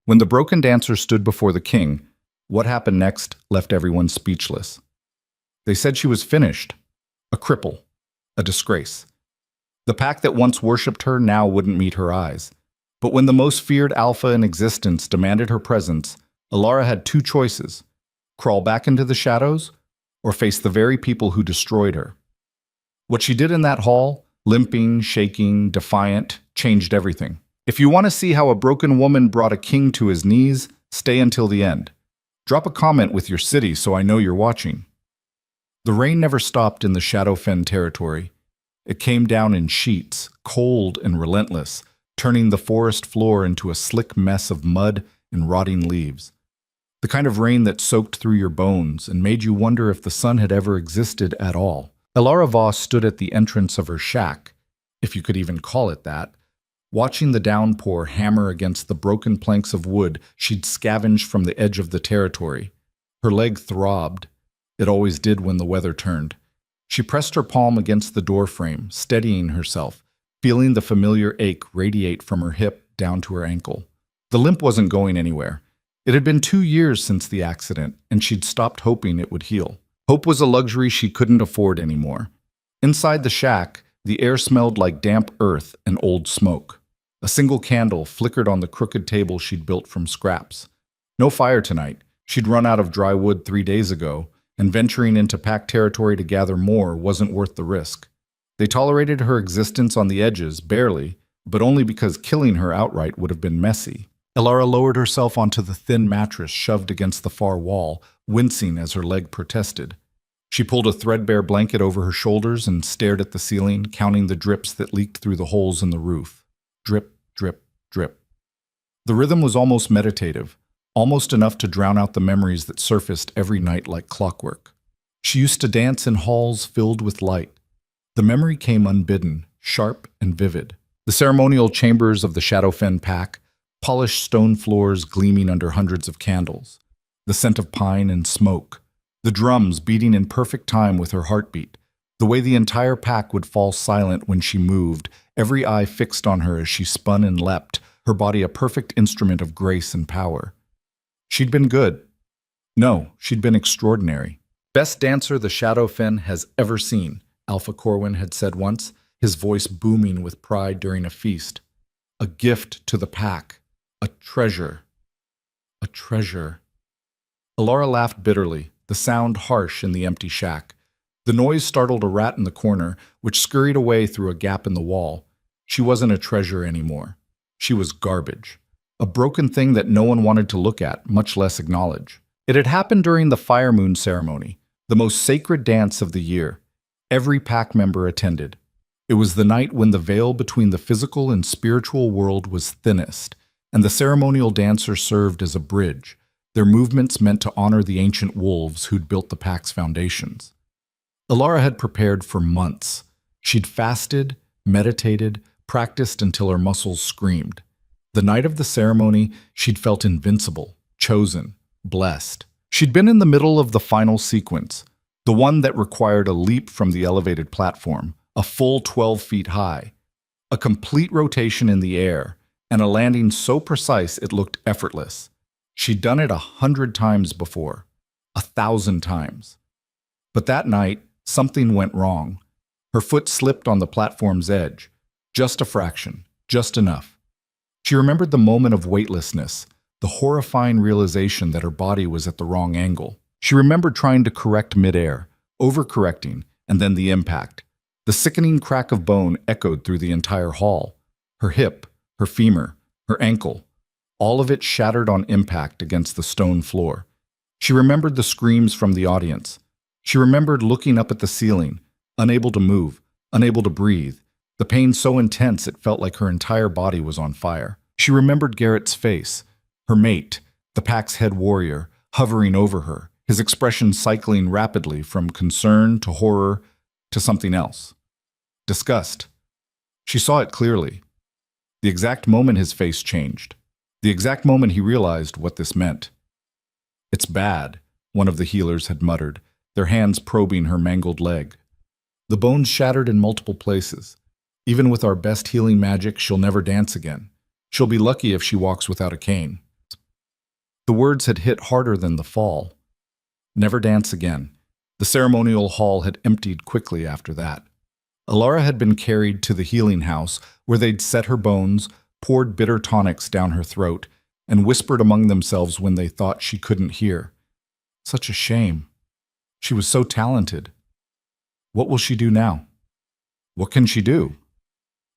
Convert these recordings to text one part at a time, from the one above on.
When the broken dancer stood before the king, what happened next left everyone speechless. They said she was finished, a cripple, a disgrace. The pack that once worshipped her now wouldn't meet her eyes. But when the most feared alpha in existence demanded her presence, Alara had two choices: crawl back into the shadows or face the very people who destroyed her. What she did in that hall, limping, shaking, defiant, changed everything. If you want to see how a broken woman brought a king to his knees, stay until the end. Drop a comment with your city so I know you're watching. The rain never stopped in the Shadowfen territory. It came down in sheets, cold and relentless, turning the forest floor into a slick mess of mud and rotting leaves. The kind of rain that soaked through your bones and made you wonder if the sun had ever existed at all. Alara Voss stood at the entrance of her shack, if you could even call it that, watching the downpour hammer against the broken planks of wood she'd scavenged from the edge of the territory. Her leg throbbed. It always did when the weather turned. She pressed her palm against the doorframe, steadying herself, feeling the familiar ache radiate from her hip down to her ankle. The limp wasn't going anywhere. It had been 2 years since the accident, and she'd stopped hoping it would heal. Hope was a luxury she couldn't afford anymore. Inside the shack, the air smelled like damp earth and old smoke. A single candle flickered on the crooked table she'd built from scraps. No fire tonight. She'd run out of dry wood 3 days ago, and venturing into pack territory to gather more wasn't worth the risk. They tolerated her existence on the edges, barely, but only because killing her outright would have been messy. Alara lowered herself onto the thin mattress shoved against the far wall, wincing as her leg protested. She pulled a threadbare blanket over her shoulders and stared at the ceiling, counting the drips that leaked through the holes in the roof. Drip, drip, drip. The rhythm was almost meditative, almost enough to drown out the memories that surfaced every night like clockwork. She used to dance in halls filled with light. The memory came unbidden, sharp and vivid. The ceremonial chambers of the Shadowfen pack, polished stone floors gleaming under hundreds of candles, the scent of pine and smoke, the drums beating in perfect time with her heartbeat, the way the entire pack would fall silent when she moved, every eye fixed on her as she spun and leapt, her body a perfect instrument of grace and power. She'd been good. No, she'd been extraordinary. Best dancer the Shadowfen has ever seen, Alpha Corwin had said once, his voice booming with pride during a feast. A gift to the pack. A treasure. A treasure. Alara laughed bitterly, the sound harsh in the empty shack. The noise startled a rat in the corner, which scurried away through a gap in the wall. She wasn't a treasure anymore. She was garbage. A broken thing that no one wanted to look at, much less acknowledge. It had happened during the Fire Moon ceremony, the most sacred dance of the year. Every pack member attended. It was the night when the veil between the physical and spiritual world was thinnest, and the ceremonial dancer served as a bridge, their movements meant to honor the ancient wolves who'd built the pack's foundations. Alara had prepared for months. She'd fasted, meditated, practiced until her muscles screamed. The night of the ceremony, she'd felt invincible, chosen, blessed. She'd been in the middle of the final sequence, the one that required a leap from the elevated platform, a full 12 feet high, a complete rotation in the air, and a landing so precise it looked effortless. She'd done it 100 times before, 1,000 times. But that night, something went wrong. Her foot slipped on the platform's edge, just a fraction, just enough. She remembered the moment of weightlessness, the horrifying realization that her body was at the wrong angle. She remembered trying to correct midair, overcorrecting, and then the impact. The sickening crack of bone echoed through the entire hall. Her hip, her femur, her ankle, all of it shattered on impact against the stone floor. She remembered the screams from the audience. She remembered looking up at the ceiling, unable to move, unable to breathe, the pain so intense it felt like her entire body was on fire. She remembered Garrett's face, her mate, the pack's head warrior, hovering over her, his expression cycling rapidly from concern to horror to something else. Disgust. She saw it clearly. The exact moment his face changed. The exact moment he realized what this meant. "It's bad," one of the healers had muttered, their hands probing her mangled leg. "The bones shattered in multiple places. Even with our best healing magic, she'll never dance again. She'll be lucky if she walks without a cane." The words had hit harder than the fall. Never dance again. The ceremonial hall had emptied quickly after that. Alara had been carried to the healing house, where they'd set her bones, poured bitter tonics down her throat, and whispered among themselves when they thought she couldn't hear. Such a shame. She was so talented. What will she do now? What can she do?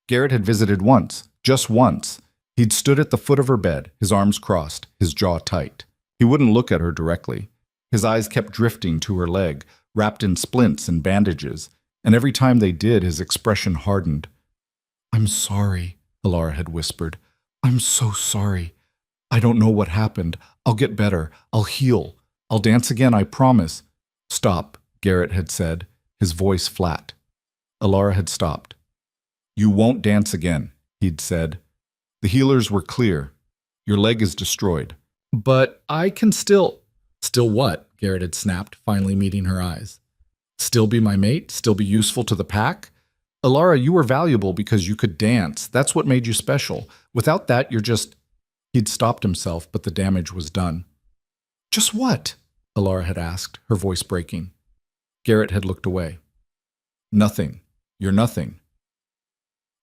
Garrett had visited once, just once. He'd stood at the foot of her bed, his arms crossed, his jaw tight. He wouldn't look at her directly. His eyes kept drifting to her leg, wrapped in splints and bandages, and every time they did, his expression hardened. "I'm sorry," Alara had whispered. "I'm so sorry. I don't know what happened. I'll get better. I'll heal. I'll dance again, I promise." "Stop," Garrett had said, his voice flat. Alara had stopped. "You won't dance again," he'd said. "The healers were clear. Your leg is destroyed." "But I can still—" "Still what?" Garrett had snapped, finally meeting her eyes. "Still be my mate? Still be useful to the pack? Alara, you were valuable because you could dance. That's what made you special. Without that, you're just—" He'd stopped himself, but the damage was done. "Just what?" Alara had asked, her voice breaking. Garrett had looked away. "Nothing. You're nothing."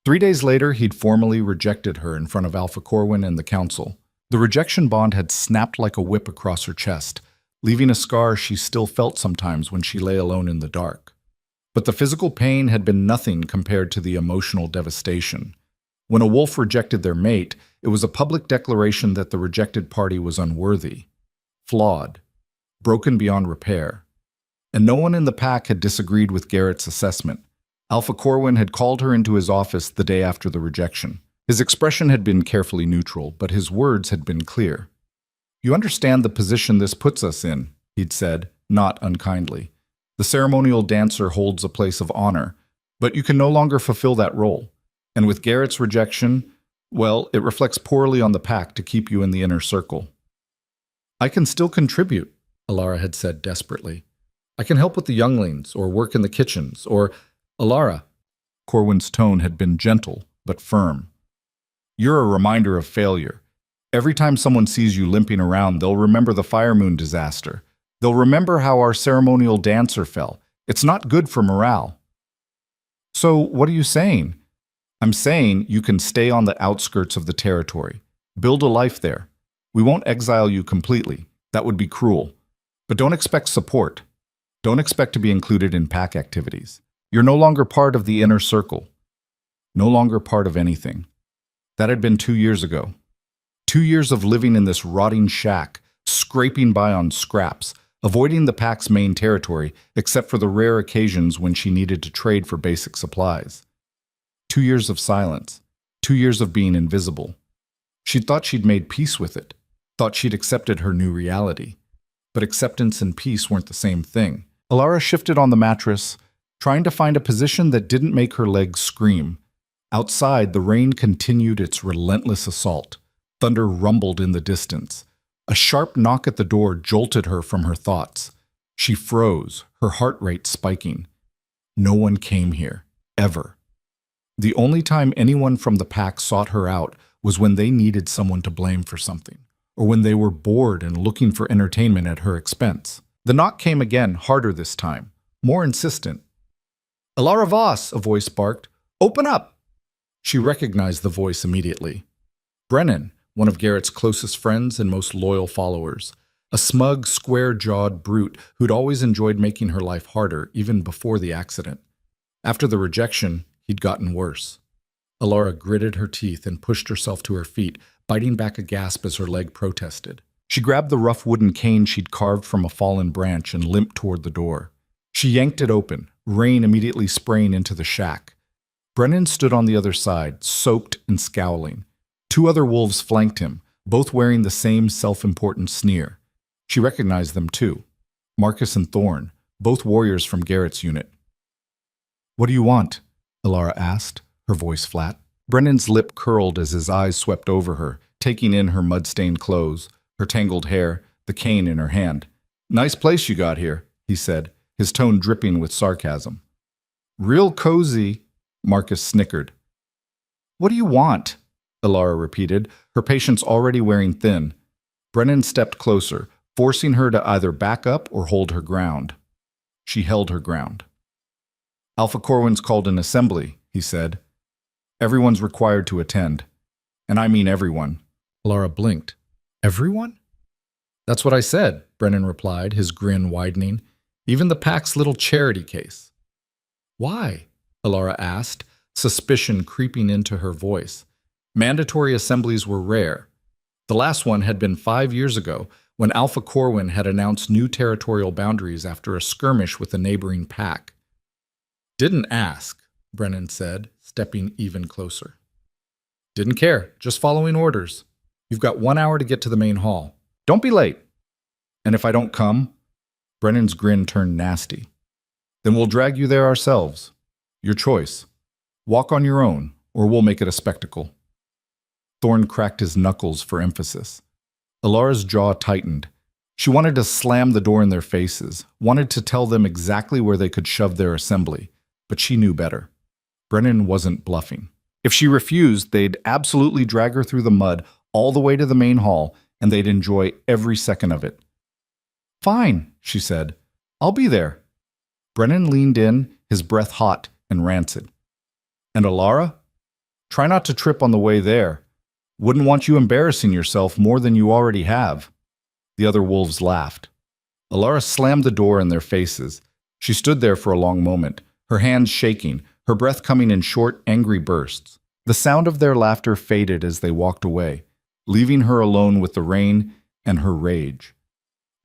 3 days later, he'd formally rejected her in front of Alpha Corwin and the council. The rejection bond had snapped like a whip across her chest, leaving a scar she still felt sometimes when she lay alone in the dark. But the physical pain had been nothing compared to the emotional devastation. When a wolf rejected their mate, it was a public declaration that the rejected party was unworthy, flawed, broken beyond repair. And no one in the pack had disagreed with Garrett's assessment. Alpha Corwin had called her into his office the day after the rejection. His expression had been carefully neutral, but his words had been clear. "You understand the position this puts us in," he'd said, not unkindly. "The ceremonial dancer holds a place of honor, but you can no longer fulfill that role. And with Garrett's rejection, well, it reflects poorly on the pack to keep you in the inner circle." "I can still contribute," Alara had said desperately. "I can help with the younglings, or work in the kitchens, or—" "Alara," Corwin's tone had been gentle, but firm. "You're a reminder of failure. Every time someone sees you limping around, they'll remember the Fire Moon disaster. They'll remember how our ceremonial dancer fell. It's not good for morale." "So what are you saying?" "I'm saying you can stay on the outskirts of the territory. Build a life there. We won't exile you completely. That would be cruel. But don't expect support. Don't expect to be included in pack activities. You're no longer part of the inner circle. No longer part of anything." That had been 2 years ago. 2 years of living in this rotting shack, scraping by on scraps, avoiding the pack's main territory, except for the rare occasions when she needed to trade for basic supplies. 2 years of silence. 2 years of being invisible. She thought she'd made peace with it, thought she'd accepted her new reality. But acceptance and peace weren't the same thing. Alara shifted on the mattress, trying to find a position that didn't make her legs scream. Outside, the rain continued its relentless assault. Thunder rumbled in the distance. A sharp knock at the door jolted her from her thoughts. She froze, her heart rate spiking. No one came here, ever. The only time anyone from the pack sought her out was when they needed someone to blame for something, or when they were bored and looking for entertainment at her expense. The knock came again, harder this time, more insistent. "Alara Voss," a voice barked. "Open up!" She recognized the voice immediately. Brennan, one of Garrett's closest friends and most loyal followers. A smug, square-jawed brute who'd always enjoyed making her life harder, even before the accident. After the rejection, he'd gotten worse. Alara gritted her teeth and pushed herself to her feet, biting back a gasp as her leg protested. She grabbed the rough wooden cane she'd carved from a fallen branch and limped toward the door. She yanked it open, rain immediately spraying into the shack. Brennan stood on the other side, soaked and scowling. 2 other wolves flanked him, both wearing the same self-important sneer. She recognized them too. Marcus and Thorn, both warriors from Garrett's unit. "What do you want?" Alara asked, her voice flat. Brennan's lip curled as his eyes swept over her, taking in her mud-stained clothes, her tangled hair, the cane in her hand. "Nice place you got here," he said, his tone dripping with sarcasm. "Real cozy," Marcus snickered. "What do you want?" Alara repeated, her patience already wearing thin. Brennan stepped closer, forcing her to either back up or hold her ground. She held her ground. Alpha Corwin's called an assembly, he said. Everyone's required to attend. And I mean everyone. Laura blinked. Everyone? That's what I said, Brennan replied, his grin widening. Even the pack's little charity case. Why? Alara asked, suspicion creeping into her voice. Mandatory assemblies were rare. The last one had been 5 years ago, when Alpha Corwin had announced new territorial boundaries after a skirmish with a neighboring pack. Didn't ask, Brennan said, stepping even closer. Didn't care, just following orders. You've got 1 hour to get to the main hall. Don't be late. And if I don't come? Brennan's grin turned nasty. Then we'll drag you there ourselves. Your choice. Walk on your own, or we'll make it a spectacle. Thorne cracked his knuckles for emphasis. Alara's jaw tightened. She wanted to slam the door in their faces, wanted to tell them exactly where they could shove their assembly, but she knew better. Brennan wasn't bluffing. If she refused, they'd absolutely drag her through the mud all the way to the main hall, and they'd enjoy every second of it. Fine, she said. I'll be there. Brennan leaned in, his breath hot and rancid. And Alara? Try not to trip on the way there. Wouldn't want you embarrassing yourself more than you already have. The other wolves laughed. Alara slammed the door in their faces. She stood there for a long moment, her hands shaking, her breath coming in short, angry bursts. The sound of their laughter faded as they walked away, leaving her alone with the rain and her rage.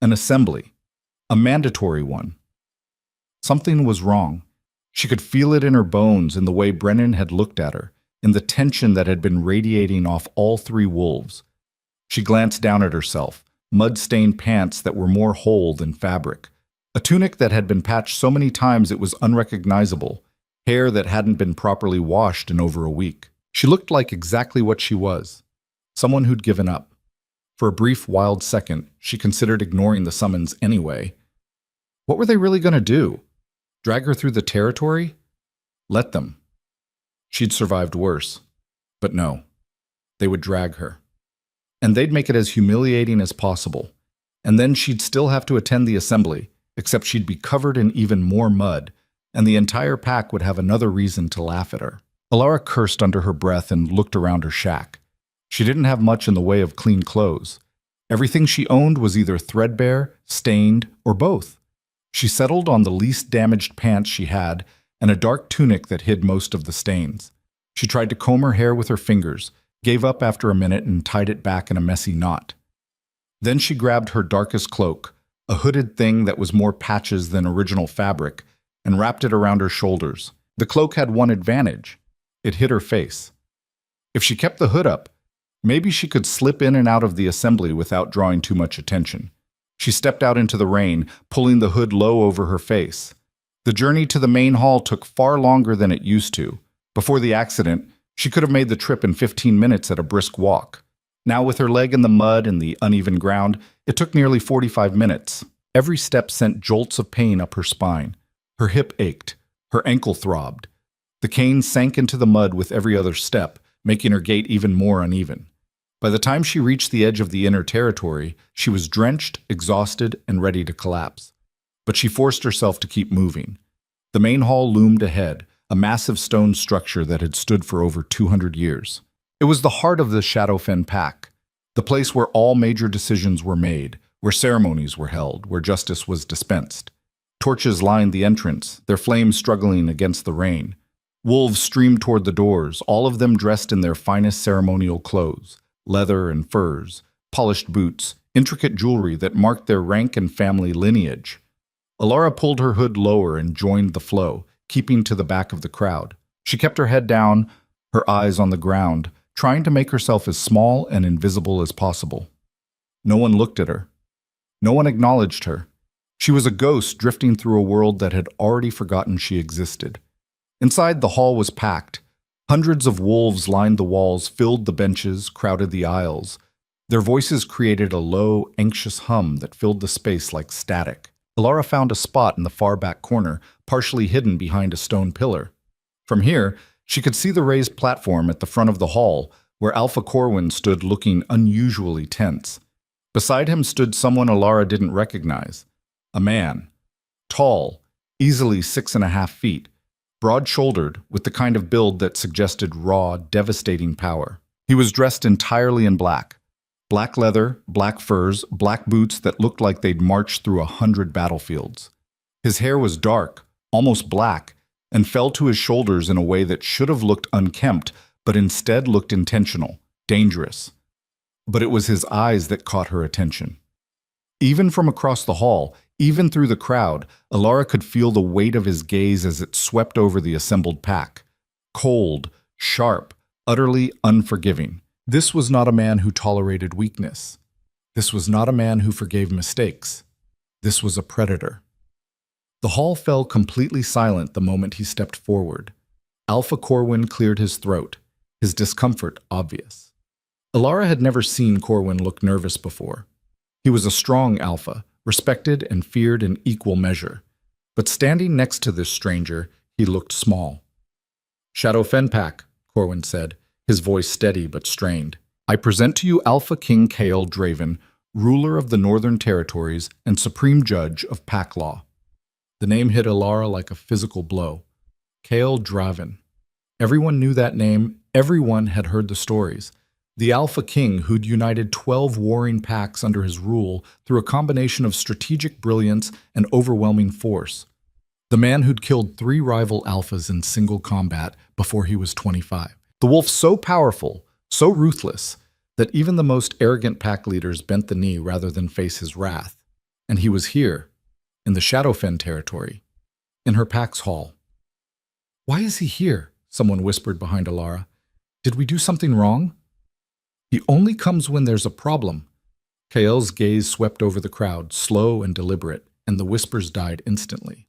An assembly. A mandatory one. Something was wrong. She could feel it in her bones, in the way Brennan had looked at her, in the tension that had been radiating off all 3 wolves. She glanced down at herself, mud-stained pants that were more whole than fabric, a tunic that had been patched so many times it was unrecognizable, hair that hadn't been properly washed in over a week. She looked like exactly what she was, someone who'd given up. For a brief, wild second, she considered ignoring the summons anyway. What were they really going to do? Drag her through the territory? Let them. She'd survived worse. But no, they would drag her. And they'd make it as humiliating as possible. And then she'd still have to attend the assembly, except she'd be covered in even more mud, and the entire pack would have another reason to laugh at her. Alara cursed under her breath and looked around her shack. She didn't have much in the way of clean clothes. Everything she owned was either threadbare, stained, or both. She settled on the least damaged pants she had and a dark tunic that hid most of the stains. She tried to comb her hair with her fingers, gave up after a minute and tied it back in a messy knot. Then she grabbed her darkest cloak, a hooded thing that was more patches than original fabric, and wrapped it around her shoulders. The cloak had one advantage. It hid her face. If she kept the hood up, maybe she could slip in and out of the assembly without drawing too much attention. She stepped out into the rain, pulling the hood low over her face. The journey to the main hall took far longer than it used to. Before the accident, she could have made the trip in 15 minutes at a brisk walk. Now, with her leg in the mud and the uneven ground, it took nearly 45 minutes. Every step sent jolts of pain up her spine. Her hip ached. Her ankle throbbed. The cane sank into the mud with every other step, making her gait even more uneven. By the time she reached the edge of the inner territory, she was drenched, exhausted, and ready to collapse. But she forced herself to keep moving. The main hall loomed ahead, a massive stone structure that had stood for over 200 years. It was the heart of the Shadowfen Pack, the place where all major decisions were made, where ceremonies were held, where justice was dispensed. Torches lined the entrance, their flames struggling against the rain. Wolves streamed toward the doors, all of them dressed in their finest ceremonial clothes, leather and furs, polished boots, intricate jewelry that marked their rank and family lineage. Alara pulled her hood lower and joined the flow, keeping to the back of the crowd. She kept her head down, her eyes on the ground, trying to make herself as small and invisible as possible. No one looked at her. No one acknowledged her. She was a ghost drifting through a world that had already forgotten she existed. Inside, the hall was packed. Hundreds of wolves lined the walls, filled the benches, crowded the aisles. Their voices created a low, anxious hum that filled the space like static. Alara found a spot in the far back corner, partially hidden behind a stone pillar. From here, she could see the raised platform at the front of the hall, where Alpha Corwin stood looking unusually tense. Beside him stood someone Alara didn't recognize. A man. Tall, easily 6.5 feet, broad-shouldered, with the kind of build that suggested raw, devastating power. He was dressed entirely in black. Black leather, black furs, black boots that looked like they'd marched through 100 battlefields. His hair was dark, almost black, and fell to his shoulders in a way that should have looked unkempt, but instead looked intentional, dangerous. But it was his eyes that caught her attention. Even from across the hall, even through the crowd, Alara could feel the weight of his gaze as it swept over the assembled pack. Cold, sharp, utterly unforgiving. This was not a man who tolerated weakness. This was not a man who forgave mistakes. This was a predator. The hall fell completely silent the moment he stepped forward. Alpha Corwin cleared his throat, his discomfort obvious. Alara had never seen Corwin look nervous before. He was a strong alpha, respected and feared in equal measure. But standing next to this stranger, he looked small. "Shadow Fenpack," Corwin said, his voice steady but strained. "I present to you Alpha King Kael Draven, ruler of the Northern Territories and supreme judge of pack law." The name hit Alara like a physical blow. Kael Draven. Everyone knew that name, everyone had heard the stories. The Alpha King who'd united 12 warring packs under his rule through a combination of strategic brilliance and overwhelming force. The man who'd killed 3 rival alphas in single combat before he was 25. The wolf so powerful, so ruthless, that even the most arrogant pack leaders bent the knee rather than face his wrath. And he was here, in the Shadowfen territory, in her pack's hall. "Why is he here?" someone whispered behind Alara. "Did we do something wrong?" "He only comes when there's a problem." Kael's gaze swept over the crowd, slow and deliberate, and the whispers died instantly.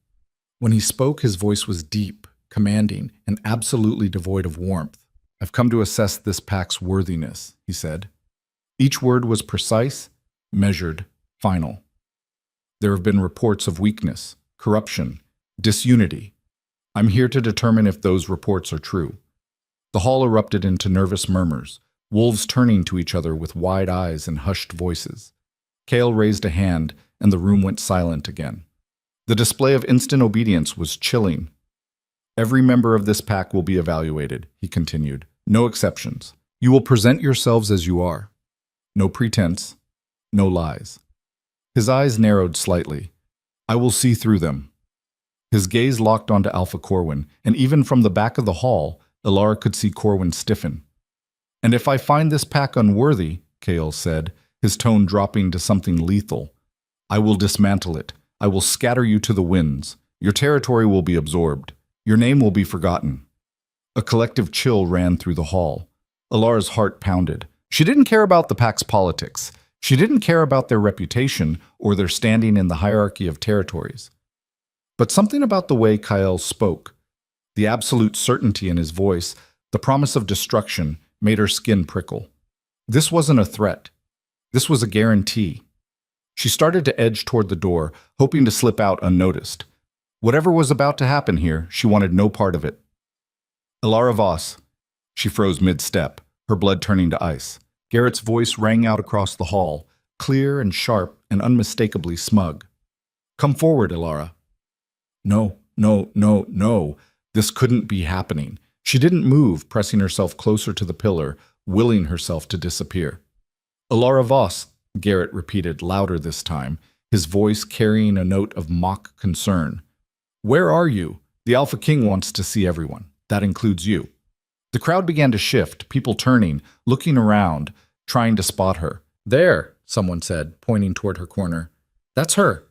When he spoke, his voice was deep, commanding, and absolutely devoid of warmth. "I've come to assess this pack's worthiness," he said. Each word was precise, measured, final. "There have been reports of weakness, corruption, disunity. I'm here to determine if those reports are true." The hall erupted into nervous murmurs, wolves turning to each other with wide eyes and hushed voices. Kael raised a hand, and the room went silent again. The display of instant obedience was chilling. "Every member of this pack will be evaluated," he continued. "No exceptions. You will present yourselves as you are. No pretense, no lies." His eyes narrowed slightly. "I will see through them." His gaze locked onto Alpha Corwin, and even from the back of the hall, Alara could see Corwin stiffen. "And if I find this pack unworthy," Kael said, his tone dropping to something lethal, "I will dismantle it. I will scatter you to the winds. Your territory will be absorbed. Your name will be forgotten." A collective chill ran through the hall. Alara's heart pounded. She didn't care about the pack's politics. She didn't care about their reputation or their standing in the hierarchy of territories. But something about the way Kael spoke, the absolute certainty in his voice, the promise of destruction, made her skin prickle. This wasn't a threat. This was a guarantee. She started to edge toward the door, hoping to slip out unnoticed. Whatever was about to happen here, she wanted no part of it. "Alara Voss." She froze mid-step, her blood turning to ice. Garrett's voice rang out across the hall, clear and sharp and unmistakably smug. "Come forward, Alara." No, no, no, no. This couldn't be happening. She didn't move, pressing herself closer to the pillar, willing herself to disappear. "Alara Voss," Garrett repeated, louder this time, his voice carrying a note of mock concern. "Where are you? The Alpha King wants to see everyone. That includes you." The crowd began to shift, people turning, looking around, trying to spot her. "There," someone said, pointing toward her corner. "That's her."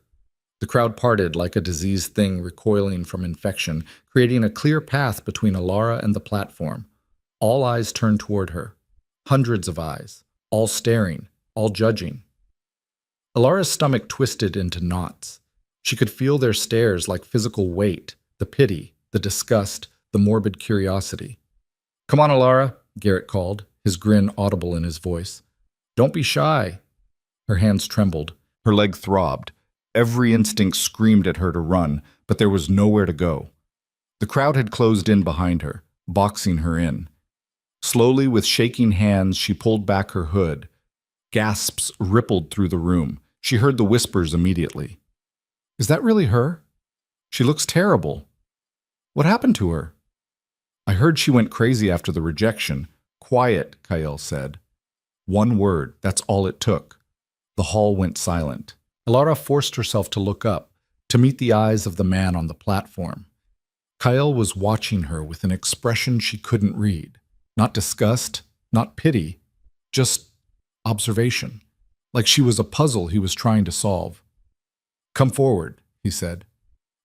The crowd parted like a diseased thing recoiling from infection, creating a clear path between Alara and the platform. All eyes turned toward her. Hundreds of eyes, all staring, all judging. Alara's stomach twisted into knots. She could feel their stares like physical weight, the pity, the disgust, the morbid curiosity. "Come on, Alara," Garrett called, his grin audible in his voice. "Don't be shy." Her hands trembled. Her leg throbbed. Every instinct screamed at her to run, but there was nowhere to go. The crowd had closed in behind her, boxing her in. Slowly, with shaking hands, she pulled back her hood. Gasps rippled through the room. She heard the whispers immediately. Is that really her? She looks terrible. What happened to her? I heard she went crazy after the rejection. Quiet, Kyle said. One word, that's all it took. The hall went silent. Alara forced herself to look up, to meet the eyes of the man on the platform. Kyle was watching her with an expression she couldn't read. Not disgust, not pity, just observation. Like she was a puzzle he was trying to solve. Come forward, he said.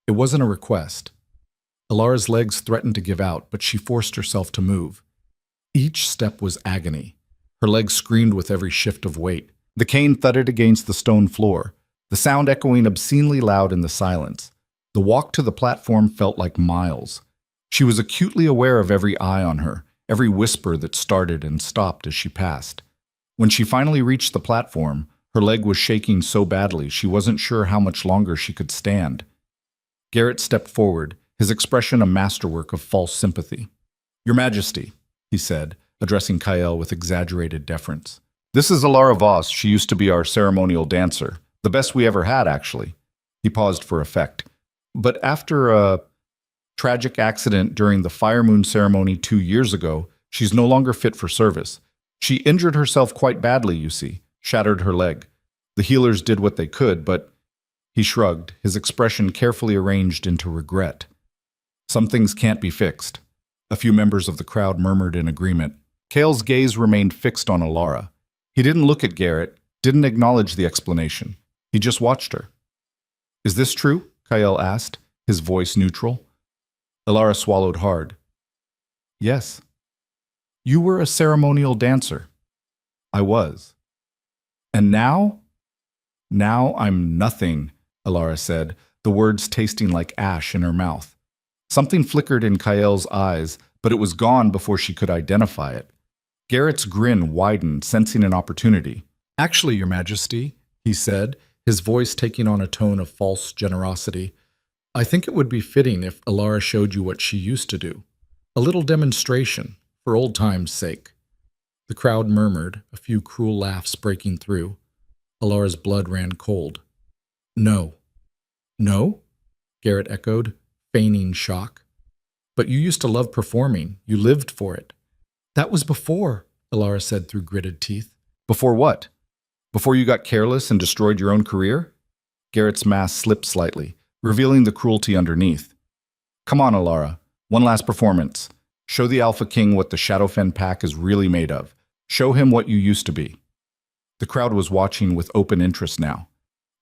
It wasn't a request. Alara's legs threatened to give out, but she forced herself to move. Each step was agony. Her legs screamed with every shift of weight. The cane thudded against the stone floor, the sound echoing obscenely loud in the silence. The walk to the platform felt like miles. She was acutely aware of every eye on her, every whisper that started and stopped as she passed. When she finally reached the platform, her leg was shaking so badly she wasn't sure how much longer she could stand. Garrett stepped forward, his expression a masterwork of false sympathy. Your Majesty, he said, addressing Kyle with exaggerated deference. This is Alara Voss. She used to be our ceremonial dancer. The best we ever had, actually. He paused for effect. But after a tragic accident during the Fire Moon ceremony 2 years ago, she's no longer fit for service. She injured herself quite badly, you see, shattered her leg. The healers did what they could, but he shrugged, his expression carefully arranged into regret. Some things can't be fixed. A few members of the crowd murmured in agreement. Kale's gaze remained fixed on Alara. He didn't look at Garrett, didn't acknowledge the explanation. He just watched her. Is this true? Kyle asked, his voice neutral. Alara swallowed hard. Yes. You were a ceremonial dancer. I was. And now? Now I'm nothing, Alara said, the words tasting like ash in her mouth. Something flickered in Kyle's eyes, but it was gone before she could identify it. Garrett's grin widened, sensing an opportunity. Actually, Your Majesty, he said, his voice taking on a tone of false generosity, I think it would be fitting if Alara showed you what she used to do. A little demonstration, for old time's sake. The crowd murmured, a few cruel laughs breaking through. Alara's blood ran cold. No. No? Garrett echoed, feigning shock. But you used to love performing. You lived for it. That was before, Alara said through gritted teeth. Before what? Before you got careless and destroyed your own career? Garrett's mask slipped slightly, revealing the cruelty underneath. Come on, Alara. One last performance. Show the Alpha King what the Shadowfen pack is really made of. Show him what you used to be. The crowd was watching with open interest now.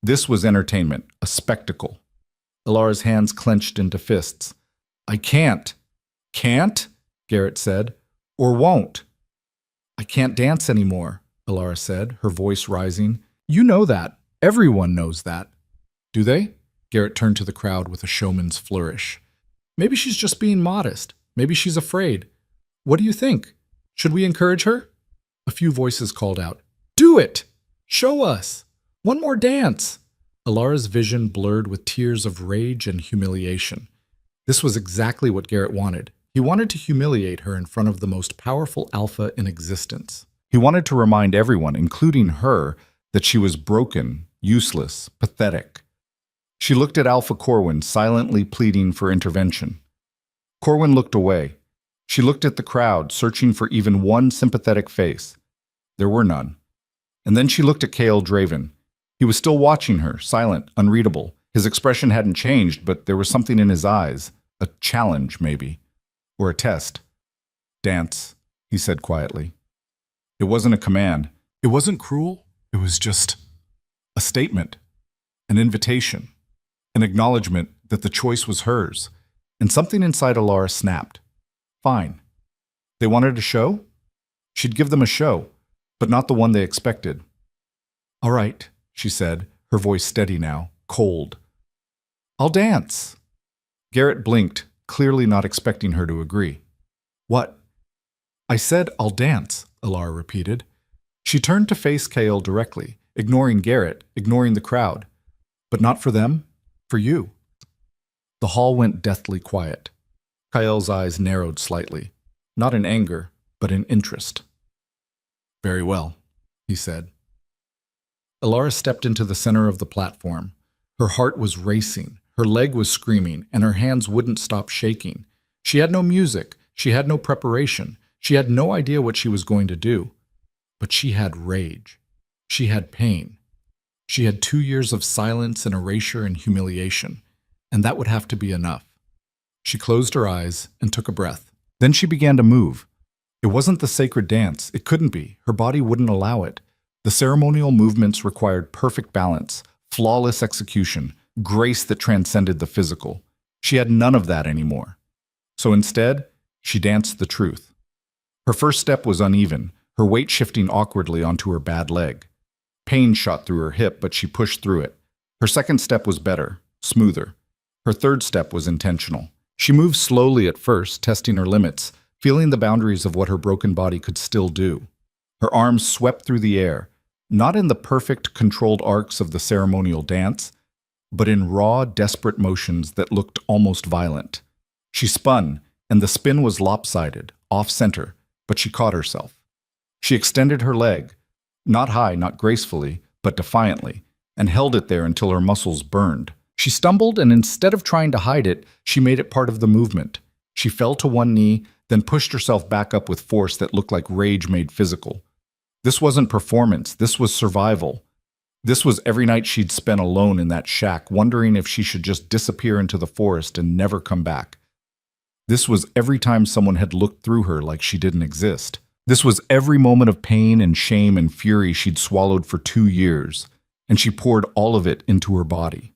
This was entertainment, a spectacle. Alara's hands clenched into fists. I can't. Can't? Garrett said. Or won't. I can't dance anymore, Alara said, her voice rising. You know that. Everyone knows that. Do they? Garrett turned to the crowd with a showman's flourish. Maybe she's just being modest. Maybe she's afraid. What do you think? Should we encourage her? A few voices called out. Do it! Show us! One more dance! Alara's vision blurred with tears of rage and humiliation. This was exactly what Garrett wanted. He wanted to humiliate her in front of the most powerful alpha in existence. He wanted to remind everyone, including her, that she was broken, useless, pathetic. She looked at Alpha Corwin, silently pleading for intervention. Corwin looked away. She looked at the crowd, searching for even one sympathetic face. There were none. And then she looked at Cale Draven. He was still watching her, silent, unreadable. His expression hadn't changed, but there was something in his eyes. A challenge, maybe. Or a test. Dance, he said quietly. It wasn't a command. It wasn't cruel. It was just a statement. An invitation. An acknowledgement that the choice was hers. And something inside Alara snapped. Fine. They wanted a show? She'd give them a show, but not the one they expected. All right, she said, her voice steady now, cold. I'll dance. Garrett blinked, clearly not expecting her to agree. What? I said I'll dance, Alara repeated. She turned to face Cale directly, ignoring Garrett, ignoring the crowd. But not for them, for you. The hall went deathly quiet. Kyle's eyes narrowed slightly, not in anger, but in interest. Very well, he said. Alara stepped into the center of the platform. Her heart was racing, her leg was screaming, and her hands wouldn't stop shaking. She had no music, she had no preparation, she had no idea what she was going to do. But she had rage. She had pain. She had 2 years of silence and erasure and humiliation, and that would have to be enough. She closed her eyes and took a breath. Then she began to move. It wasn't the sacred dance. It couldn't be. Her body wouldn't allow it. The ceremonial movements required perfect balance, flawless execution, grace that transcended the physical. She had none of that anymore. So instead, she danced the truth. Her first step was uneven, her weight shifting awkwardly onto her bad leg. Pain shot through her hip, but she pushed through it. Her second step was better, smoother. Her third step was intentional. She moved slowly at first, testing her limits, feeling the boundaries of what her broken body could still do. Her arms swept through the air, not in the perfect, controlled arcs of the ceremonial dance, but in raw, desperate motions that looked almost violent. She spun, and the spin was lopsided, off-center, but she caught herself. She extended her leg, not high, not gracefully, but defiantly, and held it there until her muscles burned. She stumbled, and instead of trying to hide it, she made it part of the movement. She fell to one knee, then pushed herself back up with force that looked like rage made physical. This wasn't performance, this was survival. This was every night she'd spent alone in that shack, wondering if she should just disappear into the forest and never come back. This was every time someone had looked through her like she didn't exist. This was every moment of pain and shame and fury she'd swallowed for 2 years, and she poured all of it into her body.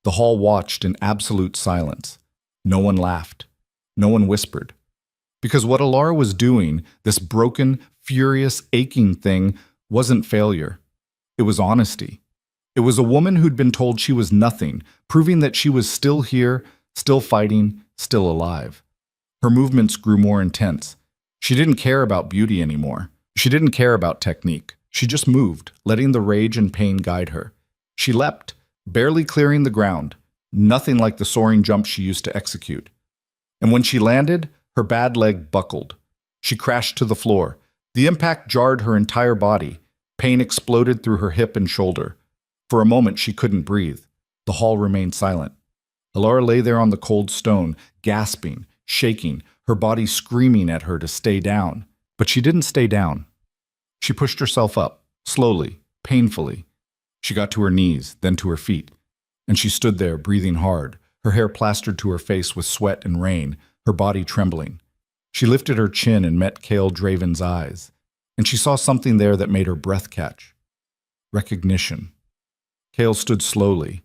The hall watched in absolute silence. No one laughed. No one whispered. Because what Alara was doing, this broken, furious, aching thing, wasn't failure. It was honesty. It was a woman who'd been told she was nothing, proving that she was still here, still fighting, still alive. Her movements grew more intense. She didn't care about beauty anymore. She didn't care about technique. She just moved, letting the rage and pain guide her. She leapt, barely clearing the ground, nothing like the soaring jump she used to execute. And when she landed, her bad leg buckled. She crashed to the floor. The impact jarred her entire body. Pain exploded through her hip and shoulder. For a moment, she couldn't breathe. The hall remained silent. Alara lay there on the cold stone, gasping, shaking, her body screaming at her to stay down. But she didn't stay down. She pushed herself up, slowly, painfully. She got to her knees, then to her feet. And she stood there, breathing hard, her hair plastered to her face with sweat and rain, her body trembling. She lifted her chin and met Cale Draven's eyes, and she saw something there that made her breath catch. Recognition. Cale stood slowly.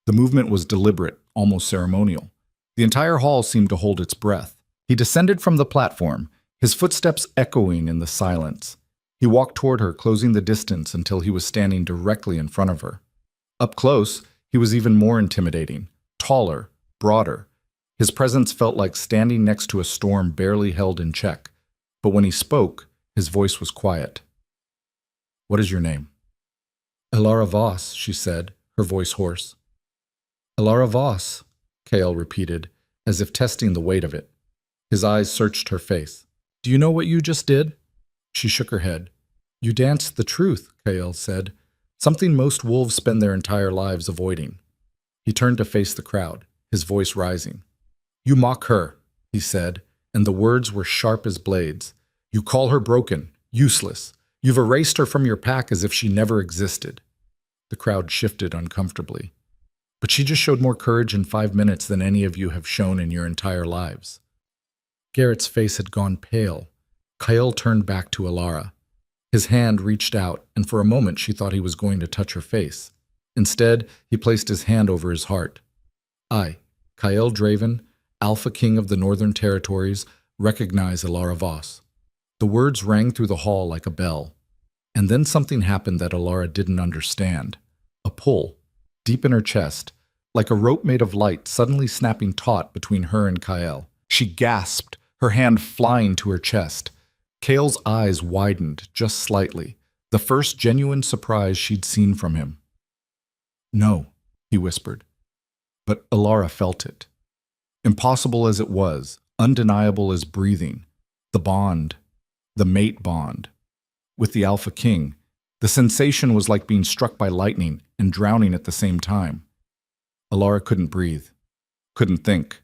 The movement was deliberate, almost ceremonial. The entire hall seemed to hold its breath. He descended from the platform, his footsteps echoing in the silence. He walked toward her, closing the distance until he was standing directly in front of her. Up close, he was even more intimidating, taller, broader. His presence felt like standing next to a storm barely held in check. But when he spoke, his voice was quiet. "What is your name?" "Alara Voss," she said, her voice hoarse. "Alara Voss," Cale repeated, as if testing the weight of it. His eyes searched her face. "Do you know what you just did?" She shook her head. "You danced the truth," Cale said, "something most wolves spend their entire lives avoiding." He turned to face the crowd, his voice rising. "You mock her," he said, and the words were sharp as blades. "You call her broken, useless. You've erased her from your pack as if she never existed." The crowd shifted uncomfortably. "But she just showed more courage in 5 minutes than any of you have shown in your entire lives." Garrett's face had gone pale. Cale turned back to Alara. His hand reached out, and for a moment she thought he was going to touch her face. Instead, he placed his hand over his heart. "I, Cale Draven, Alpha King of the Northern Territories, recognize Alara Voss." The words rang through the hall like a bell. And then something happened that Alara didn't understand. A pull, deep in her chest, like a rope made of light suddenly snapping taut between her and Cale. She gasped, her hand flying to her chest. Cale's eyes widened just slightly, the first genuine surprise she'd seen from him. "No," he whispered. But Alara felt it. Impossible as it was, undeniable as breathing, the bond, the mate bond. With the Alpha King, The sensation was like being struck by lightning and drowning at the same time. Alara couldn't breathe, couldn't think.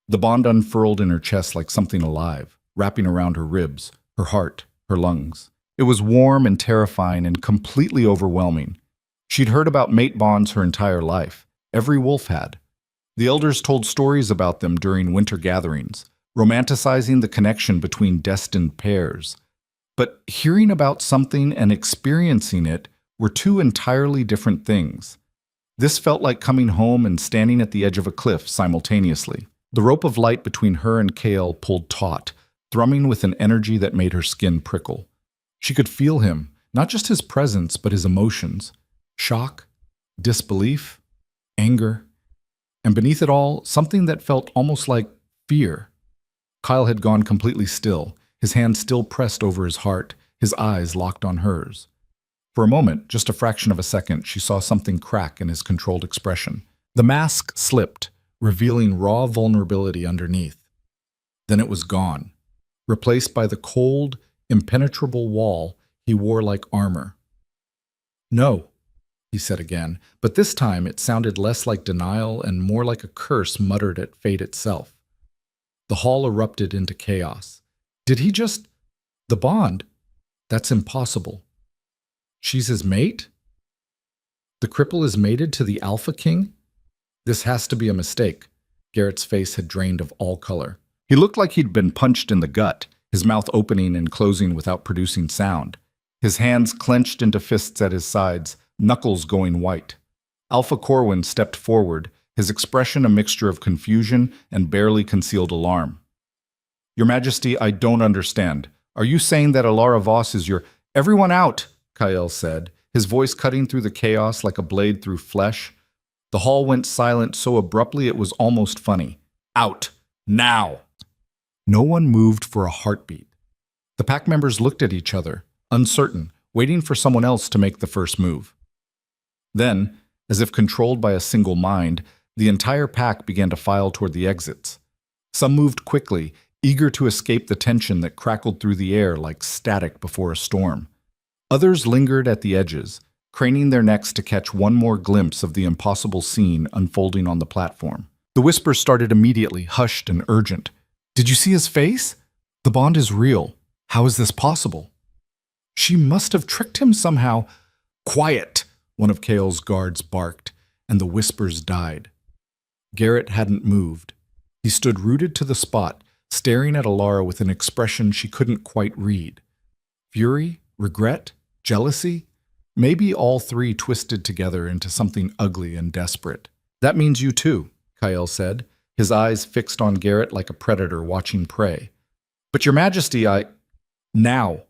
The bond unfurled in her chest like something alive, wrapping around her ribs, her heart, her lungs. It was warm and terrifying and completely overwhelming. She'd heard about mate bonds her entire life. Every wolf had. The elders told stories about them during winter gatherings, romanticizing the connection between destined pairs. But hearing about something and experiencing it were two entirely different things. This felt like coming home and standing at the edge of a cliff simultaneously. The rope of light between her and Kale pulled taut, thrumming with an energy that made her skin prickle. She could feel him, not just his presence, but his emotions. Shock, disbelief, anger, and beneath it all, something that felt almost like fear. Kyle had gone completely still, his hand still pressed over his heart, his eyes locked on hers. For a moment, just a fraction of a second, she saw something crack in his controlled expression. The mask slipped, revealing raw vulnerability underneath. Then it was gone, replaced by the cold, impenetrable wall he wore like armor. "No," he said again, but this time it sounded less like denial and more like a curse muttered at fate itself. The hall erupted into chaos. Did he just... The bond? That's impossible. She's his mate? The cripple is mated to the Alpha King? This has to be a mistake. Garrett's face had drained of all color. He looked like he'd been punched in the gut, his mouth opening and closing without producing sound. His hands clenched into fists at his sides, knuckles going white. Alpha Corwin stepped forward, his expression a mixture of confusion and barely concealed alarm. "Your Majesty, I don't understand. Are you saying that Alara Voss is your—" "Everyone out!" Kyle said, his voice cutting through the chaos like a blade through flesh. The hall went silent so abruptly it was almost funny. "Out! Now!" No one moved for a heartbeat. The pack members looked at each other, uncertain, waiting for someone else to make the first move. Then, as if controlled by a single mind, the entire pack began to file toward the exits. Some moved quickly, eager to escape the tension that crackled through the air like static before a storm. Others lingered at the edges, craning their necks to catch one more glimpse of the impossible scene unfolding on the platform. The whispers started immediately, hushed and urgent. "Did you see his face? The bond is real. How is this possible? She must have tricked him somehow." "Quiet!" one of Kale's guards barked, and the whispers died. Garrett hadn't moved. He stood rooted to the spot, staring at Alara with an expression she couldn't quite read. Fury? Regret? Jealousy? Maybe all three twisted together into something ugly and desperate. "That means you too," Kyle said, his eyes fixed on Garrett like a predator watching prey. "But your Majesty, Now!"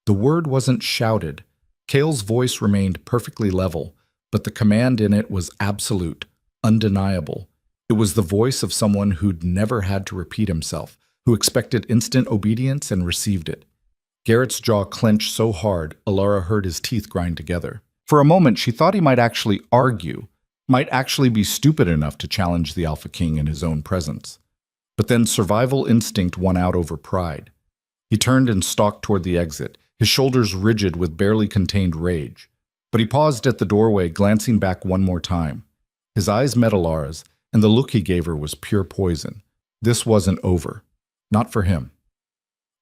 The word wasn't shouted. Kale's voice remained perfectly level, but the command in it was absolute, undeniable. It was the voice of someone who'd never had to repeat himself, who expected instant obedience and received it. Garrett's jaw clenched so hard, Alara heard his teeth grind together. For a moment, she thought he might actually argue, might actually be stupid enough to challenge the Alpha King in his own presence. But then survival instinct won out over pride. He turned and stalked toward the exit, his shoulders rigid with barely contained rage. But he paused at the doorway, glancing back one more time. His eyes met Alara's, and the look he gave her was pure poison. This wasn't over. Not for him.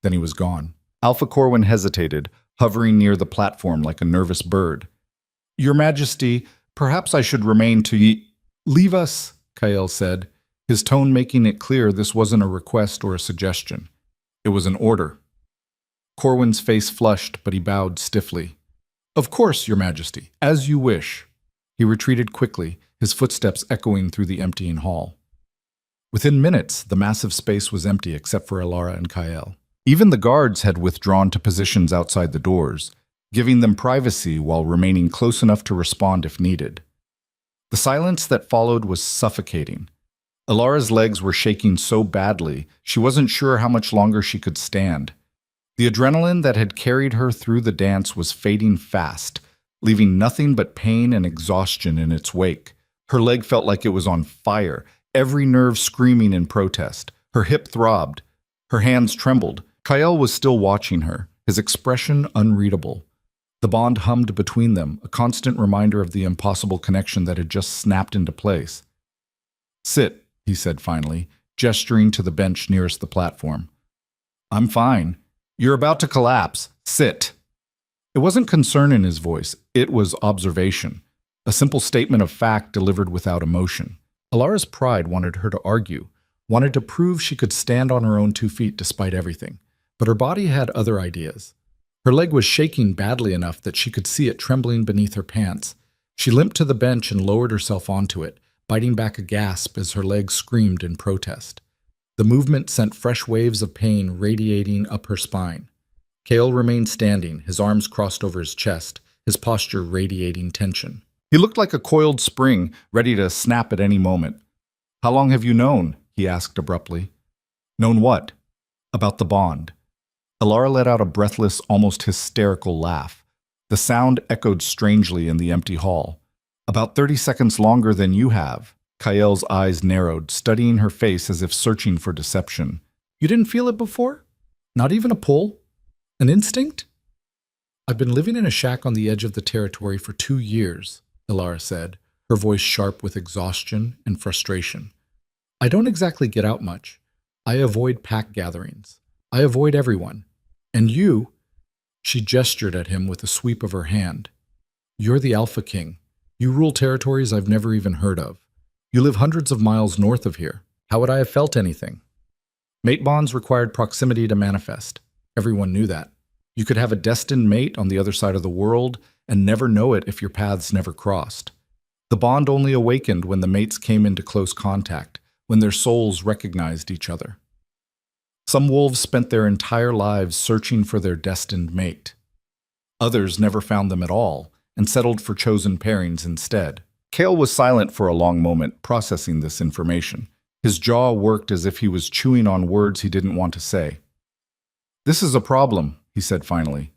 Then he was gone. Alpha Corwin hesitated, hovering near the platform like a nervous bird. "Your Majesty, perhaps I should remain to Leave us," Kyle said, his tone making it clear this wasn't a request or a suggestion. It was an order. Corwin's face flushed, but he bowed stiffly. "Of course, Your Majesty, as you wish." He retreated quickly, his footsteps echoing through the emptying hall. Within minutes, the massive space was empty except for Alara and Kyle. Even the guards had withdrawn to positions outside the doors, giving them privacy while remaining close enough to respond if needed. The silence that followed was suffocating. Alara's legs were shaking so badly, she wasn't sure how much longer she could stand. The adrenaline that had carried her through the dance was fading fast, leaving nothing but pain and exhaustion in its wake. Her leg felt like it was on fire, every nerve screaming in protest. Her hip throbbed. Her hands trembled. Kyle was still watching her, his expression unreadable. The bond hummed between them, a constant reminder of the impossible connection that had just snapped into place. "Sit," he said finally, gesturing to the bench nearest the platform. "I'm fine. You're about to collapse. Sit." It wasn't concern in his voice, it was observation, a simple statement of fact delivered without emotion. Alara's pride wanted her to argue, wanted to prove she could stand on her own 2 feet despite everything, but her body had other ideas. Her leg was shaking badly enough that she could see it trembling beneath her pants. She limped to the bench and lowered herself onto it, biting back a gasp as her leg screamed in protest. The movement sent fresh waves of pain radiating up her spine. Cale remained standing, his arms crossed over his chest, his posture radiating tension. He looked like a coiled spring, ready to snap at any moment. "How long have you known?" he asked abruptly. "Known what?" "About the bond." Alara let out a breathless, almost hysterical laugh. The sound echoed strangely in the empty hall. "About 30 seconds longer than you have." Kael's eyes narrowed, studying her face as if searching for deception. "You didn't feel it before? Not even a pull? An instinct?" "I've been living in a shack on the edge of the territory for 2 years, Alara said, her voice sharp with exhaustion and frustration. "I don't exactly get out much. I avoid pack gatherings. I avoid everyone. And you," she gestured at him with a sweep of her hand, "you're the Alpha King. You rule territories I've never even heard of. You live hundreds of miles north of here. How would I have felt anything?" Mate bonds required proximity to manifest. Everyone knew that. You could have a destined mate on the other side of the world and never know it if your paths never crossed. The bond only awakened when the mates came into close contact, when their souls recognized each other. Some wolves spent their entire lives searching for their destined mate. Others never found them at all and settled for chosen pairings instead. Cale was silent for a long moment, processing this information. His jaw worked as if he was chewing on words he didn't want to say. "This is a problem," he said finally.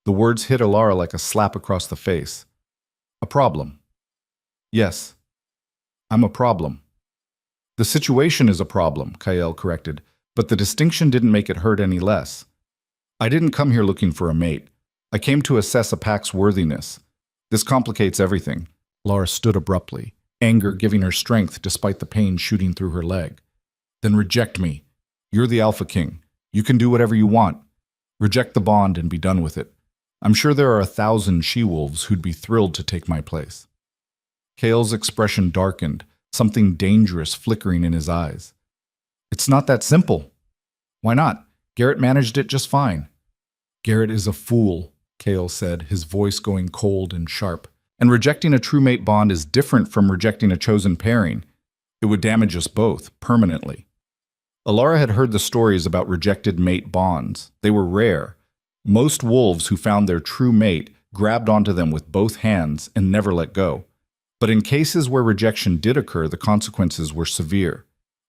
The words hit Alara like a slap across the face. "A problem." "Yes, I'm a problem." "The situation is a problem," Kael corrected, but the distinction didn't make it hurt any less. "I didn't come here looking for a mate. I came to assess a pack's worthiness. This complicates everything." Alara stood abruptly, anger giving her strength despite the pain shooting through her leg. "Then reject me. You're the Alpha King. You can do whatever you want. Reject the bond and be done with it. I'm sure there are 1,000 she-wolves who'd be thrilled to take my place." Cale's expression darkened, something dangerous flickering in his eyes. "It's not that simple." "Why not? Garrett managed it just fine." "Garrett is a fool," Cale said, his voice going cold and sharp. "And rejecting a true mate bond is different from rejecting a chosen pairing. It would damage us both, permanently." Alara had heard the stories about rejected mate bonds. They were rare. Most wolves who found their true mate grabbed onto them with both hands and never let go. But in cases where rejection did occur, the consequences were severe.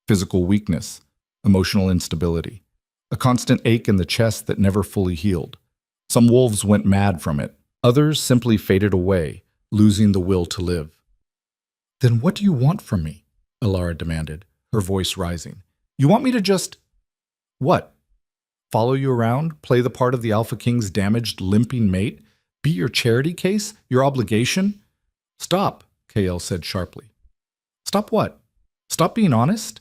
Physical weakness, emotional instability, a constant ache in the chest that never fully healed. Some wolves went mad from it. Others simply faded away, losing the will to live. "Then what do you want from me?" Alara demanded, her voice rising. "You want me to just... what? Follow you around, play the part of the Alpha King's damaged, limping mate, be your charity case, your obligation?" "Stop," Kael said sharply. "Stop what? Stop being honest?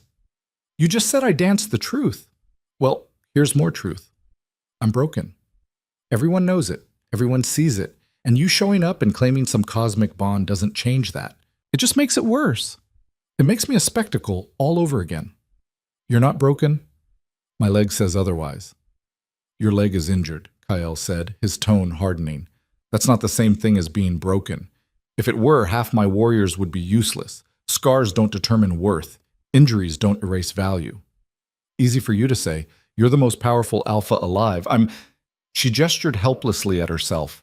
You just said I danced the truth." "Well, here's more truth. I'm broken. Everyone knows it. Everyone sees it. And you showing up and claiming some cosmic bond doesn't change that. It just makes it worse. It makes me a spectacle all over again." "You're not broken?" "My leg says otherwise." "Your leg is injured," Kael said, his tone hardening. "That's not the same thing as being broken. If it were, half my warriors would be useless. Scars don't determine worth. Injuries don't erase value." "Easy for you to say. You're the most powerful alpha alive. She gestured helplessly at herself,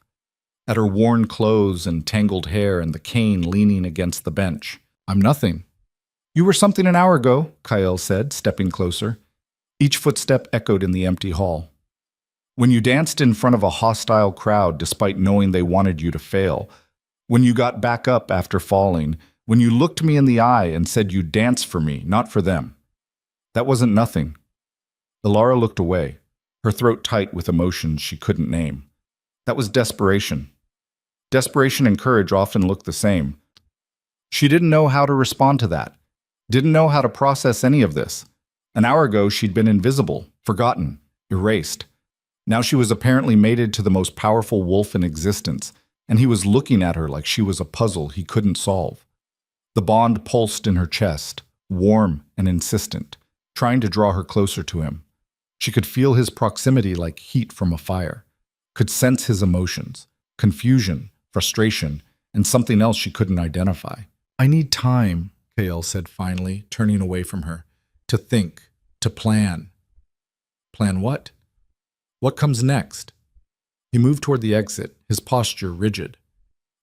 at her worn clothes and tangled hair and the cane leaning against the bench. "I'm nothing." "You were something an hour ago," Kael said, stepping closer. Each footstep echoed in the empty hall. "When you danced in front of a hostile crowd despite knowing they wanted you to fail. When you got back up after falling. When you looked me in the eye and said you'd dance for me, not for them. That wasn't nothing." Alara looked away, her throat tight with emotions she couldn't name. That was desperation. Desperation and courage often look the same. She didn't know how to respond to that. Didn't know how to process any of this. An hour ago, she'd been invisible, forgotten, erased. Now she was apparently mated to the most powerful wolf in existence, and he was looking at her like she was a puzzle he couldn't solve. The bond pulsed in her chest, warm and insistent, trying to draw her closer to him. She could feel his proximity like heat from a fire, could sense his emotions, confusion, frustration, and something else she couldn't identify. "I need time," Kael said finally, turning away from her, "to think, to plan." Plan what? What comes next? He moved toward the exit, his posture rigid.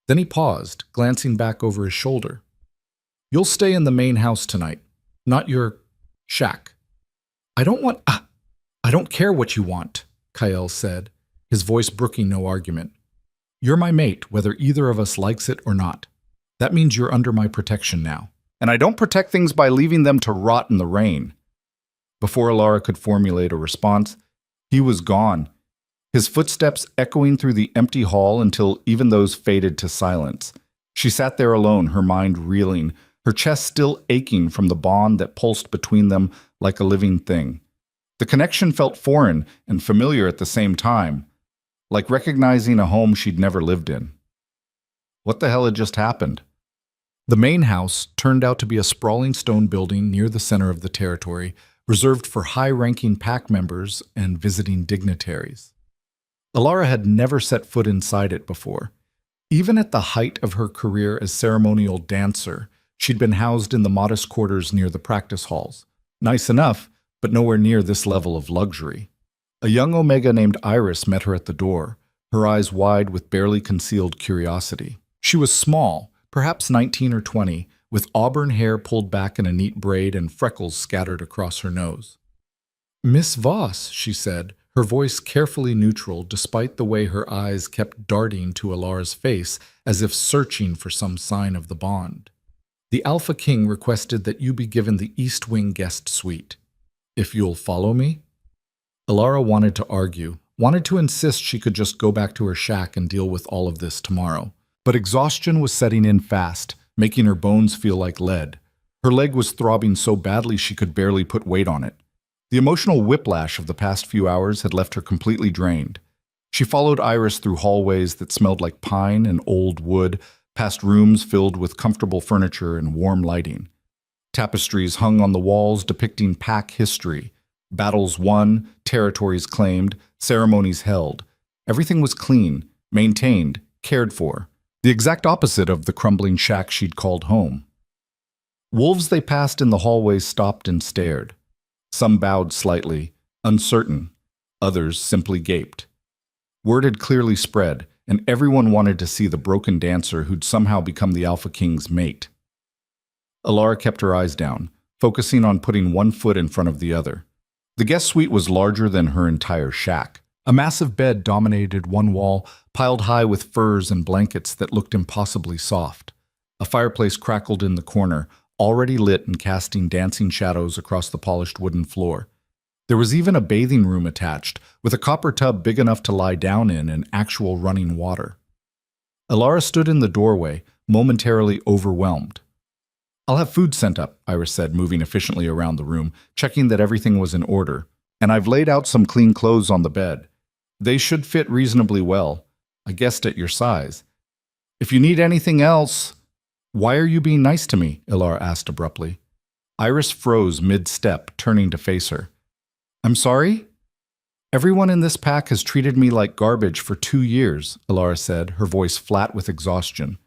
Then he paused, glancing back over his shoulder. "You'll stay in the main house tonight, not your shack." I don't care what you want," Kael said, his voice brooking no argument. "You're my mate, whether either of us likes it or not. That means you're under my protection now. And I don't protect things by leaving them to rot in the rain." Before Alara could formulate a response, he was gone, his footsteps echoing through the empty hall until even those faded to silence. She sat there alone, her mind reeling, her chest still aching from the bond that pulsed between them like a living thing. The connection felt foreign and familiar at the same time, like recognizing a home she'd never lived in. What the hell had just happened? The main house turned out to be a sprawling stone building near the center of the territory, reserved for high-ranking pack members and visiting dignitaries. Alara had never set foot inside it before. Even at the height of her career as ceremonial dancer, she'd been housed in the modest quarters near the practice halls. Nice enough, but nowhere near this level of luxury. A young Omega named Iris met her at the door, her eyes wide with barely concealed curiosity. She was small, perhaps 19 or 20, with auburn hair pulled back in a neat braid and freckles scattered across her nose. "Miss Voss," she said, her voice carefully neutral despite the way her eyes kept darting to Alara's face as if searching for some sign of the bond. "The Alpha King requested that you be given the East Wing guest suite. If you'll follow me?" Alara wanted to argue, wanted to insist she could just go back to her shack and deal with all of this tomorrow. But exhaustion was setting in fast, making her bones feel like lead. Her leg was throbbing so badly she could barely put weight on it. The emotional whiplash of the past few hours had left her completely drained. She followed Iris through hallways that smelled like pine and old wood, past rooms filled with comfortable furniture and warm lighting. Tapestries hung on the walls depicting pack history. Battles won, territories claimed, ceremonies held. Everything was clean, maintained, cared for. The exact opposite of the crumbling shack she'd called home. Wolves they passed in the hallways stopped and stared. Some bowed slightly, uncertain. Others simply gaped. Word had clearly spread, and everyone wanted to see the broken dancer who'd somehow become the Alpha King's mate. Alara kept her eyes down, focusing on putting one foot in front of the other. The guest suite was larger than her entire shack. A massive bed dominated one wall, piled high with furs and blankets that looked impossibly soft. A fireplace crackled in the corner, already lit and casting dancing shadows across the polished wooden floor. There was even a bathing room attached, with a copper tub big enough to lie down in and actual running water. Alara stood in the doorway, momentarily overwhelmed. "I'll have food sent up," Iris said, moving efficiently around the room, checking that everything was in order. "And I've laid out some clean clothes on the bed. They should fit reasonably well. I guessed at your size. If you need anything else—" "Why are you being nice to me?" Alara asked abruptly. Iris froze mid-step, turning to face her. "I'm sorry?" "Everyone in this pack has treated me like garbage for 2 years," Alara said, her voice flat with exhaustion.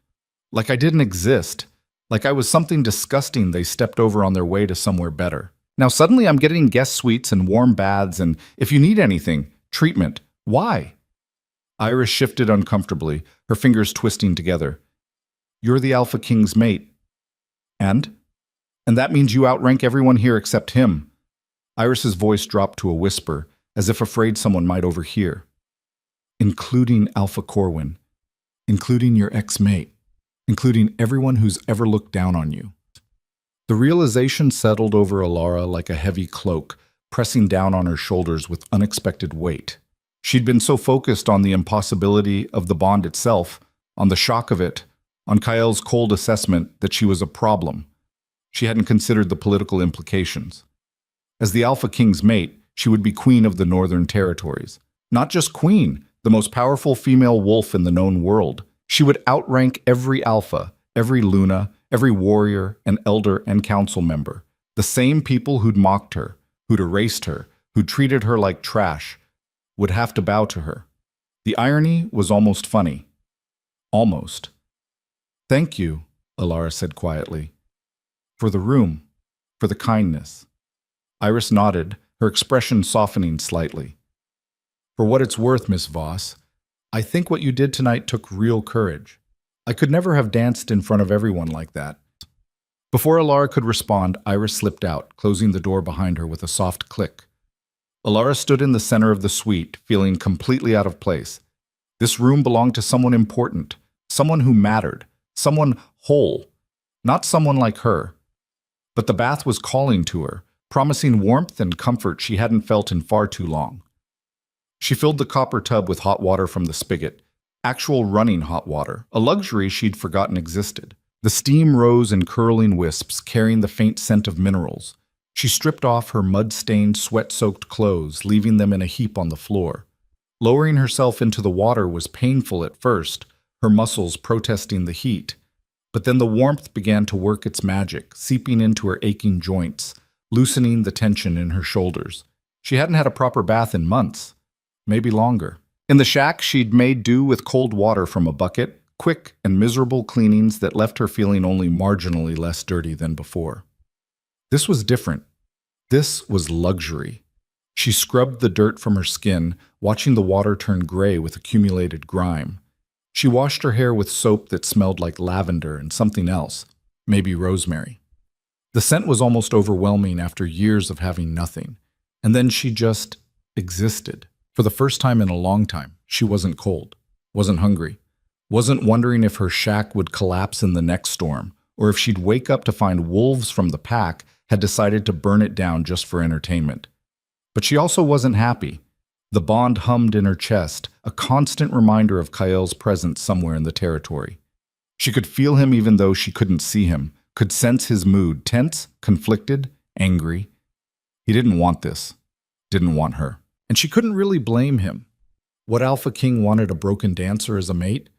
"Like I didn't exist. Like I was something disgusting they stepped over on their way to somewhere better. Now suddenly I'm getting guest suites and warm baths and, if you need anything, treatment. Why?" Iris shifted uncomfortably, her fingers twisting together. "You're the Alpha King's mate. And? And that means you outrank everyone here except him." Iris's voice dropped to a whisper, as if afraid someone might overhear. "Including Alpha Corwin. Including your ex-mate. Including everyone who's ever looked down on you." The realization settled over Alara like a heavy cloak, pressing down on her shoulders with unexpected weight. She'd been so focused on the impossibility of the bond itself, on the shock of it, on Kael's cold assessment that she was a problem. She hadn't considered the political implications. As the Alpha King's mate, she would be queen of the Northern Territories. Not just queen, the most powerful female wolf in the known world. She would outrank every alpha, every Luna, every warrior and elder and council member. The same people who'd mocked her, who'd erased her, who'd treated her like trash, would have to bow to her. The irony was almost funny. Almost. "Thank you," Alara said quietly. "For the room, for the kindness." Iris nodded, her expression softening slightly. "For what it's worth, Miss Voss, I think what you did tonight took real courage. I could never have danced in front of everyone like that." Before Alara could respond, Iris slipped out, closing the door behind her with a soft click. Alara stood in the center of the suite, feeling completely out of place. This room belonged to someone important, someone who mattered, someone whole, not someone like her. But the bath was calling to her, promising warmth and comfort she hadn't felt in far too long. She filled the copper tub with hot water from the spigot, actual running hot water, a luxury she'd forgotten existed. The steam rose in curling wisps, carrying the faint scent of minerals. She stripped off her mud-stained, sweat-soaked clothes, leaving them in a heap on the floor. Lowering herself into the water was painful at first, her muscles protesting the heat. But then the warmth began to work its magic, seeping into her aching joints, loosening the tension in her shoulders. She hadn't had a proper bath in months, maybe longer. In the shack, she'd made do with cold water from a bucket, quick and miserable cleanings that left her feeling only marginally less dirty than before. This was different. This was luxury. She scrubbed the dirt from her skin, watching the water turn gray with accumulated grime. She washed her hair with soap that smelled like lavender and something else, maybe rosemary. The scent was almost overwhelming after years of having nothing. And then she just existed. For the first time in a long time, she wasn't cold, wasn't hungry, wasn't wondering if her shack would collapse in the next storm, or if she'd wake up to find wolves from the pack had decided to burn it down just for entertainment. But she also wasn't happy. The bond hummed in her chest, a constant reminder of Kael's presence somewhere in the territory. She could feel him even though she couldn't see him, could sense his mood, tense, conflicted, angry. He didn't want this, didn't want her. And she couldn't really blame him. What Alpha King wanted a broken dancer as a mate?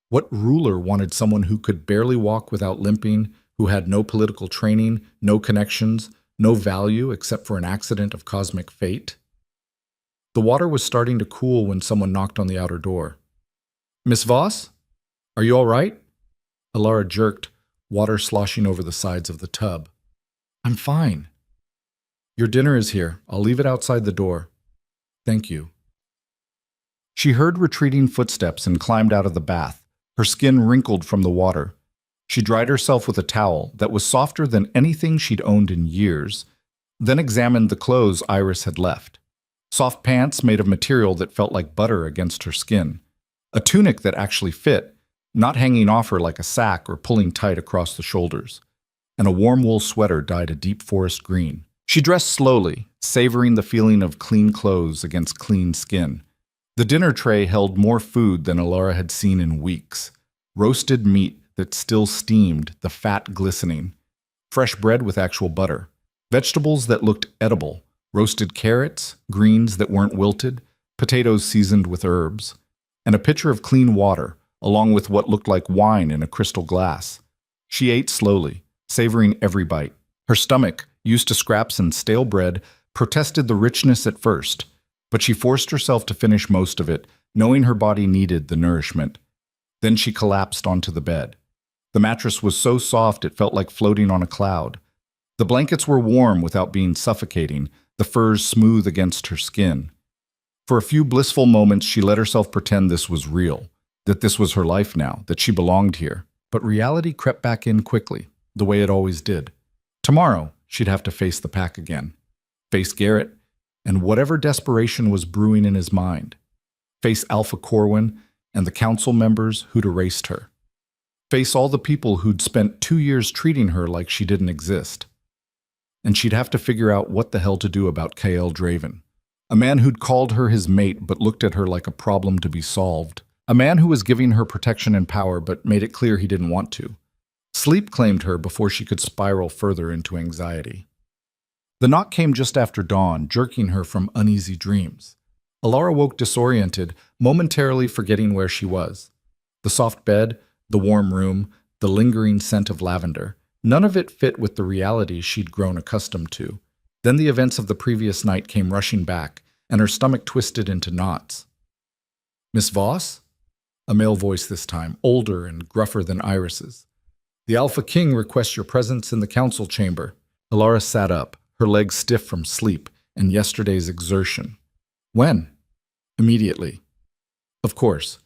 What ruler wanted someone who could barely walk without limping, who had no political training, no connections, no value except for an accident of cosmic fate? The water was starting to cool when someone knocked on the outer door. "Miss Voss? Are you all right?" Alara jerked, water sloshing over the sides of the tub. "I'm fine." "Your dinner is here. I'll leave it outside the door." "Thank you." She heard retreating footsteps and climbed out of the bath, her skin wrinkled from the water. She dried herself with a towel that was softer than anything she'd owned in years, then examined the clothes Iris had left. Soft pants made of material that felt like butter against her skin. A tunic that actually fit, not hanging off her like a sack or pulling tight across the shoulders. And a warm wool sweater dyed a deep forest green. She dressed slowly, savoring the feeling of clean clothes against clean skin. The dinner tray held more food than Alara had seen in weeks. Roasted meat that still steamed, the fat glistening. Fresh bread with actual butter. Vegetables that looked edible. Roasted carrots, greens that weren't wilted, potatoes seasoned with herbs. And a pitcher of clean water, along with what looked like wine in a crystal glass. She ate slowly, savoring every bite. Her stomach, used to scraps and stale bread, protested the richness at first, but she forced herself to finish most of it, knowing her body needed the nourishment. Then she collapsed onto the bed. The mattress was so soft it felt like floating on a cloud. The blankets were warm without being suffocating, the furs smooth against her skin. For a few blissful moments, she let herself pretend this was real, that this was her life now, that she belonged here. But reality crept back in quickly, the way it always did. Tomorrow, she'd have to face the pack again. Face Garrett, and whatever desperation was brewing in his mind. Face Alpha Corwin and the council members who'd erased her. Face all the people who'd spent 2 years treating her like she didn't exist. And she'd have to figure out what the hell to do about Kael Draven. A man who'd called her his mate but looked at her like a problem to be solved. A man who was giving her protection and power but made it clear he didn't want to. Sleep claimed her before she could spiral further into anxiety. The knock came just after dawn, jerking her from uneasy dreams. Alara woke disoriented, momentarily forgetting where she was. The soft bed, the warm room, the lingering scent of lavender. None of it fit with the reality she'd grown accustomed to. Then the events of the previous night came rushing back, and her stomach twisted into knots. "Miss Voss?" A male voice this time, older and gruffer than Iris's. "The Alpha King requests your presence in the council chamber." Alara sat up, her legs stiff from sleep and yesterday's exertion. "When?" "Immediately." Of course,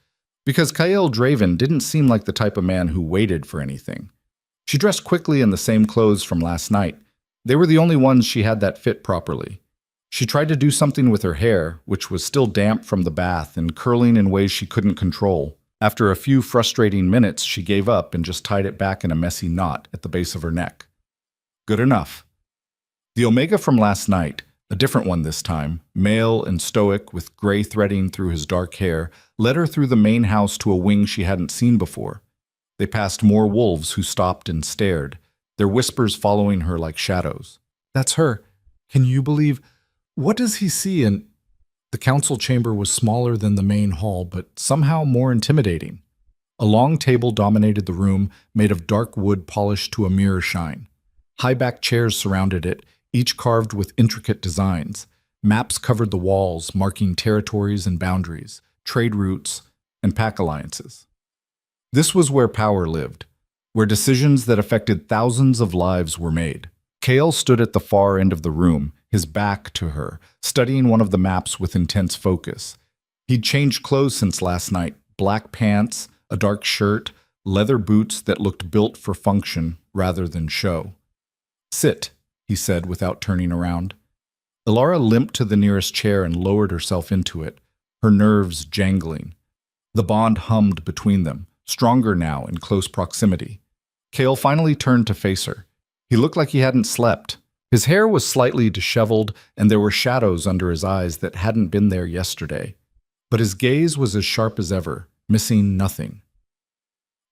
because Kael Draven didn't seem like the type of man who waited for anything. She dressed quickly in the same clothes from last night. They were the only ones she had that fit properly. She tried to do something with her hair, which was still damp from the bath and curling in ways she couldn't control. After a few frustrating minutes, she gave up and just tied it back in a messy knot at the base of her neck. Good enough. The Omega from last night, a different one this time, male and stoic with gray threading through his dark hair, led her through the main house to a wing she hadn't seen before. They passed more wolves who stopped and stared, their whispers following her like shadows. "That's her. Can you believe? What does he see?" And the council chamber was smaller than the main hall, but somehow more intimidating. A long table dominated the room, made of dark wood polished to a mirror shine. High-backed chairs surrounded it, each carved with intricate designs. Maps covered the walls, marking territories and boundaries, trade routes, and pack alliances. This was where power lived, where decisions that affected thousands of lives were made. Kael stood at the far end of the room, his back to her, studying one of the maps with intense focus. He'd changed clothes since last night, black pants, a dark shirt, leather boots that looked built for function rather than show. "Sit," he said without turning around. Alara limped to the nearest chair and lowered herself into it, her nerves jangling. The bond hummed between them, stronger now in close proximity. Kael finally turned to face her. He looked like he hadn't slept. His hair was slightly disheveled, and there were shadows under his eyes that hadn't been there yesterday. But his gaze was as sharp as ever, missing nothing.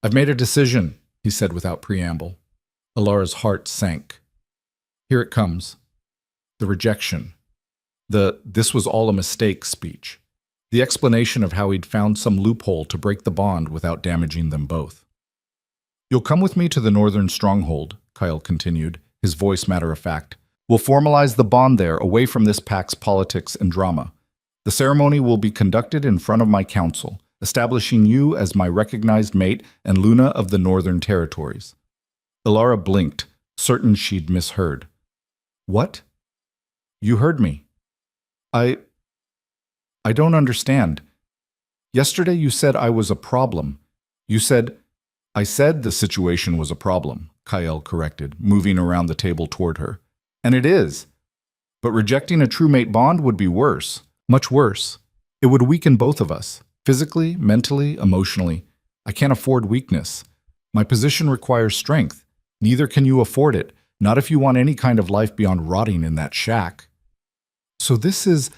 "I've made a decision," he said without preamble. Alara's heart sank. Here it comes. The rejection. The "this was all a mistake" speech. The explanation of how he'd found some loophole to break the bond without damaging them both. "You'll come with me to the northern stronghold," Kyle continued, his voice matter-of-fact. "We'll formalize the bond there, away from this pack's politics and drama. The ceremony will be conducted in front of my council, establishing you as my recognized mate and Luna of the Northern Territories." Alara blinked, certain she'd misheard. "What?" "You heard me. I don't understand. Yesterday you said I was a problem. You said—" "I said the situation was a problem," Kael corrected, moving around the table toward her. "And it is. But rejecting a true mate bond would be worse. Much worse. It would weaken both of us, physically, mentally, emotionally. I can't afford weakness. My position requires strength. Neither can you afford it, not if you want any kind of life beyond rotting in that shack." "So this is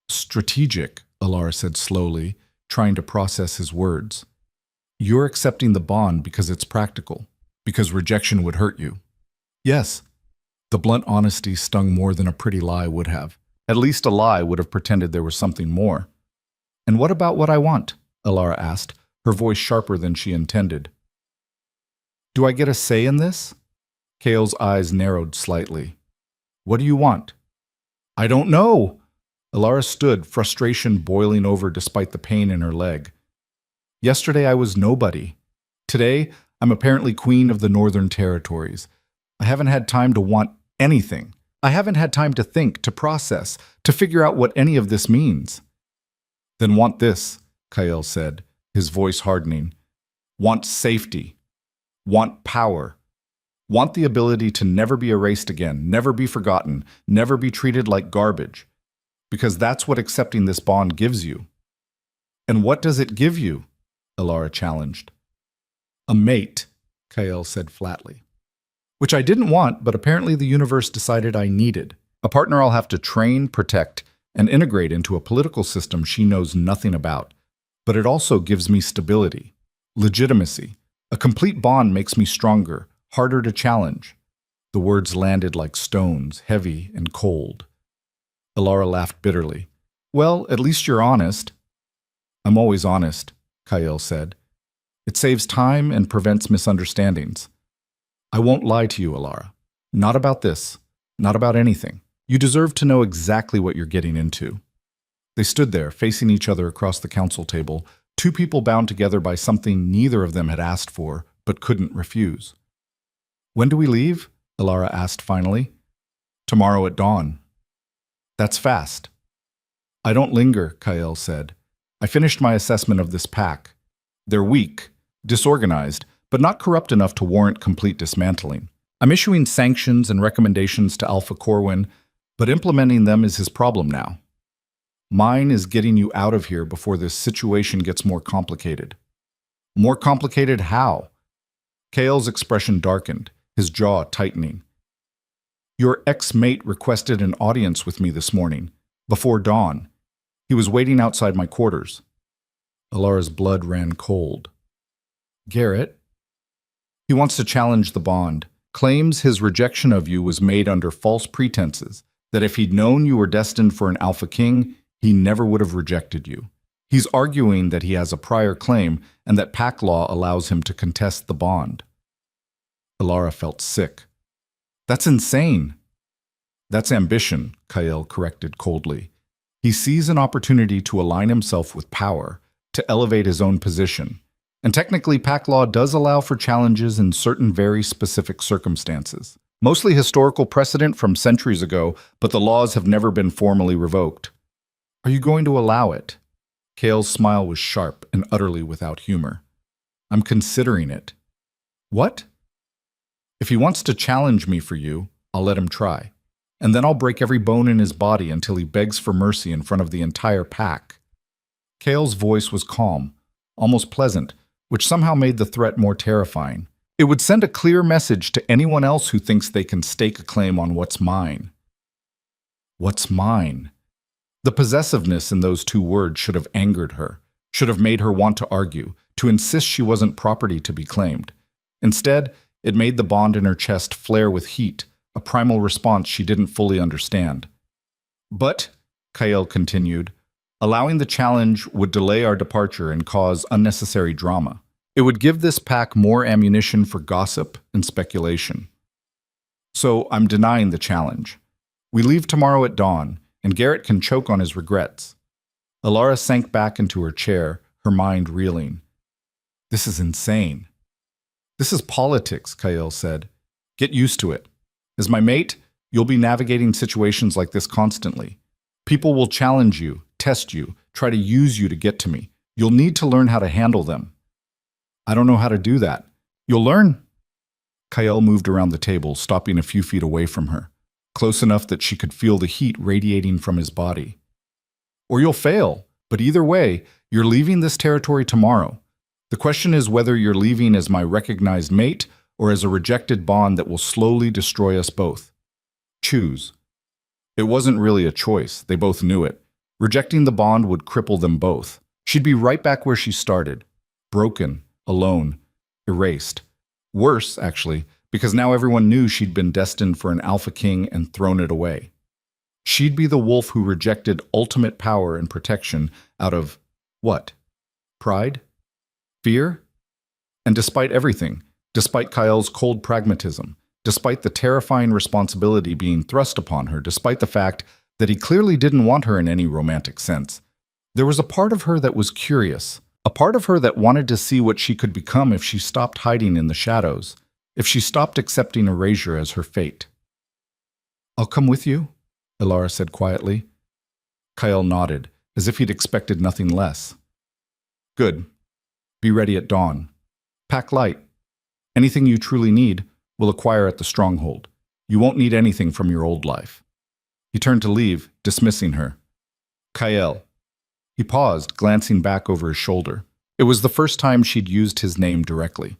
strategic," Alara said slowly, trying to process his words. "You're accepting the bond because it's practical, because rejection would hurt you." "Yes." The blunt honesty stung more than a pretty lie would have. At least a lie would have pretended there was something more. "And what about what I want?" Alara asked, her voice sharper than she intended. "Do I get a say in this?" Kael's eyes narrowed slightly. "What do you want?" "I don't know." Alara stood, frustration boiling over despite the pain in her leg. "Yesterday I was nobody. Today, I'm apparently queen of the Northern Territories. I haven't had time to want anything. I haven't had time to think, to process, to figure out what any of this means." "Then want this," Kael said, his voice hardening. "Want safety. Want power. Want the ability to never be erased again, never be forgotten, never be treated like garbage. Because that's what accepting this bond gives you." "And what does it give you?" Alara challenged. "A mate," Kael said flatly. "Which I didn't want, but apparently the universe decided I needed. A partner I'll have to train, protect, and integrate into a political system she knows nothing about. But it also gives me stability, legitimacy. A complete bond makes me stronger, harder to challenge. The words landed like stones, heavy and cold. Alara laughed bitterly. Well, at least you're honest. I'm always honest, Kyle said. It saves time and prevents misunderstandings. I won't lie to you, Alara. Not about this. Not about anything. You deserve to know exactly what you're getting into. They stood there, facing each other across the council table, two people bound together by something neither of them had asked for, but couldn't refuse. When do we leave? Alara asked finally. Tomorrow at dawn. That's fast. I don't linger, Kyle said. I finished my assessment of this pack. They're weak, disorganized, but not corrupt enough to warrant complete dismantling. I'm issuing sanctions and recommendations to Alpha Corwin, but implementing them is his problem now. Mine is getting you out of here before this situation gets more complicated. More complicated how? Kale's expression darkened, his jaw tightening. Your ex-mate requested an audience with me this morning, before dawn. He was waiting outside my quarters. Alara's blood ran cold. Garrett? He wants to challenge the bond, claims his rejection of you was made under false pretenses, that if he'd known you were destined for an Alpha King, he never would have rejected you. He's arguing that he has a prior claim and that pack law allows him to contest the bond. Alara felt sick. That's insane. That's ambition, Kyle corrected coldly. He sees an opportunity to align himself with power, to elevate his own position. And technically, pack law does allow for challenges in certain very specific circumstances. Mostly historical precedent from centuries ago, but the laws have never been formally revoked. Are you going to allow it? Kale's smile was sharp and utterly without humor. I'm considering it. What? If he wants to challenge me for you, I'll let him try. And then I'll break every bone in his body until he begs for mercy in front of the entire pack. Kale's voice was calm, almost pleasant, which somehow made the threat more terrifying. It would send a clear message to anyone else who thinks they can stake a claim on what's mine. What's mine? The possessiveness in those two words should have angered her, should have made her want to argue, to insist she wasn't property to be claimed. Instead, it made the bond in her chest flare with heat, a primal response she didn't fully understand. But, Kyle continued, allowing the challenge would delay our departure and cause unnecessary drama. It would give this pack more ammunition for gossip and speculation. So I'm denying the challenge. We leave tomorrow at dawn, and Garrett can choke on his regrets. Alara sank back into her chair, her mind reeling. This is insane. This is politics, Kyle said. Get used to it. As my mate, you'll be navigating situations like this constantly. People will challenge you, test you, try to use you to get to me. You'll need to learn how to handle them. I don't know how to do that. You'll learn. Kyle moved around the table, stopping a few feet away from her, close enough that she could feel the heat radiating from his body. Or you'll fail, but either way, you're leaving this territory tomorrow. The question is whether you're leaving as my recognized mate or as a rejected bond that will slowly destroy us both. Choose. It wasn't really a choice. They both knew it. Rejecting the bond would cripple them both. She'd be right back where she started. Broken, alone, erased. Worse, actually, because now everyone knew she'd been destined for an Alpha King and thrown it away. She'd be the wolf who rejected ultimate power and protection out of, what? Pride? Fear? And despite everything, despite Kyle's cold pragmatism, despite the terrifying responsibility being thrust upon her, despite the fact that he clearly didn't want her in any romantic sense, there was a part of her that was curious, a part of her that wanted to see what she could become if she stopped hiding in the shadows, if she stopped accepting erasure as her fate. I'll come with you, Alara said quietly. Kyle nodded, as if he'd expected nothing less. Good. Be ready at dawn. Pack light. Anything you truly need, we'll acquire at the stronghold. You won't need anything from your old life. He turned to leave, dismissing her. Kyle. He paused, glancing back over his shoulder. It was the first time she'd used his name directly.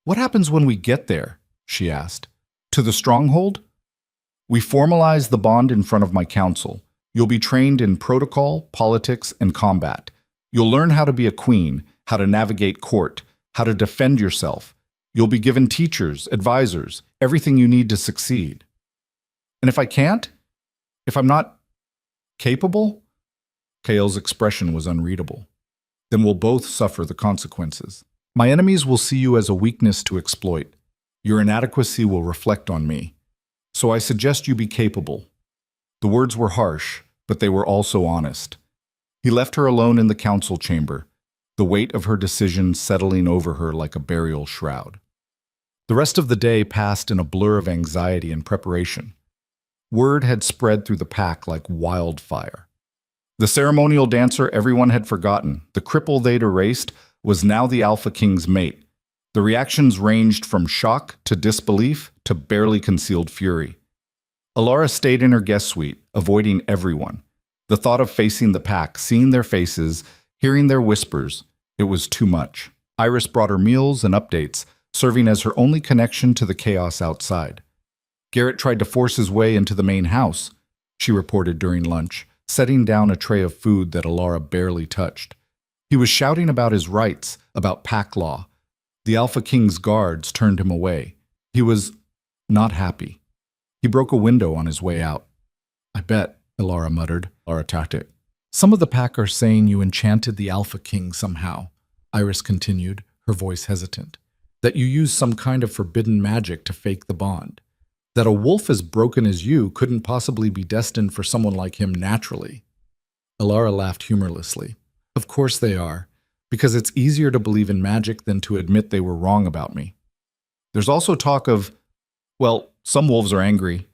What happens when we get there? She asked. To the stronghold? We formalize the bond in front of my council. You'll be trained in protocol, politics, and combat. You'll learn how to be a queen, how to navigate court, how to defend yourself. You'll be given teachers, advisors, everything you need to succeed. And if I can't? If I'm not capable? Kael's expression was unreadable. Then we'll both suffer the consequences. My enemies will see you as a weakness to exploit. Your inadequacy will reflect on me. So I suggest you be capable. The words were harsh, but they were also honest. He left her alone in the council chamber, the weight of her decision settling over her like a burial shroud. The rest of the day passed in a blur of anxiety and preparation. Word had spread through the pack like wildfire. The ceremonial dancer everyone had forgotten, the cripple they'd erased, was now the Alpha King's mate. The reactions ranged from shock to disbelief to barely concealed fury. Alara stayed in her guest suite, avoiding everyone. The thought of facing the pack, seeing their faces, hearing their whispers, it was too much. Iris brought her meals and updates, serving as her only connection to the chaos outside. Garrett tried to force his way into the main house, she reported during lunch, setting down a tray of food that Alara barely touched. He was shouting about his rights, about pack law. The Alpha King's guards turned him away. He was not happy. He broke a window on his way out. I bet, Alara muttered. Alara tactic. Some of the pack are saying you enchanted the Alpha King somehow, Iris continued, her voice hesitant. That you used some kind of forbidden magic to fake the bond. That a wolf as broken as you couldn't possibly be destined for someone like him naturally. Alara laughed humorlessly. Of course they are, because it's easier to believe in magic than to admit they were wrong about me. There's also talk of, well, some wolves are angry.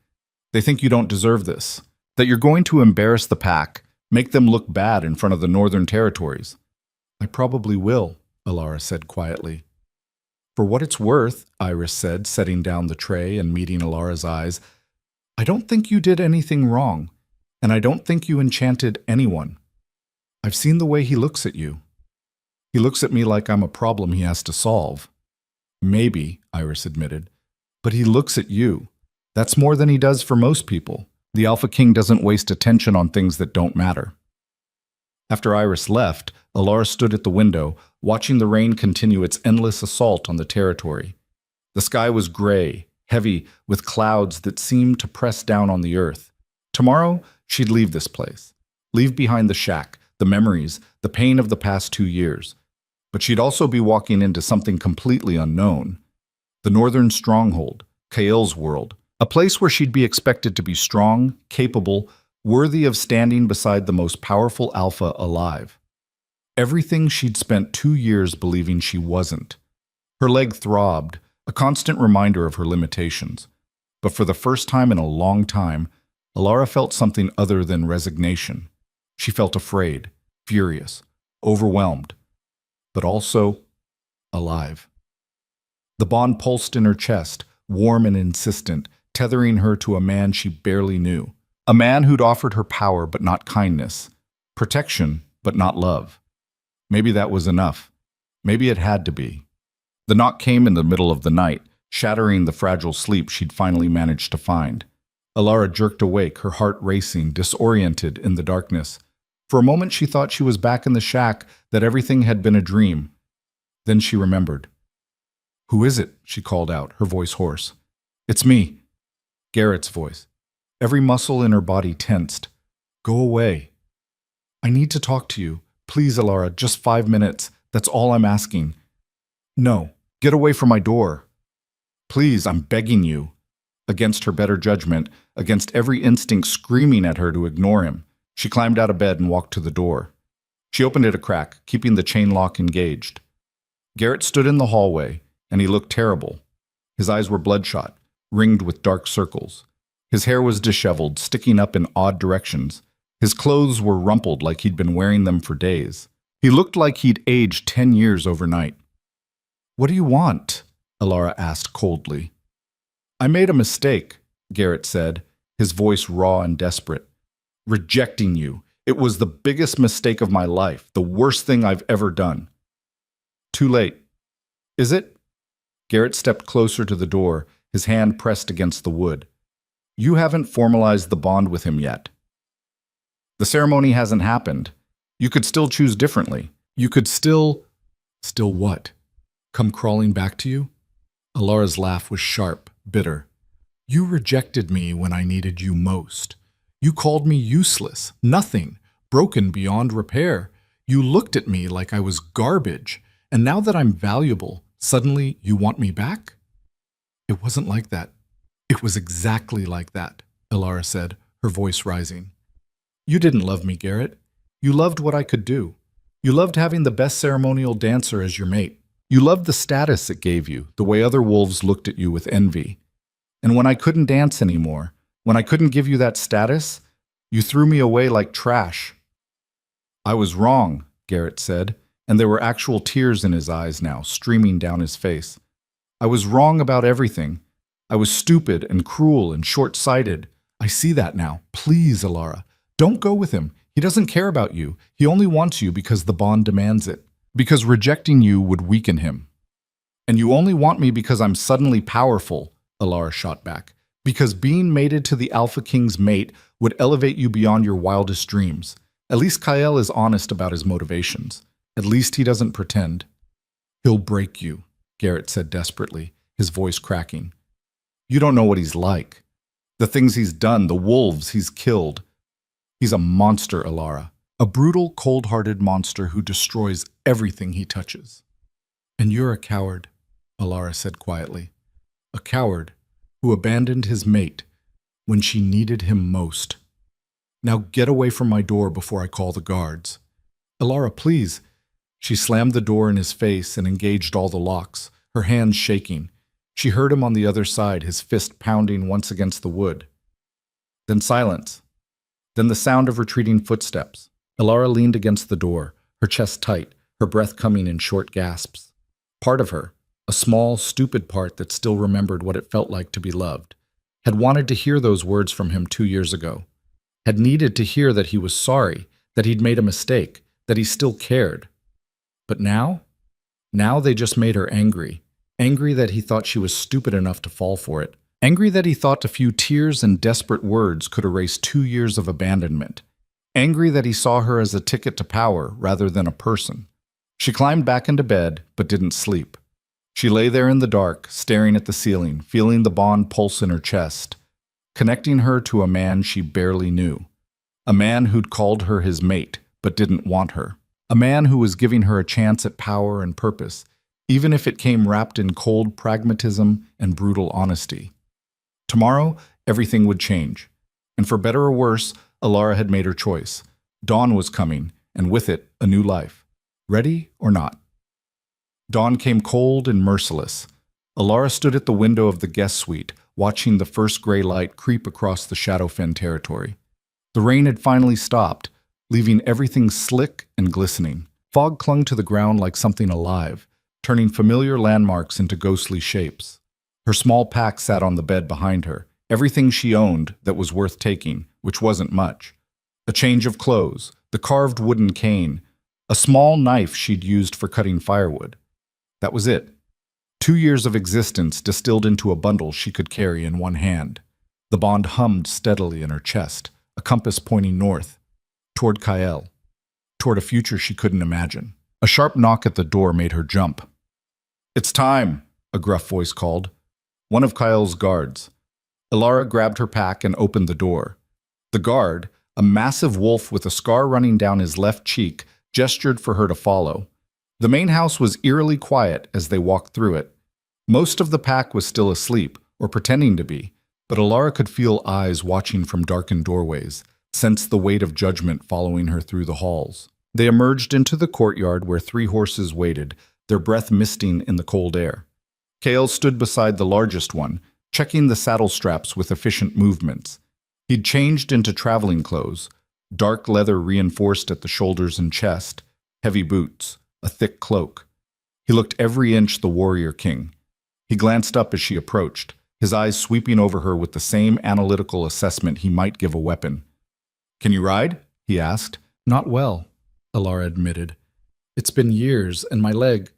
They think you don't deserve this. That you're going to embarrass the pack, make them look bad in front of the Northern Territories. I probably will, Alara said quietly. For what it's worth, Iris said, setting down the tray and meeting Alara's eyes, I don't think you did anything wrong, and I don't think you enchanted anyone. I've seen the way he looks at you. He looks at me like I'm a problem he has to solve. Maybe, Iris admitted, but he looks at you. That's more than he does for most people. The Alpha King doesn't waste attention on things that don't matter. After Iris left, Alara stood at the window, watching the rain continue its endless assault on the territory. The sky was gray, heavy, with clouds that seemed to press down on the earth. Tomorrow, she'd leave this place. Leave behind the shack, the memories, the pain of the past 2 years. But she'd also be walking into something completely unknown. The Northern Stronghold, Kael's world, a place where she'd be expected to be strong, capable, worthy of standing beside the most powerful alpha alive. Everything she'd spent 2 years believing she wasn't. Her leg throbbed, a constant reminder of her limitations. But for the first time in a long time, Alara felt something other than resignation. She felt afraid, furious, overwhelmed, but also alive. The bond pulsed in her chest, warm and insistent, tethering her to a man she barely knew. A man who'd offered her power but not kindness, protection but not love. Maybe that was enough. Maybe it had to be. The knock came in the middle of the night, shattering the fragile sleep she'd finally managed to find. Alara jerked awake, her heart racing, disoriented in the darkness. For a moment she thought she was back in the shack, that everything had been a dream. Then she remembered. "Who is it?" she called out, her voice hoarse. "It's me." Garrett's voice. Every muscle in her body tensed. "Go away." "I need to talk to you. Please, Alara, just 5 minutes. That's all I'm asking." "No, get away from my door." "Please, I'm begging you." Against her better judgment, against every instinct screaming at her to ignore him, she climbed out of bed and walked to the door. She opened it a crack, keeping the chain lock engaged. Garrett stood in the hallway, and he looked terrible. His eyes were bloodshot, ringed with dark circles. His hair was disheveled, sticking up in odd directions. His clothes were rumpled like he'd been wearing them for days. He looked like he'd aged 10 years overnight. "What do you want?" Alara asked coldly. "I made a mistake," Garrett said, his voice raw and desperate. "Rejecting you. It was the biggest mistake of my life, the worst thing I've ever done." "Too late." "Is it?" Garrett stepped closer to the door, his hand pressed against the wood. "You haven't formalized the bond with him yet." The ceremony hasn't happened. You could still choose differently. You could still... Still what? Come crawling back to you? Alara's laugh was sharp, bitter. You rejected me when I needed you most. You called me useless, nothing, broken beyond repair. You looked at me like I was garbage, and now that I'm valuable, suddenly you want me back? It wasn't like that. It was exactly like that, Alara said, her voice rising. You didn't love me, Garrett. You loved what I could do. You loved having the best ceremonial dancer as your mate. You loved the status it gave you, the way other wolves looked at you with envy. And when I couldn't dance anymore, when I couldn't give you that status, you threw me away like trash. I was wrong, Garrett said, and there were actual tears in his eyes now, streaming down his face. I was wrong about everything. I was stupid and cruel and short-sighted. I see that now. Please, Alara, don't go with him. He doesn't care about you. He only wants you because the bond demands it. Because rejecting you would weaken him. And you only want me because I'm suddenly powerful, Alara shot back. Because being mated to the Alpha King's mate would elevate you beyond your wildest dreams. At least Kyle is honest about his motivations. At least he doesn't pretend. He'll break you, Garrett said desperately, his voice cracking. You don't know what he's like. The things he's done, the wolves he's killed. He's a monster, Alara. A brutal, cold-hearted monster who destroys everything he touches. And you're a coward, Alara said quietly. A coward who abandoned his mate when she needed him most. Now get away from my door before I call the guards. Alara, please. She slammed the door in his face and engaged all the locks, her hands shaking. She heard him on the other side, his fist pounding once against the wood. Then silence. Then the sound of retreating footsteps. Alara leaned against the door, her chest tight, her breath coming in short gasps. Part of her, a small, stupid part that still remembered what it felt like to be loved, had wanted to hear those words from him 2 years ago, had needed to hear that he was sorry, that he'd made a mistake, that he still cared. But now they just made her angry. Angry that he thought she was stupid enough to fall for it. Angry that he thought a few tears and desperate words could erase 2 years of abandonment. Angry that he saw her as a ticket to power rather than a person. She climbed back into bed, but didn't sleep. She lay there in the dark, staring at the ceiling, feeling the bond pulse in her chest, connecting her to a man she barely knew. A man who'd called her his mate, but didn't want her. A man who was giving her a chance at power and purpose, even if it came wrapped in cold pragmatism and brutal honesty. Tomorrow, everything would change. And for better or worse, Alara had made her choice. Dawn was coming, and with it, a new life. Ready or not? Dawn came cold and merciless. Alara stood at the window of the guest suite, watching the first gray light creep across the Shadowfen territory. The rain had finally stopped, leaving everything slick and glistening. Fog clung to the ground like something alive, turning familiar landmarks into ghostly shapes. Her small pack sat on the bed behind her, everything she owned that was worth taking, which wasn't much. A change of clothes, the carved wooden cane, a small knife she'd used for cutting firewood. That was it. 2 years of existence distilled into a bundle she could carry in one hand. The bond hummed steadily in her chest, a compass pointing north, toward Kyle, toward a future she couldn't imagine. A sharp knock at the door made her jump. "It's time," a gruff voice called. One of Kyle's guards. Alara grabbed her pack and opened the door. The guard, a massive wolf with a scar running down his left cheek, gestured for her to follow. The main house was eerily quiet as they walked through it. Most of the pack was still asleep, or pretending to be, but Alara could feel eyes watching from darkened doorways, sense the weight of judgment following her through the halls. They emerged into the courtyard where 3 horses waited, their breath misting in the cold air. Kale stood beside the largest one, checking the saddle straps with efficient movements. He'd changed into traveling clothes, dark leather reinforced at the shoulders and chest, heavy boots, a thick cloak. He looked every inch the warrior king. He glanced up as she approached, his eyes sweeping over her with the same analytical assessment he might give a weapon. "Can you ride?" he asked. "Not well," Alara admitted. "It's been years, and my leg."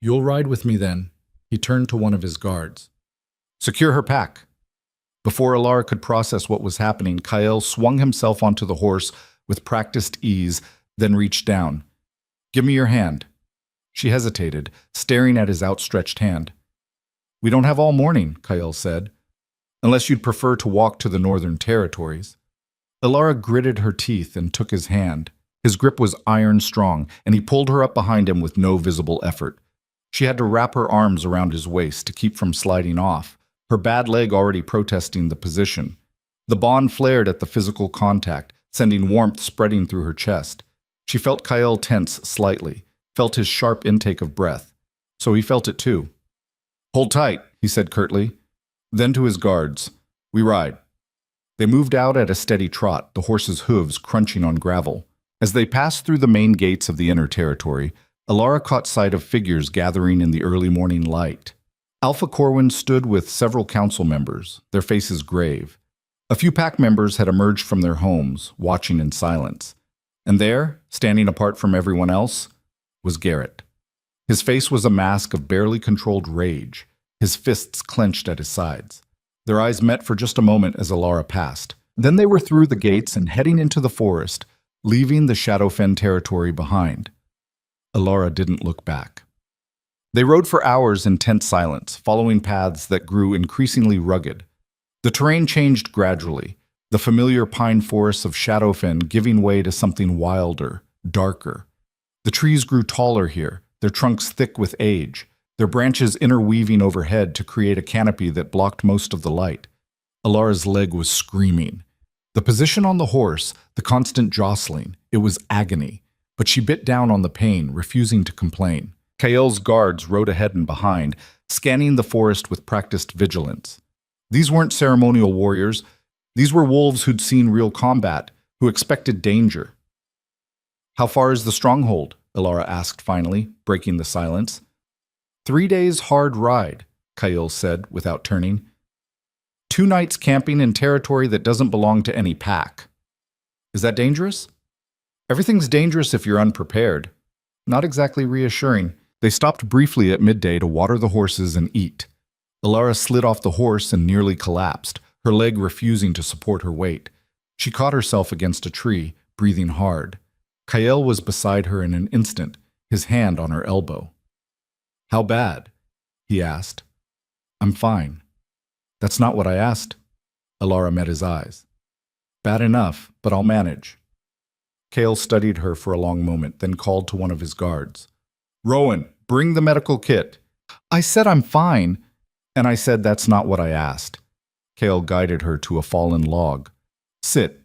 "You'll ride with me then." He turned to one of his guards. "Secure her pack." Before Alara could process what was happening, Kyle swung himself onto the horse, with practiced ease, then reached down. "Give me your hand." She hesitated, staring at his outstretched hand. "We don't have all morning," Kyle said, "unless you'd prefer to walk to the Northern Territories." Elara gritted her teeth and took his hand. His grip was iron strong, and he pulled her up behind him with no visible effort. She had to wrap her arms around his waist to keep from sliding off, her bad leg already protesting the position. The bond flared at the physical contact, sending warmth spreading through her chest. She felt Kyle tense slightly, felt his sharp intake of breath. So he felt it too. "Hold tight," he said curtly. Then to his guards, "We ride." They moved out at a steady trot, the horses' hooves crunching on gravel. As they passed through the main gates of the inner territory, Elara caught sight of figures gathering in the early morning light. Alpha Corwin stood with several council members, their faces grave. A few pack members had emerged from their homes, watching in silence. And there, standing apart from everyone else, was Garrett. His face was a mask of barely controlled rage, his fists clenched at his sides. Their eyes met for just a moment as Elara passed. Then they were through the gates and heading into the forest, leaving the Shadowfen territory behind. Elara didn't look back. They rode for hours in tense silence, following paths that grew increasingly rugged. The terrain changed gradually, the familiar pine forests of Shadowfen giving way to something wilder, darker. The trees grew taller here, their trunks thick with age, their branches interweaving overhead to create a canopy that blocked most of the light. Alara's leg was screaming. The position on the horse, the constant jostling, it was agony, but she bit down on the pain, refusing to complain. Kael's guards rode ahead and behind, scanning the forest with practiced vigilance. These weren't ceremonial warriors. These were wolves who'd seen real combat, who expected danger. "How far is the stronghold?" Elara asked finally, breaking the silence. 3 days' hard ride, Kael said without turning. 2 nights camping in territory that doesn't belong to any pack. Is that dangerous? Everything's dangerous if you're unprepared. Not exactly reassuring. They stopped briefly at midday to water the horses and eat. Elara slid off the horse and nearly collapsed, her leg refusing to support her weight. She caught herself against a tree, breathing hard. Kael was beside her in an instant, his hand on her elbow. "How bad?" he asked. "I'm fine." "That's not what I asked." Elara met his eyes. "Bad enough, but I'll manage." Kael studied her for a long moment, then called to one of his guards. "Rowan, bring the medical kit." "I said I'm fine." "And I said that's not what I asked." Kael guided her to a fallen log. "Sit."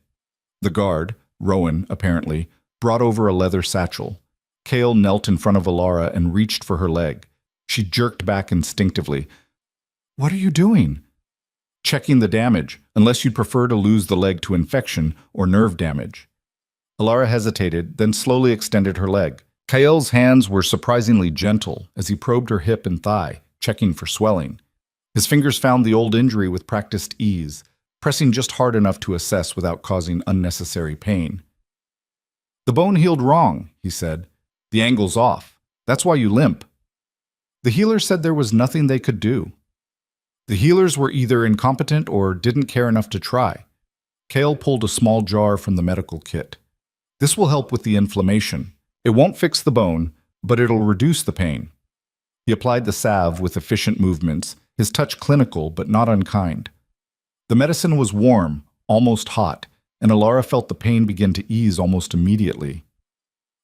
The guard, Rowan apparently, brought over a leather satchel. Kael knelt in front of Elara and reached for her leg. She jerked back instinctively. "What are you doing?" "Checking the damage, unless you'd prefer to lose the leg to infection or nerve damage." Elara hesitated, then slowly extended her leg. Kael's hands were surprisingly gentle as he probed her hip and thigh, checking for swelling. His fingers found the old injury with practiced ease, pressing just hard enough to assess without causing unnecessary pain. "The bone healed wrong," he said. "The angle's off. That's why you limp." The healer said there was nothing they could do. The healers were either incompetent or didn't care enough to try. Kael pulled a small jar from the medical kit. "This will help with the inflammation. It won't fix the bone, but it'll reduce the pain." He applied the salve with efficient movements, his touch clinical but not unkind. The medicine was warm, almost hot, and Elara felt the pain begin to ease almost immediately.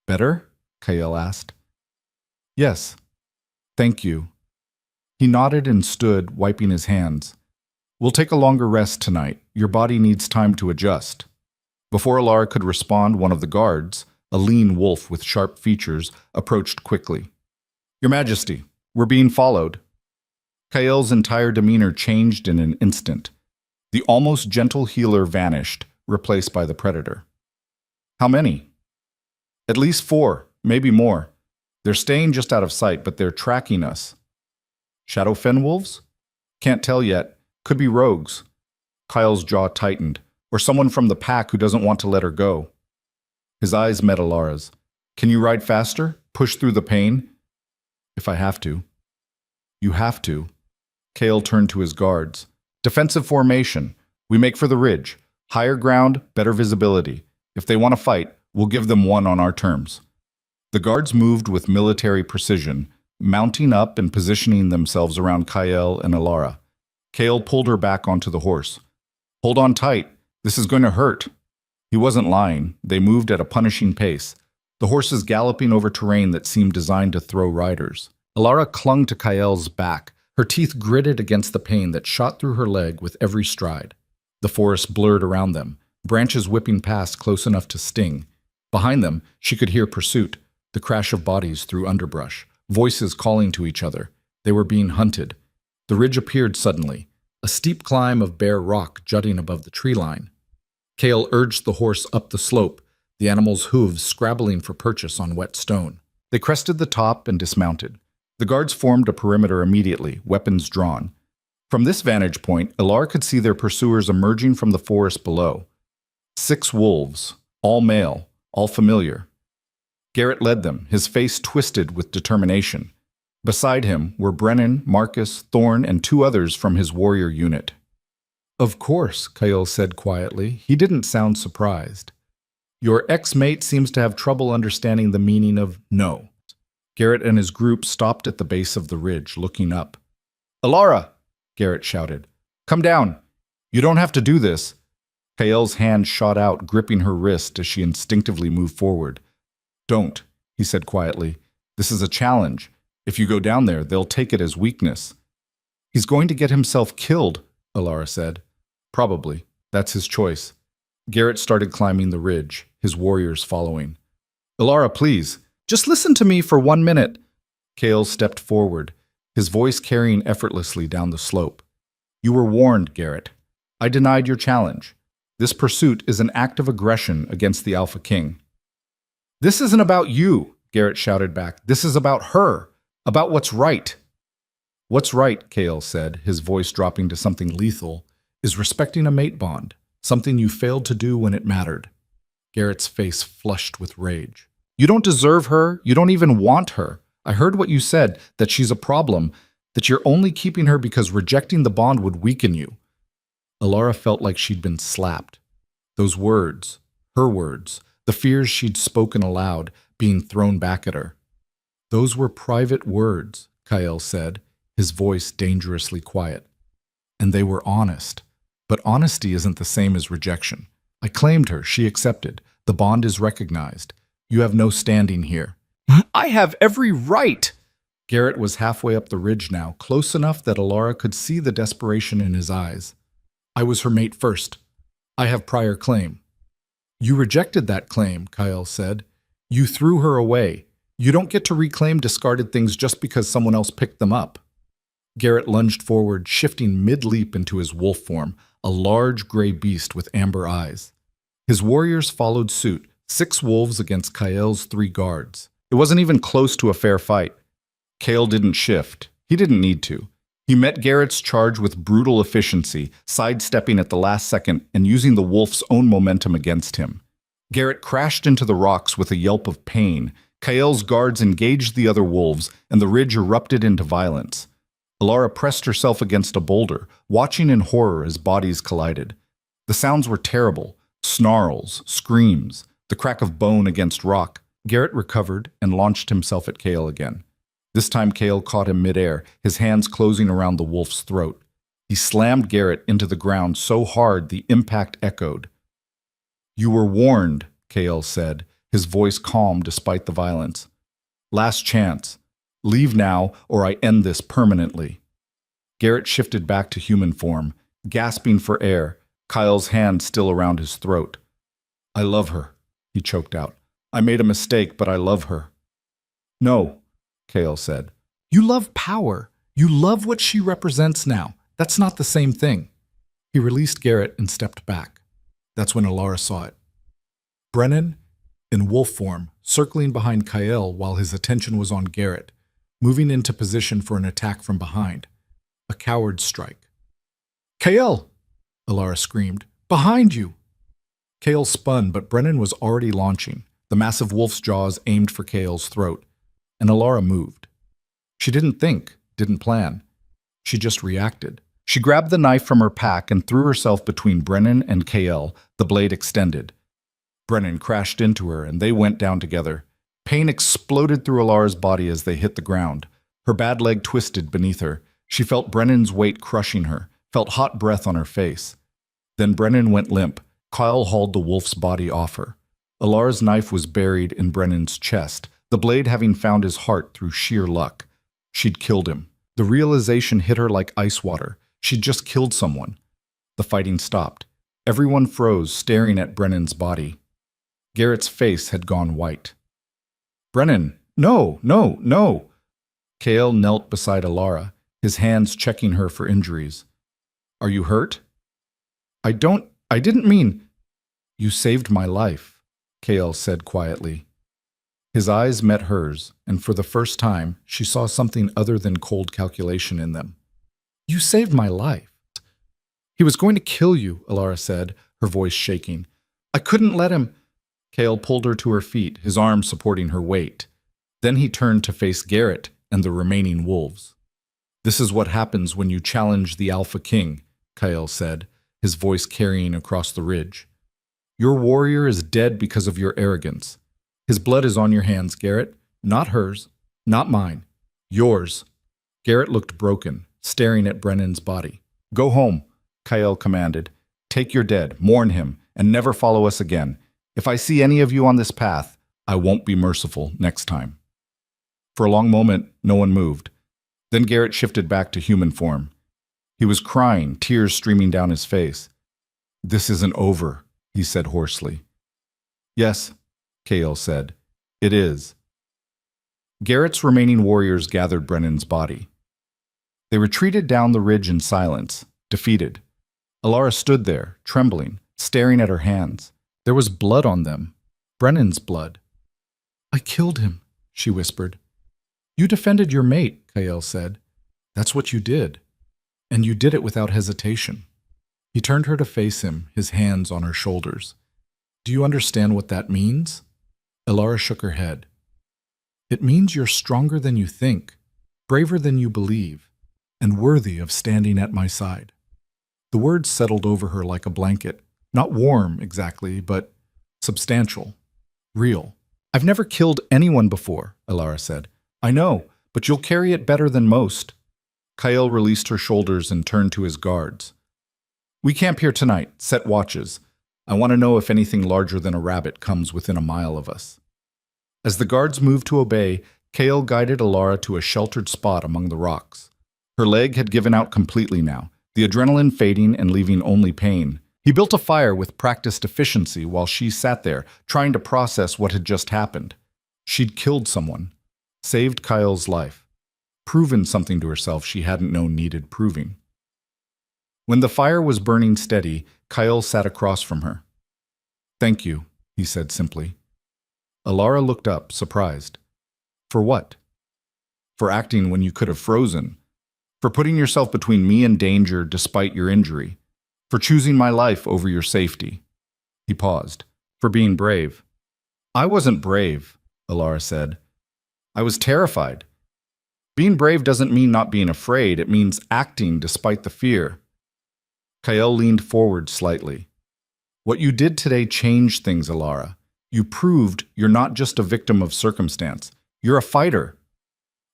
"Better?" Kael asked. "Yes. Thank you." He nodded and stood, wiping his hands. "We'll take a longer rest tonight. Your body needs time to adjust." Before Elara could respond, one of the guards, a lean wolf with sharp features, approached quickly. "Your Majesty, we're being followed." Kael's entire demeanor changed in an instant. The almost gentle healer vanished, replaced by the predator. "How many?" "At least 4, maybe more. They're staying just out of sight, but they're tracking us." "Shadowfen wolves?" "Can't tell yet. Could be rogues." Kyle's jaw tightened. "Or someone from the pack who doesn't want to let her go." His eyes met Alara's. "Can you ride faster? Push through the pain?" "If I have to." "You have to." Kael turned to his guards. "Defensive formation. We make for the ridge. Higher ground, better visibility. If they want to fight, we'll give them one on our terms. The guards moved with military precision, mounting up and positioning themselves around Kael and Alara. Kael pulled her back onto the horse. Hold on tight. This is going to hurt. He wasn't lying. They moved at a punishing pace, the horses galloping over terrain that seemed designed to throw riders. Alara clung to Kael's back, her teeth gritted against the pain that shot through her leg with every stride. The forest blurred around them, branches whipping past close enough to sting. Behind them, she could hear pursuit, the crash of bodies through underbrush, voices calling to each other. They were being hunted. The ridge appeared suddenly, a steep climb of bare rock jutting above the tree line. Kael urged the horse up the slope, the animal's hooves scrabbling for purchase on wet stone. They crested the top and dismounted. The guards formed a perimeter immediately, weapons drawn. From this vantage point, Alara could see their pursuers emerging from the forest below. 6 wolves, all male, all familiar. Garrett led them, his face twisted with determination. Beside him were Brennan, Marcus, Thorne, and 2 others from his warrior unit. Of course, Kael said quietly. He didn't sound surprised. Your ex-mate seems to have trouble understanding the meaning of no. Garrett and his group stopped at the base of the ridge, looking up. Alara! Garrett shouted. Come down. You don't have to do this. Kael's hand shot out, gripping her wrist as she instinctively moved forward. Don't, he said quietly. This is a challenge. If you go down there, they'll take it as weakness. He's going to get himself killed, Alara said. Probably. That's his choice. Garrett started climbing the ridge, his warriors following. Alara, please, just listen to me for 1 minute. Kael stepped forward, his voice carrying effortlessly down the slope. You were warned, Garrett. I denied your challenge. This pursuit is an act of aggression against the Alpha King. This isn't about you, Garrett shouted back. This is about her, about what's right. What's right, Kael said, his voice dropping to something lethal, is respecting a mate bond, something you failed to do when it mattered. Garrett's face flushed with rage. You don't deserve her. You don't even want her. I heard what you said, that she's a problem, that you're only keeping her because rejecting the bond would weaken you. Alara felt like she'd been slapped. Those words, her words, the fears she'd spoken aloud, being thrown back at her. Those were private words, Kael said, his voice dangerously quiet. And they were honest. But honesty isn't the same as rejection. I claimed her, she accepted. The bond is recognized. You have no standing here. I have every right! Garrett was halfway up the ridge now, close enough that Alara could see the desperation in his eyes. I was her mate first. I have prior claim. You rejected that claim, Kael said. You threw her away. You don't get to reclaim discarded things just because someone else picked them up. Garrett lunged forward, shifting mid-leap into his wolf form, a large gray beast with amber eyes. His warriors followed suit, 6 wolves against Kael's 3 guards. It wasn't even close to a fair fight. Kael didn't shift. He didn't need to. He met Garrett's charge with brutal efficiency, sidestepping at the last second and using the wolf's own momentum against him. Garrett crashed into the rocks with a yelp of pain. Kael's guards engaged the other wolves, and the ridge erupted into violence. Alara pressed herself against a boulder, watching in horror as bodies collided. The sounds were terrible. Snarls, screams, the crack of bone against rock. Garrett recovered and launched himself at Kael again. This time Kael caught him midair, his hands closing around the wolf's throat. He slammed Garrett into the ground so hard the impact echoed. You were warned, Kael said, his voice calm despite the violence. Last chance. Leave now, or I end this permanently. Garrett shifted back to human form, gasping for air, Kael's hand still around his throat. I love her, he choked out. I made a mistake, but I love her. No, Kael said. You love power. You love what she represents now. That's not the same thing. He released Garrett and stepped back. That's when Alara saw it. Brennan, in wolf form, circling behind Kael while his attention was on Garrett, moving into position for an attack from behind. A coward's strike. Kael! Alara screamed. Behind you! Kael spun, but Brennan was already launching, the massive wolf's jaws aimed for Kael's throat, and Alara moved. She didn't think, didn't plan. She just reacted. She grabbed the knife from her pack and threw herself between Brennan and Kael, the blade extended. Brennan crashed into her, and they went down together. Pain exploded through Alara's body as they hit the ground. Her bad leg twisted beneath her. She felt Brennan's weight crushing her, felt hot breath on her face. Then Brennan went limp. Kyle hauled the wolf's body off her. Alara's knife was buried in Brennan's chest, the blade having found his heart through sheer luck. She'd killed him. The realization hit her like ice water. She'd just killed someone. The fighting stopped. Everyone froze, staring at Brennan's body. Garrett's face had gone white. "Brennan, no, no, no!" Kale knelt beside Alara, his hands checking her for injuries. "Are you hurt?" I didn't mean—" "You saved my life," Kale said quietly. His eyes met hers, and for the first time, she saw something other than cold calculation in them. "You saved my life." "He was going to kill you," Alara said, her voice shaking. "I couldn't let him—" Kale pulled her to her feet, his arm supporting her weight. Then he turned to face Garrett and the remaining wolves. "This is what happens when you challenge the Alpha King," Kale said, his voice carrying across the ridge. "Your warrior is dead because of your arrogance. His blood is on your hands, Garrett. Not hers, not mine. Yours." Garrett looked broken, staring at Brennan's body. "Go home," Kyle commanded. "Take your dead, mourn him, and never follow us again. If I see any of you on this path, I won't be merciful next time." For a long moment, no one moved. Then Garrett shifted back to human form. He was crying, tears streaming down his face. "This isn't over," he said hoarsely. "Yes," Kale said. "It is." Garrett's remaining warriors gathered Brennan's body. They retreated down the ridge in silence, defeated. Alara stood there, trembling, staring at her hands. There was blood on them. Brennan's blood. "I killed him," she whispered. "You defended your mate," Kyle said. "That's what you did. And you did it without hesitation." He turned her to face him, his hands on her shoulders. "Do you understand what that means?" Alara shook her head. "It means you're stronger than you think, braver than you believe, and worthy of standing at my side." The words settled over her like a blanket, not warm exactly, but substantial, real. "I've never killed anyone before," Alara said. "I know, but you'll carry it better than most." Kyle released her shoulders and turned to his guards. "We camp here tonight, set watches. I want to know if anything larger than a rabbit comes within a mile of us." As the guards moved to obey, Kale guided Alara to a sheltered spot among the rocks. Her leg had given out completely now, the adrenaline fading and leaving only pain. He built a fire with practiced efficiency while she sat there, trying to process what had just happened. She'd killed someone, saved Kyle's life, proven something to herself she hadn't known needed proving. When the fire was burning steady, Kyle sat across from her. "Thank you," he said simply. Alara looked up, surprised. "For what?" "For acting when you could have frozen. For putting yourself between me and danger despite your injury. For choosing my life over your safety." He paused. "For being brave." "I wasn't brave," Alara said. "I was terrified. Being brave doesn't mean not being afraid. It means acting despite the fear." Kyle leaned forward slightly. "What you did today changed things, Alara. You proved you're not just a victim of circumstance. You're a fighter."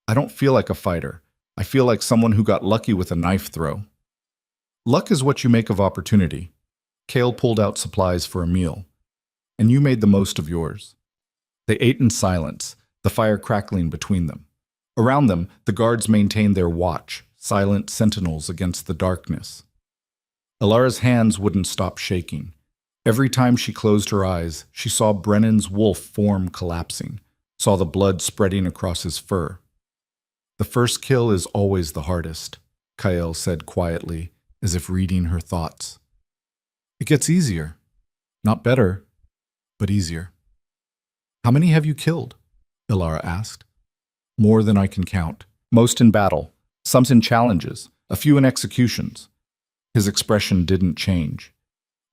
"I don't feel like a fighter. I feel like someone who got lucky with a knife throw." "Luck is what you make of opportunity." Kale pulled out supplies for a meal. "And you made the most of yours." They ate in silence, the fire crackling between them. Around them, the guards maintained their watch, silent sentinels against the darkness. Alara's hands wouldn't stop shaking. Every time she closed her eyes, she saw Brennan's wolf form collapsing, saw the blood spreading across his fur. "The first kill is always the hardest," Kyle said quietly, as if reading her thoughts. "It gets easier. Not better, but easier." "How many have you killed?" Alara asked. "More than I can count. Most in battle, some in challenges, a few in executions." His expression didn't change.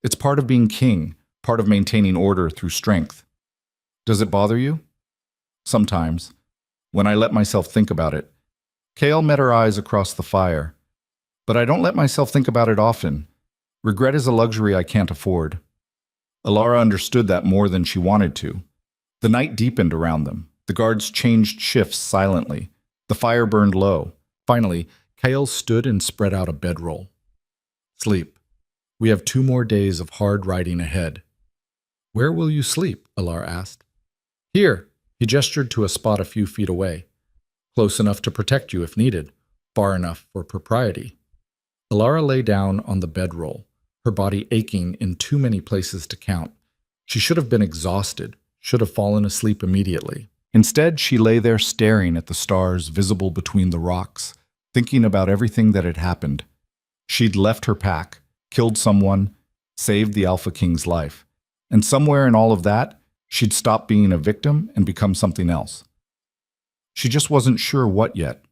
"It's part of being king, part of maintaining order through strength." "Does it bother you?" "Sometimes, when I let myself think about it." Kale met her eyes across the fire. " But I don't let myself think about it often. Regret is a luxury I can't afford." Alara understood that more than she wanted to. The night deepened around them. The guards changed shifts silently. The fire burned low. Finally, Kale stood and spread out a bedroll. Sleep. We have 2 more days of hard riding ahead. Where will you sleep? Alara asked. Here. He gestured to a spot a few feet away. Close enough to protect you if needed. Far enough for propriety. Alara lay down on the bedroll, her body aching in too many places to count. She should have been exhausted, should have fallen asleep immediately. Instead, she lay there staring at the stars visible between the rocks, thinking about everything that had happened. She'd left her pack, killed someone, saved the Alpha King's life. And somewhere in all of that, she'd stopped being a victim and become something else. She just wasn't sure what yet.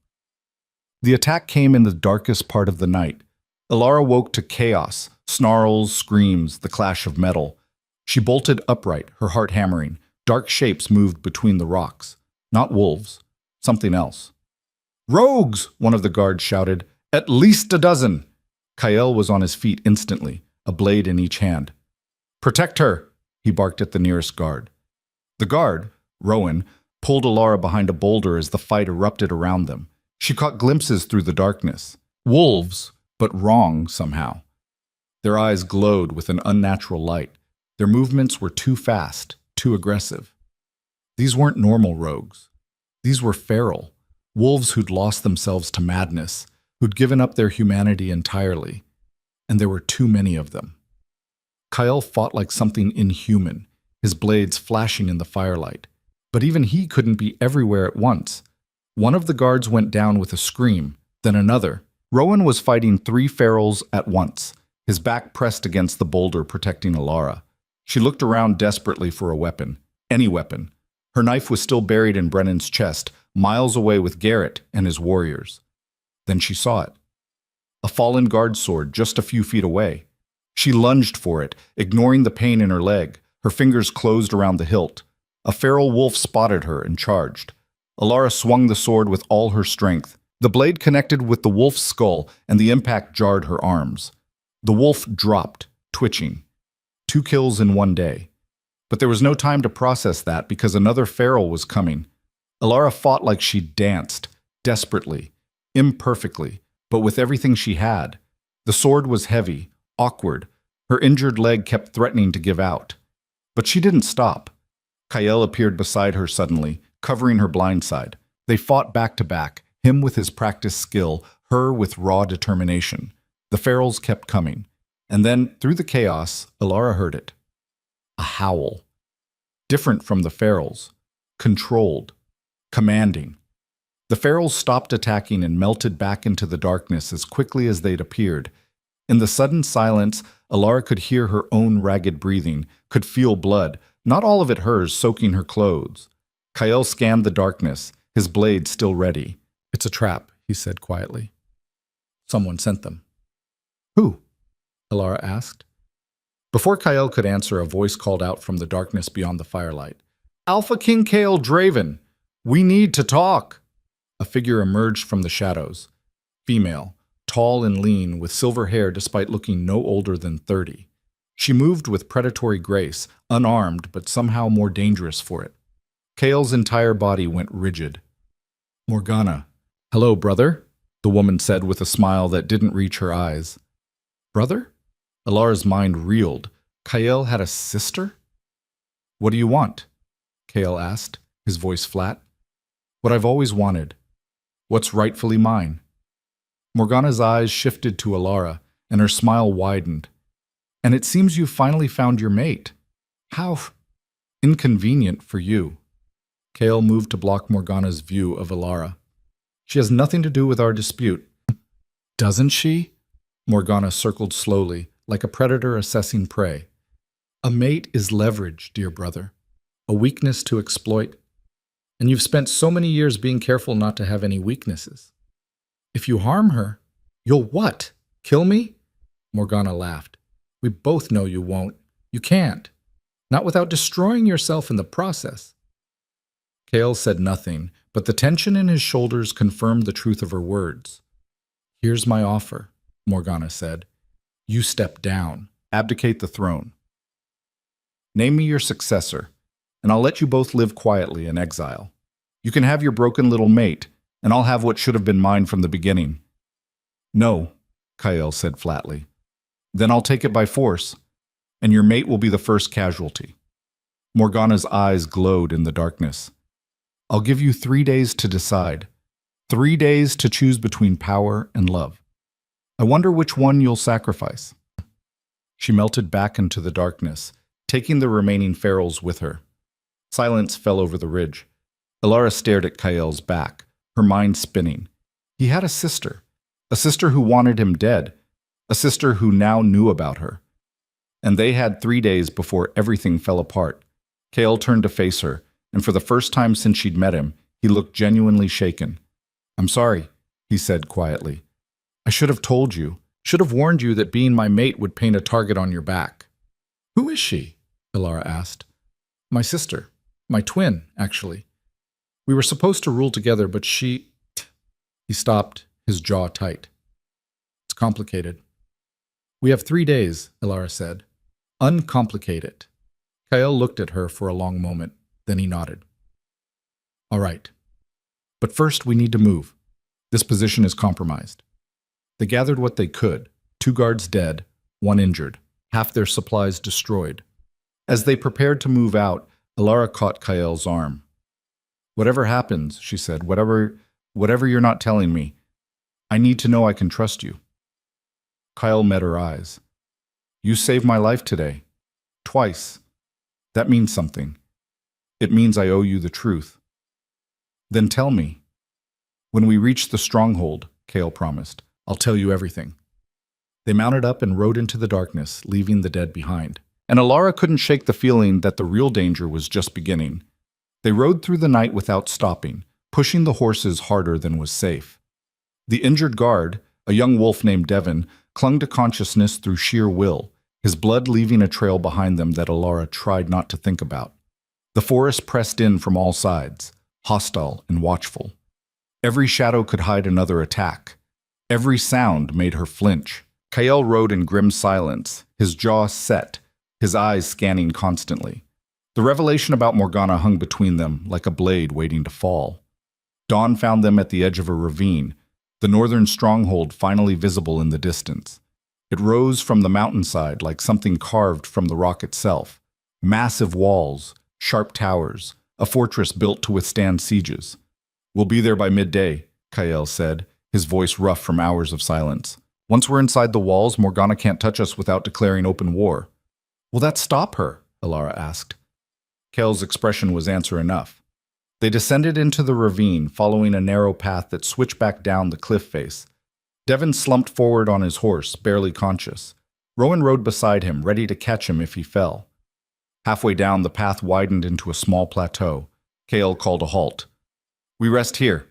The attack came in the darkest part of the night. Alara woke to chaos, snarls, screams, the clash of metal. She bolted upright, her heart hammering. Dark shapes moved between the rocks. Not wolves, something else. Rogues! One of the guards shouted. At least a dozen! Kyle was on his feet instantly, a blade in each hand. Protect her! He barked at the nearest guard. The guard, Rowan, pulled Alara behind a boulder as the fight erupted around them. She caught glimpses through the darkness. Wolves, but wrong somehow. Their eyes glowed with an unnatural light. Their movements were too fast, too aggressive. These weren't normal rogues. These were feral, wolves who'd lost themselves to madness, who'd given up their humanity entirely. And there were too many of them. Kyle fought like something inhuman, his blades flashing in the firelight. But even he couldn't be everywhere at once. One of the guards went down with a scream, then another. Rowan was fighting 3 ferals at once, his back pressed against the boulder protecting Alara. She looked around desperately for a weapon, any weapon. Her knife was still buried in Brennan's chest, miles away with Garrett and his warriors. Then she saw it. A fallen guard sword just a few feet away. She lunged for it, ignoring the pain in her leg. Her fingers closed around the hilt. A feral wolf spotted her and charged. Alara swung the sword with all her strength. The blade connected with the wolf's skull, and the impact jarred her arms. The wolf dropped, twitching. 2 kills in 1 day. But there was no time to process that because another feral was coming. Alara fought like she danced, desperately, imperfectly, but with everything she had. The sword was heavy, awkward. Her injured leg kept threatening to give out. But she didn't stop. Kyle appeared beside her suddenly, covering her blind side. They fought back to back, him with his practiced skill, her with raw determination. The ferals kept coming. And then, through the chaos, Alara heard it. A howl. Different from the ferals. Controlled. Commanding. The ferals stopped attacking and melted back into the darkness as quickly as they'd appeared. In the sudden silence, Alara could hear her own ragged breathing, could feel blood, not all of it hers, soaking her clothes. Kyle scanned the darkness, his blade still ready. It's a trap, he said quietly. Someone sent them. Who? Alara asked. Before Kyle could answer, a voice called out from the darkness beyond the firelight. Alpha King Kale Draven, we need to talk. A figure emerged from the shadows. Female, tall and lean, with silver hair despite looking no older than 30. She moved with predatory grace, unarmed but somehow more dangerous for it. Kale's entire body went rigid. Morgana. Hello, brother, the woman said with a smile that didn't reach her eyes. Brother? Alara's mind reeled. Kale had a sister? What do you want? Kale asked, his voice flat. What I've always wanted. What's rightfully mine. Morgana's eyes shifted to Alara, and her smile widened. And it seems you finally found your mate. How inconvenient for you. Kale moved to block Morgana's view of Alara. She has nothing to do with our dispute. Doesn't she? Morgana circled slowly, like a predator assessing prey. A mate is leverage, dear brother. A weakness to exploit. And you've spent so many years being careful not to have any weaknesses. If you harm her, you'll what? Kill me? Morgana laughed. We both know you won't. You can't. Not without destroying yourself in the process. Kale said nothing, but the tension in his shoulders confirmed the truth of her words. Here's my offer, Morgana said. You step down, abdicate the throne. Name me your successor, and I'll let you both live quietly in exile. You can have your broken little mate, and I'll have what should have been mine from the beginning." "No," Kael said flatly. "Then I'll take it by force, and your mate will be the first casualty." Morgana's eyes glowed in the darkness. "I'll give you 3 days to decide. 3 days to choose between power and love. I wonder which one you'll sacrifice." She melted back into the darkness, taking the remaining ferals with her. Silence fell over the ridge. Elara stared at Kael's back, her mind spinning. He had a sister who wanted him dead, a sister who now knew about her. And they had 3 days before everything fell apart. Kael turned to face her, and for the first time since she'd met him, he looked genuinely shaken. "I'm sorry," he said quietly. "I should have told you, should have warned you that being my mate would paint a target on your back." "Who is she?" Elara asked. "My sister. My twin, actually. We were supposed to rule together, but she—" He stopped, his jaw tight. "It's complicated." "We have 3 days," Elara said. "Uncomplicate it." Kael looked at her for a long moment, then he nodded. "All right. But first we need to move. This position is compromised." They gathered what they could, 2 guards dead, 1 injured, half their supplies destroyed. As they prepared to move out, Elara caught Kael's arm. "Whatever happens," she said, whatever you're not telling me, I need to know I can trust you." Kael met her eyes. "You saved my life today. Twice. That means something. It means I owe you the truth." "Then tell me." "When we reach the stronghold," Kael promised, "I'll tell you everything." They mounted up and rode into the darkness, leaving the dead behind. And Elara couldn't shake the feeling that the real danger was just beginning. They rode through the night without stopping, pushing the horses harder than was safe. The injured guard, a young wolf named Devon, clung to consciousness through sheer will, his blood leaving a trail behind them that Elara tried not to think about. The forest pressed in from all sides, hostile and watchful. Every shadow could hide another attack. Every sound made her flinch. Kael rode in grim silence, his jaw set, his eyes scanning constantly. The revelation about Morgana hung between them like a blade waiting to fall. Dawn found them at the edge of a ravine, the northern stronghold finally visible in the distance. It rose from the mountainside like something carved from the rock itself. Massive walls, sharp towers, a fortress built to withstand sieges. "We'll be there by midday," Kael said, his voice rough from hours of silence. "Once we're inside the walls, Morgana can't touch us without declaring open war." "Will that stop her?" Elara asked. Kael's expression was answer enough. They descended into the ravine, following a narrow path that switched back down the cliff face. Devon slumped forward on his horse, barely conscious. Rowan rode beside him, ready to catch him if he fell. Halfway down, the path widened into a small plateau. Kael called a halt. "We rest here.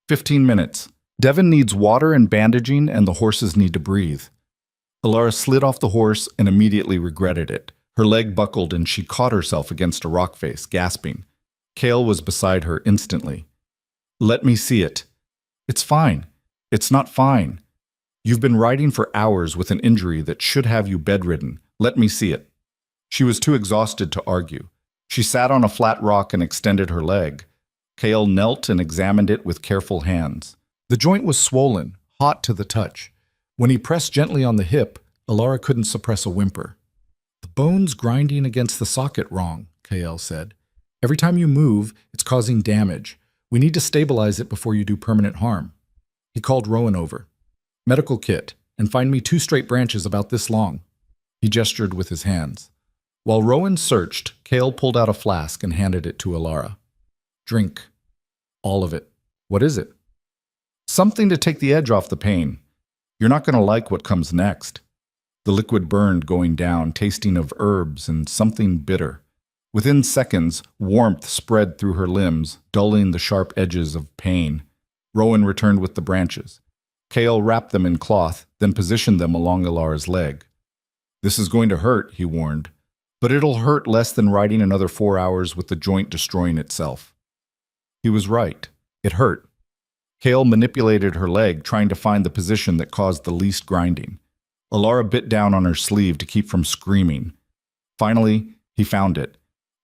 15 minutes. Devon needs water and bandaging, and the horses need to breathe." Elara slid off the horse and immediately regretted it. Her leg buckled and she caught herself against a rock face, gasping. Kael was beside her instantly. "Let me see it." "It's fine. It's not fine. You've been riding for hours with an injury that should have you bedridden. Let me see it." She was too exhausted to argue. She sat on a flat rock and extended her leg. Kael knelt and examined it with careful hands. The joint was swollen, hot to the touch. When he pressed gently on the hip, Elara couldn't suppress a whimper. "The bone's grinding against the socket wrong," Kael said. "Every time you move, it's causing damage. We need to stabilize it before you do permanent harm." He called Rowan over. "Medical kit, and find me 2 straight branches about this long." He gestured with his hands. While Rowan searched, Kael pulled out a flask and handed it to Elara. "Drink. All of it." "What is it?" "Something to take the edge off the pain. You're not going to like what comes next." The liquid burned going down, tasting of herbs and something bitter. Within seconds, warmth spread through her limbs, dulling the sharp edges of pain. Rowan returned with the branches. Kael wrapped them in cloth, then positioned them along Elara's leg. "This is going to hurt," he warned, "but it'll hurt less than riding another 4 hours with the joint destroying itself." He was right. It hurt. Kael manipulated her leg, trying to find the position that caused the least grinding. Elara bit down on her sleeve to keep from screaming. Finally, He found it.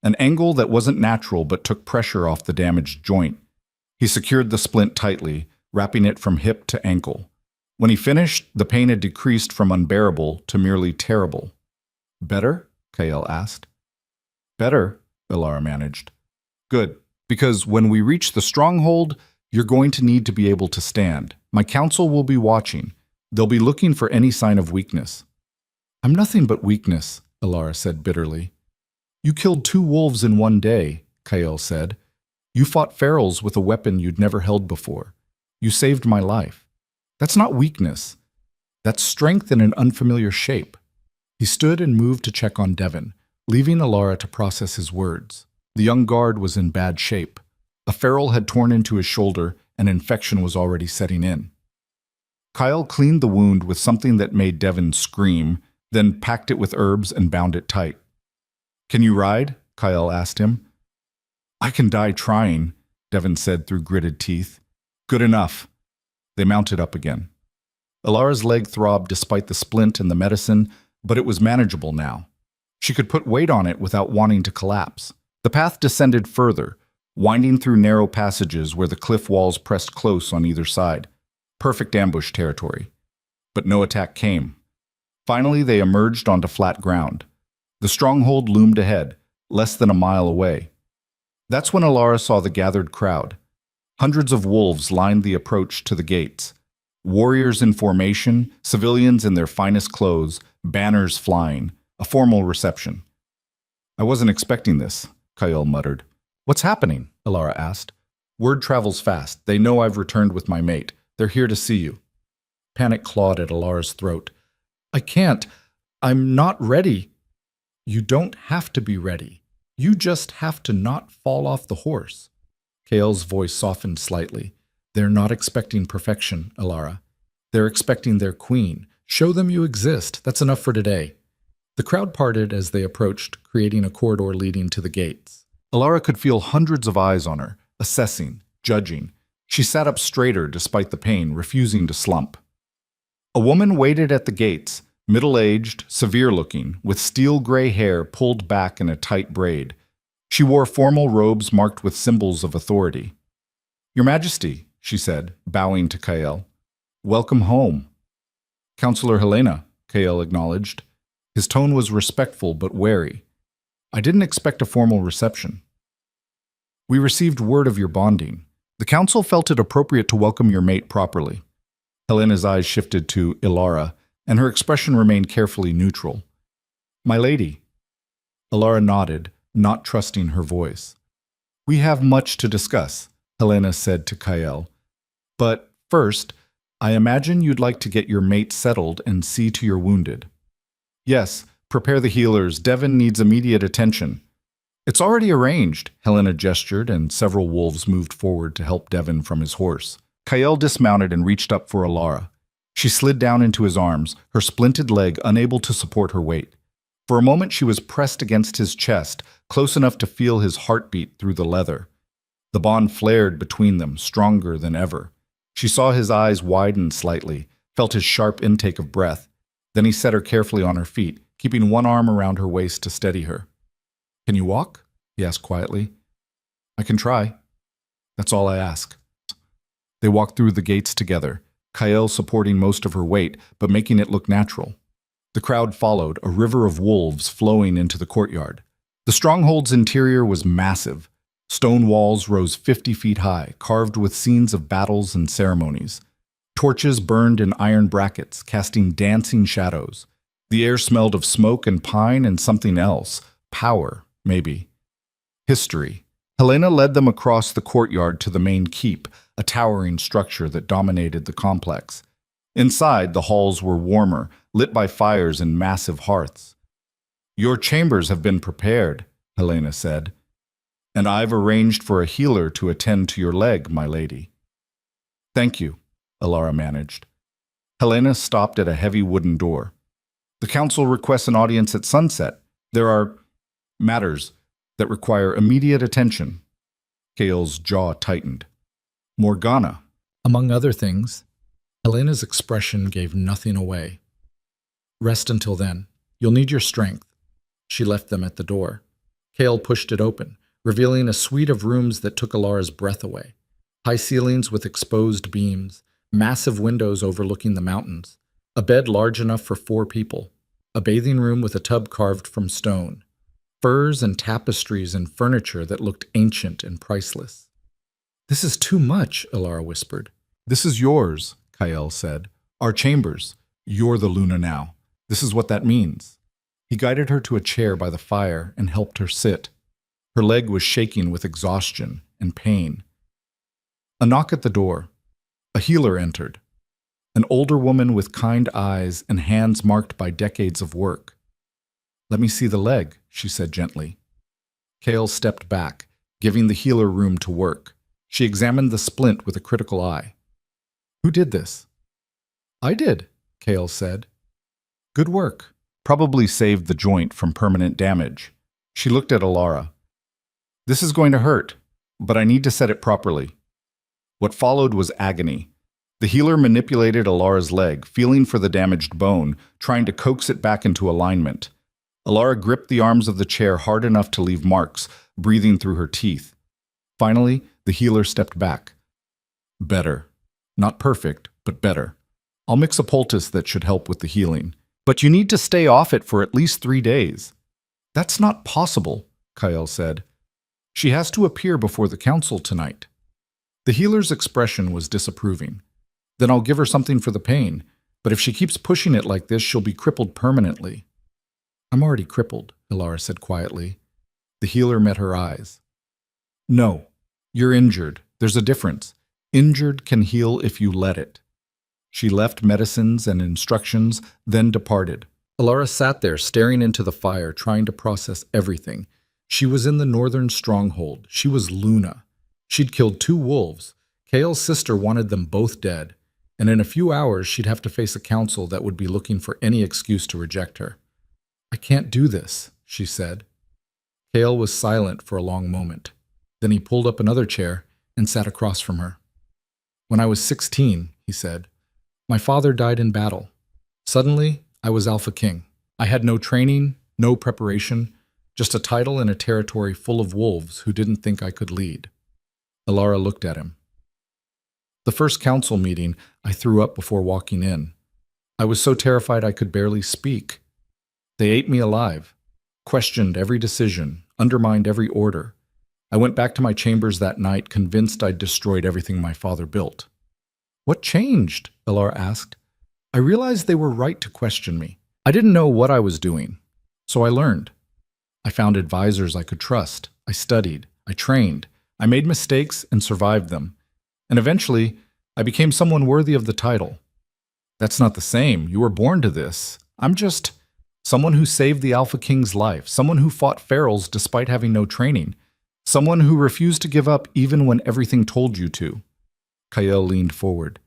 An angle that wasn't natural but took pressure off the damaged joint. He secured the splint tightly, wrapping it from hip to ankle. When he finished, the pain had decreased from unbearable to merely terrible. "Better?" Kael asked. "Better," Ilara managed. "Good, because when we reach the stronghold, you're going to need to be able to stand. My council will be watching. They'll be looking for any sign of weakness." "I'm nothing but weakness," Ilara said bitterly. "You killed 2 wolves in one day," Kael said. "You fought ferals with a weapon you'd never held before. You saved my life. That's not weakness. That's strength in an unfamiliar shape." He stood and moved to check on Devon, leaving Ilara to process his words. The young guard was in bad shape. A feral had torn into his shoulder, and infection was already setting in. Kyle cleaned the wound with something that made Devon scream, then packed it with herbs and bound it tight. "Can you ride?" Kyle asked him. "I can die trying," Devon said through gritted teeth. "Good enough." They mounted up again. Ilara's leg throbbed despite the splint and the medicine, but it was manageable now. She could put weight on it without wanting to collapse. The path descended further, winding through narrow passages where the cliff walls pressed close on either side. Perfect ambush territory. But no attack came. Finally, they emerged onto flat ground. The stronghold loomed ahead, less than a mile away. That's when Ilara saw the gathered crowd. Hundreds of wolves lined the approach to the gates. Warriors in formation, civilians in their finest clothes, banners flying, a formal reception. "I wasn't expecting this," Kael muttered. "What's happening?" Ilara asked. "Word travels fast. They know I've returned with my mate. They're here to see you." Panic clawed at Ilara's throat. "I can't. I'm not ready." "You don't have to be ready. You just have to not fall off the horse." Kael's voice softened slightly. "They're not expecting perfection, Ilara. They're expecting their queen. Show them you exist. That's enough for today." The crowd parted as they approached, creating a corridor leading to the gates. Ilara could feel hundreds of eyes on her, assessing, judging. She sat up straighter despite the pain, refusing to slump. A woman waited at the gates, middle-aged, severe-looking, with steel-gray hair pulled back in a tight braid. She wore formal robes marked with symbols of authority. "Your Majesty," she said, bowing to Kael. "Welcome home." "Counselor Helena," Kael acknowledged. His tone was respectful but wary. "I didn't expect a formal reception." "We received word of your bonding. The council felt it appropriate to welcome your mate properly." Helena's eyes shifted to Ilara, and her expression remained carefully neutral. "My lady." Ilara nodded, not trusting her voice. "We have much to discuss," Helena said to Kael. "But first, I imagine you'd like to get your mate settled and see to your wounded." "Yes, prepare the healers. Devon needs immediate attention." "It's already arranged," Helena gestured, and several wolves moved forward to help Devon from his horse. Kael dismounted and reached up for Ilara. She slid down into his arms, her splinted leg unable to support her weight. For a moment she was pressed against his chest, close enough to feel his heartbeat through the leather. The bond flared between them, stronger than ever. She saw his eyes widen slightly, felt his sharp intake of breath. Then he set her carefully on her feet, keeping one arm around her waist to steady her. "Can you walk?" he asked quietly. "I can try. That's all I ask." They walked through the gates together, Kael supporting most of her weight, but making it look natural. The crowd followed, a river of wolves flowing into the courtyard. The stronghold's interior was massive. Stone walls rose 50 feet high, carved with scenes of battles and ceremonies. Torches burned in iron brackets, casting dancing shadows. The air smelled of smoke and pine and something else. Power, maybe. History. Helena led them across the courtyard to the main keep, a towering structure that dominated the complex. Inside, the halls were warmer, lit by fires and massive hearths. "Your chambers have been prepared," Helena said. "And I've arranged for a healer to attend to your leg, my lady." "Thank you," Ilara managed. Helena stopped at a heavy wooden door. "The council requests an audience at sunset. There are matters that require immediate attention." Kael's jaw tightened. "Morgana." Among other things, Helena's expression gave nothing away. "Rest until then. You'll need your strength." She left them at the door. Cale pushed it open, revealing a suite of rooms that took Alara's breath away. High ceilings with exposed beams, massive windows overlooking the mountains, a bed large enough for 4 people, a bathing room with a tub carved from stone, furs and tapestries and furniture that looked ancient and priceless. "This is too much," Alara whispered. "This is yours," Kyle said. "Our chambers. You're the Luna now. This is what that means." He guided her to a chair by the fire and helped her sit. Her leg was shaking with exhaustion and pain. A knock at the door. A healer entered. An older woman with kind eyes and hands marked by decades of work. "Let me see the leg," she said gently. Cale stepped back, giving the healer room to work. She examined the splint with a critical eye. "Who did this?" "I did," Cale said. "Good work. Probably saved the joint from permanent damage." She looked at Alara. "This is going to hurt, but I need to set it properly." What followed was agony. The healer manipulated Alara's leg, feeling for the damaged bone, trying to coax it back into alignment. Alara gripped the arms of the chair hard enough to leave marks, breathing through her teeth. Finally, the healer stepped back. "Better. Not perfect, but better. I'll mix a poultice that should help with the healing. But you need to stay off it for at least 3 days." "That's not possible," Kyle said. "She has to appear before the council tonight." The healer's expression was disapproving. "Then I'll give her something for the pain, but if she keeps pushing it like this, she'll be crippled permanently." "I'm already crippled," Alara said quietly. The healer met her eyes. "No, you're injured. There's a difference. Injured can heal if you let it." She left medicines and instructions, then departed. Alara sat there, staring into the fire, trying to process everything. She was in the northern stronghold. She was Luna. She'd killed 2 wolves. Cale's sister wanted them both dead, and in a few hours she'd have to face a council that would be looking for any excuse to reject her. "I can't do this," she said. Cale was silent for a long moment. Then he pulled up another chair and sat across from her. "When I was 16, he said, "my father died in battle. Suddenly, I was Alpha King. I had no training, no preparation, just a title in a territory full of wolves who didn't think I could lead." Alara looked at him. "The first council meeting, I threw up before walking in. I was so terrified I could barely speak. They ate me alive, questioned every decision, undermined every order. I went back to my chambers that night, convinced I'd destroyed everything my father built." "What changed?" Alara asked. "I realized they were right to question me. I didn't know what I was doing, so I learned. I found advisors I could trust. I studied. I trained. I made mistakes and survived them. And eventually, I became someone worthy of the title." "That's not the same. You were born to this. I'm just someone who saved the Alpha King's life, someone who fought ferals despite having no training, someone who refused to give up even when everything told you to." Kyle leaned forward.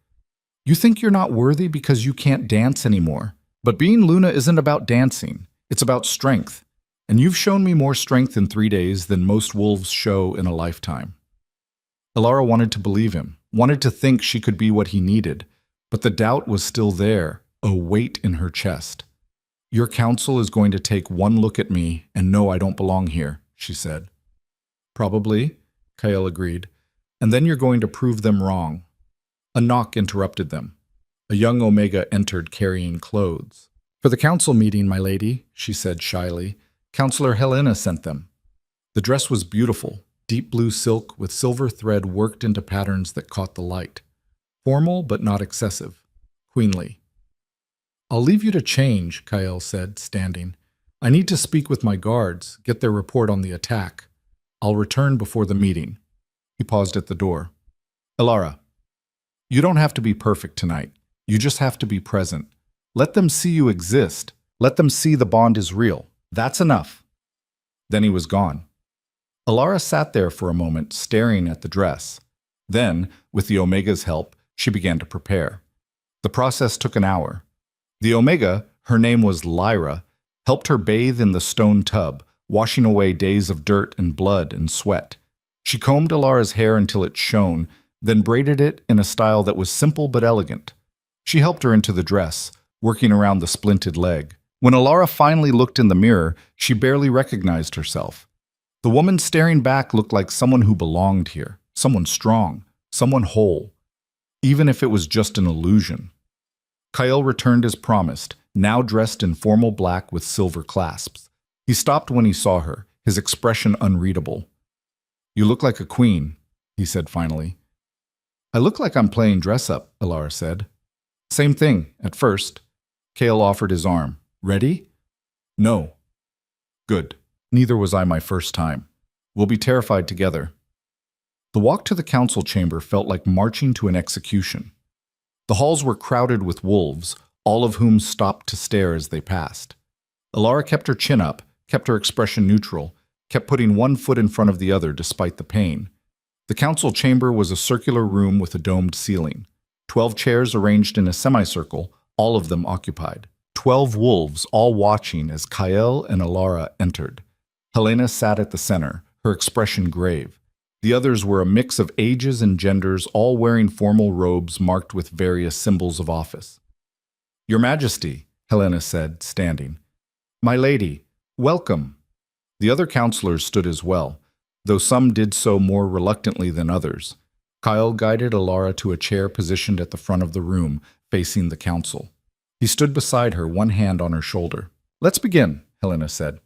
"You think you're not worthy because you can't dance anymore. But being Luna isn't about dancing. It's about strength. And you've shown me more strength in 3 days than most wolves show in a lifetime." Alara wanted to believe him, wanted to think she could be what he needed, but the doubt was still there, a weight in her chest. "Your council is going to take one look at me and know I don't belong here," she said. "Probably," Kyle agreed. "And then you're going to prove them wrong." A knock interrupted them. A young Omega entered carrying clothes. "For the council meeting, my lady," she said shyly. "Counselor Helena sent them." The dress was beautiful, deep blue silk with silver thread worked into patterns that caught the light. Formal but not excessive. Queenly. "I'll leave you to change," Kyle said, standing. "I need to speak with my guards, get their report on the attack. I'll return before the meeting." He paused at the door. "Alara, you don't have to be perfect tonight. You just have to be present. Let them see you exist. Let them see the bond is real. That's enough." Then he was gone. Alara sat there for a moment, staring at the dress. Then, with the Omega's help, she began to prepare. The process took an hour. The Omega, her name was Lyra, helped her bathe in the stone tub, washing away days of dirt and blood and sweat. She combed Alara's hair until it shone, then braided it in a style that was simple but elegant. She helped her into the dress, working around the splinted leg. When Alara finally looked in the mirror, she barely recognized herself. The woman staring back looked like someone who belonged here, someone strong, someone whole, even if it was just an illusion. Kyle returned as promised, now dressed in formal black with silver clasps. He stopped when he saw her, his expression unreadable. "You look like a queen," he said finally. "I look like I'm playing dress-up," Alara said. "Same thing, at first." Kale offered his arm. "Ready?" "No." "Good. Neither was I my first time. We'll be terrified together." The walk to the council chamber felt like marching to an execution. The halls were crowded with wolves, all of whom stopped to stare as they passed. Alara kept her chin up, kept her expression neutral, kept putting one foot in front of the other despite the pain. The council chamber was a circular room with a domed ceiling. 12 chairs arranged in a semicircle, all of them occupied. 12 wolves, all watching as Kyle and Alara entered. Helena sat at the center, her expression grave. The others were a mix of ages and genders, all wearing formal robes marked with various symbols of office. "Your Majesty," Helena said, standing. "My lady, welcome." The other counselors stood as well, though some did so more reluctantly than others. Kyle guided Alara to a chair positioned at the front of the room, facing the council. He stood beside her, one hand on her shoulder. "Let's begin," Helena said.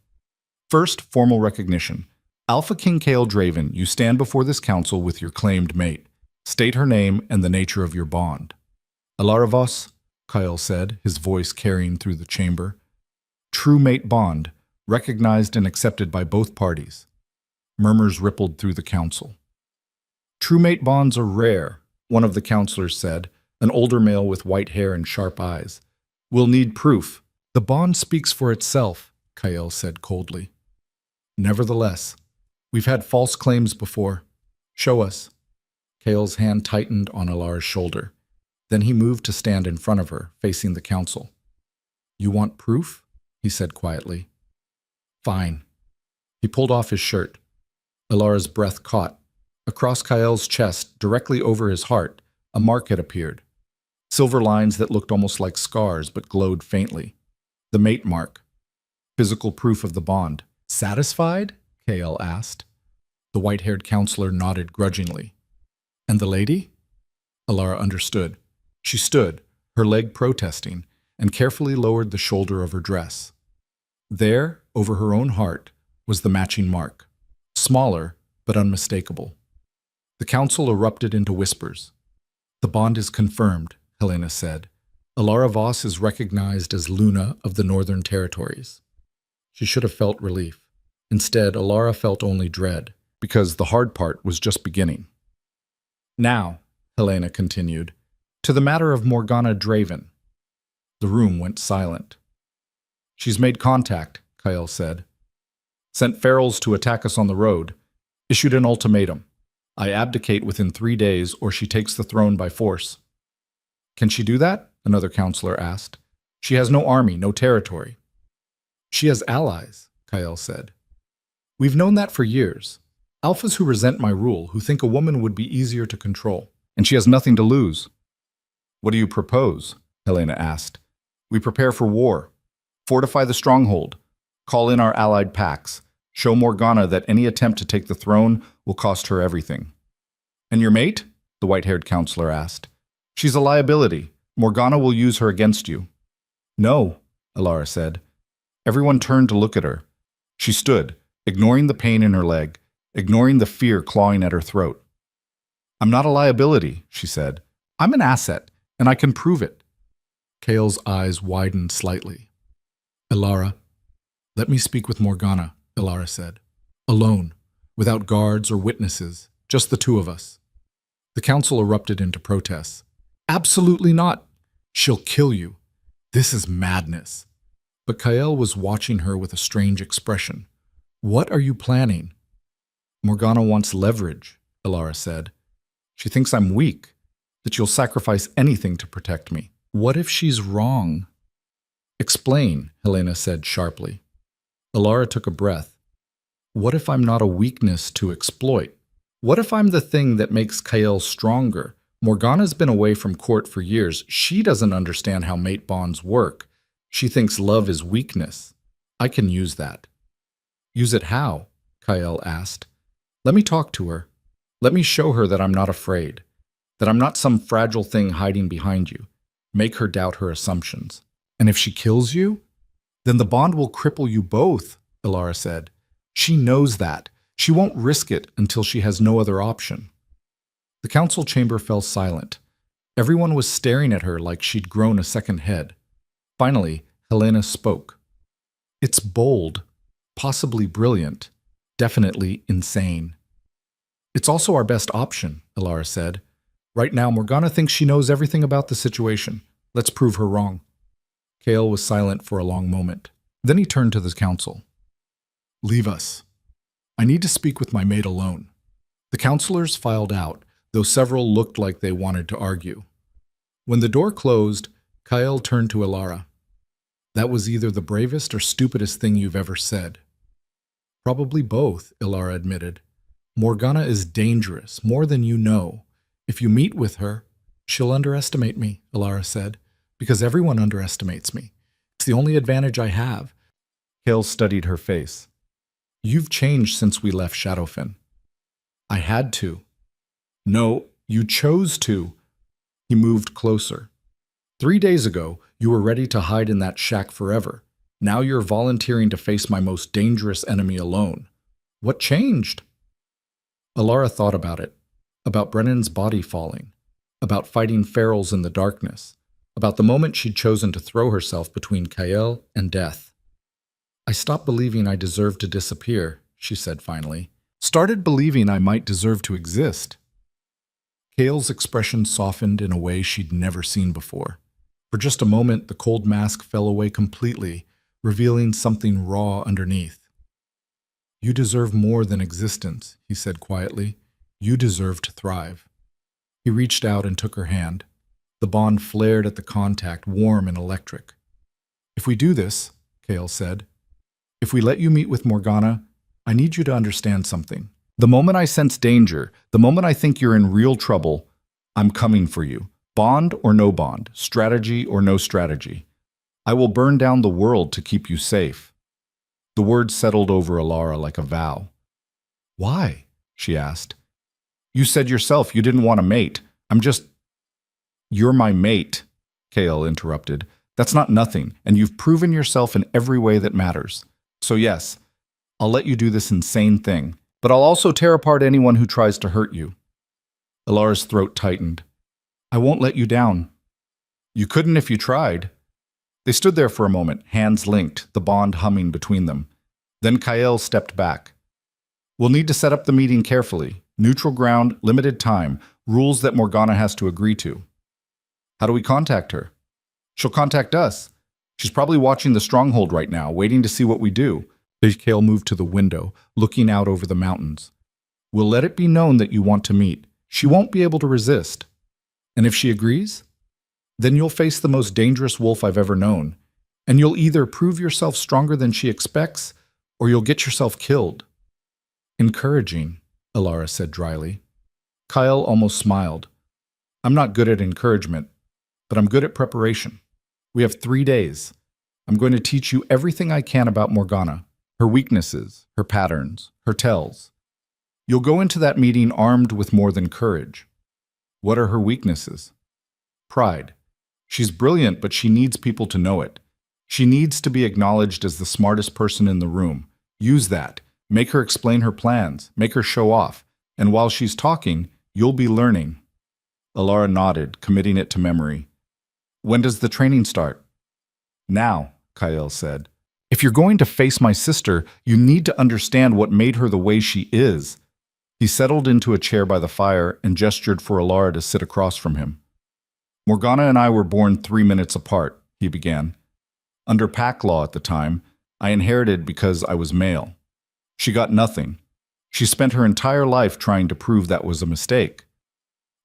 "First, formal recognition. Alpha King Kale Draven, you stand before this council with your claimed mate. State her name and the nature of your bond." "Alara Voss," Kyle said, his voice carrying through the chamber. "True mate bond, recognized and accepted by both parties." Murmurs rippled through the council. "True mate bonds are rare," one of the counselors said, an older male with white hair and sharp eyes. "We'll need proof." "The bond speaks for itself," Kyle said coldly. "Nevertheless, we've had false claims before. Show us." Kale's hand tightened on Alara's shoulder. Then he moved to stand in front of her, facing the council. "You want proof?" he said quietly. "Fine." He pulled off his shirt. Alara's breath caught. Across Kyle's chest, directly over his heart, a mark had appeared. Silver lines that looked almost like scars but glowed faintly. The mate mark. Physical proof of the bond. "Satisfied?" Kale asked. The white-haired counselor nodded grudgingly. "And the lady?" Alara understood. She stood, her leg protesting, and carefully lowered the shoulder of her dress. There, over her own heart, was the matching mark. Smaller, but unmistakable. The council erupted into whispers. "The bond is confirmed," Helena said. "Alara Voss is recognized as Luna of the Northern Territories." She should have felt relief. Instead, Alara felt only dread, because the hard part was just beginning. "Now," Helena continued, "to the matter of Morgana Draven." The room went silent. "She's made contact," Kyle said. "Sent ferals to attack us on the road. Issued an ultimatum. I abdicate within 3 days or she takes the throne by force." "Can she do that?" another counselor asked. "She has no army, no territory." "She has allies," Kyle said. "We've known that for years. Alphas who resent my rule, who think a woman would be easier to control. And she has nothing to lose." "What do you propose?" Helena asked. "We prepare for war. Fortify the stronghold. Call in our allied packs. Show Morgana that any attempt to take the throne will cost her everything." "And your mate?" the white-haired counselor asked. "She's a liability. Morgana will use her against you." "No," Alara said. Everyone turned to look at her. She stood, ignoring the pain in her leg, ignoring the fear clawing at her throat. "I'm not a liability," she said. "I'm an asset, and I can prove it." Kale's eyes widened slightly. "Alara, let me speak with Morgana," Alara said. "Alone, without guards or witnesses, just the two of us." The council erupted into protests. "Absolutely not. She'll kill you. This is madness." But Kyle was watching her with a strange expression. "What are you planning?" "Morgana wants leverage," Alara said. "She thinks I'm weak, that you'll sacrifice anything to protect me." "What if she's wrong?" "Explain," Helena said sharply. Alara took a breath. "What if I'm not a weakness to exploit? What if I'm the thing that makes Kyle stronger? Morgana's been away from court for years. She doesn't understand how mate bonds work. She thinks love is weakness. I can use that. Use it how? Kyle asked. Let me talk to her. Let me show her that I'm not afraid, that I'm not some fragile thing hiding behind you. Make her doubt her assumptions. And if she kills you, then the bond will cripple you both, Ilara said. She knows that. She won't risk it until she has no other option. The council chamber fell silent. Everyone was staring at her like she'd grown a second head. Finally, Helena spoke. It's bold, possibly brilliant, definitely insane. It's also our best option, Ilara said. Right now, Morgana thinks she knows everything about the situation. Let's prove her wrong. Kale was silent for a long moment. Then he turned to the council. Leave us. I need to speak with my maid alone. The counselors filed out, though several looked like they wanted to argue. When the door closed, Kyle turned to Ilara. That was either the bravest or stupidest thing you've ever said. Probably both, Ilara admitted. Morgana is dangerous, more than you know. If you meet with her, she'll underestimate me, Ilara said, because everyone underestimates me. It's the only advantage I have. Kale studied her face. You've changed since we left Shadowfen. I had to. No, you chose to. He moved closer. 3 days ago, you were ready to hide in that shack forever. Now you're volunteering to face my most dangerous enemy alone. What changed? Ilara thought about it. About Brennan's body falling. About fighting ferals in the darkness. About the moment she'd chosen to throw herself between Kael and death. I stopped believing I deserved to disappear, she said finally. Started believing I might deserve to exist. Kael's expression softened in a way she'd never seen before. For just a moment, the cold mask fell away completely, revealing something raw underneath. You deserve more than existence, he said quietly. You deserve to thrive. He reached out and took her hand. The bond flared at the contact, warm and electric. If we do this, Kael said, if we let you meet with Morgana, I need you to understand something. The moment I sense danger, the moment I think you're in real trouble, I'm coming for you. Bond or no bond, strategy or no strategy. I will burn down the world to keep you safe. The words settled over Ilara like a vow. Why? She asked. You said yourself you didn't want a mate. You're my mate, Kael interrupted. That's not nothing, and you've proven yourself in every way that matters. So yes, I'll let you do this insane thing, but I'll also tear apart anyone who tries to hurt you. Ilara's throat tightened. I won't let you down. You couldn't if you tried. They stood there for a moment, hands linked, the bond humming between them. Then Kael stepped back. We'll need to set up the meeting carefully. Neutral ground, limited time, rules that Morgana has to agree to. How do we contact her? She'll contact us. She's probably watching the stronghold right now, waiting to see what we do. Kael moved to the window, looking out over the mountains. We'll let it be known that you want to meet. She won't be able to resist. And if she agrees, then you'll face the most dangerous wolf I've ever known. And you'll either prove yourself stronger than she expects, or you'll get yourself killed. Encouraging, Ilara said dryly. Kyle almost smiled. I'm not good at encouragement, but I'm good at preparation. We have 3 days. I'm going to teach you everything I can about Morgana, her weaknesses, her patterns, her tells. You'll go into that meeting armed with more than courage. What are her weaknesses? Pride. She's brilliant, but she needs people to know it. She needs to be acknowledged as the smartest person in the room. Use that. Make her explain her plans. Make her show off. And while she's talking, you'll be learning. Ilara nodded, committing it to memory. When does the training start? Now, Kael said. If you're going to face my sister, you need to understand what made her the way she is. He settled into a chair by the fire and gestured for Ilara to sit across from him. Morgana and I were born 3 minutes apart, he began. Under pack law at the time, I inherited because I was male. She got nothing. She spent her entire life trying to prove that was a mistake.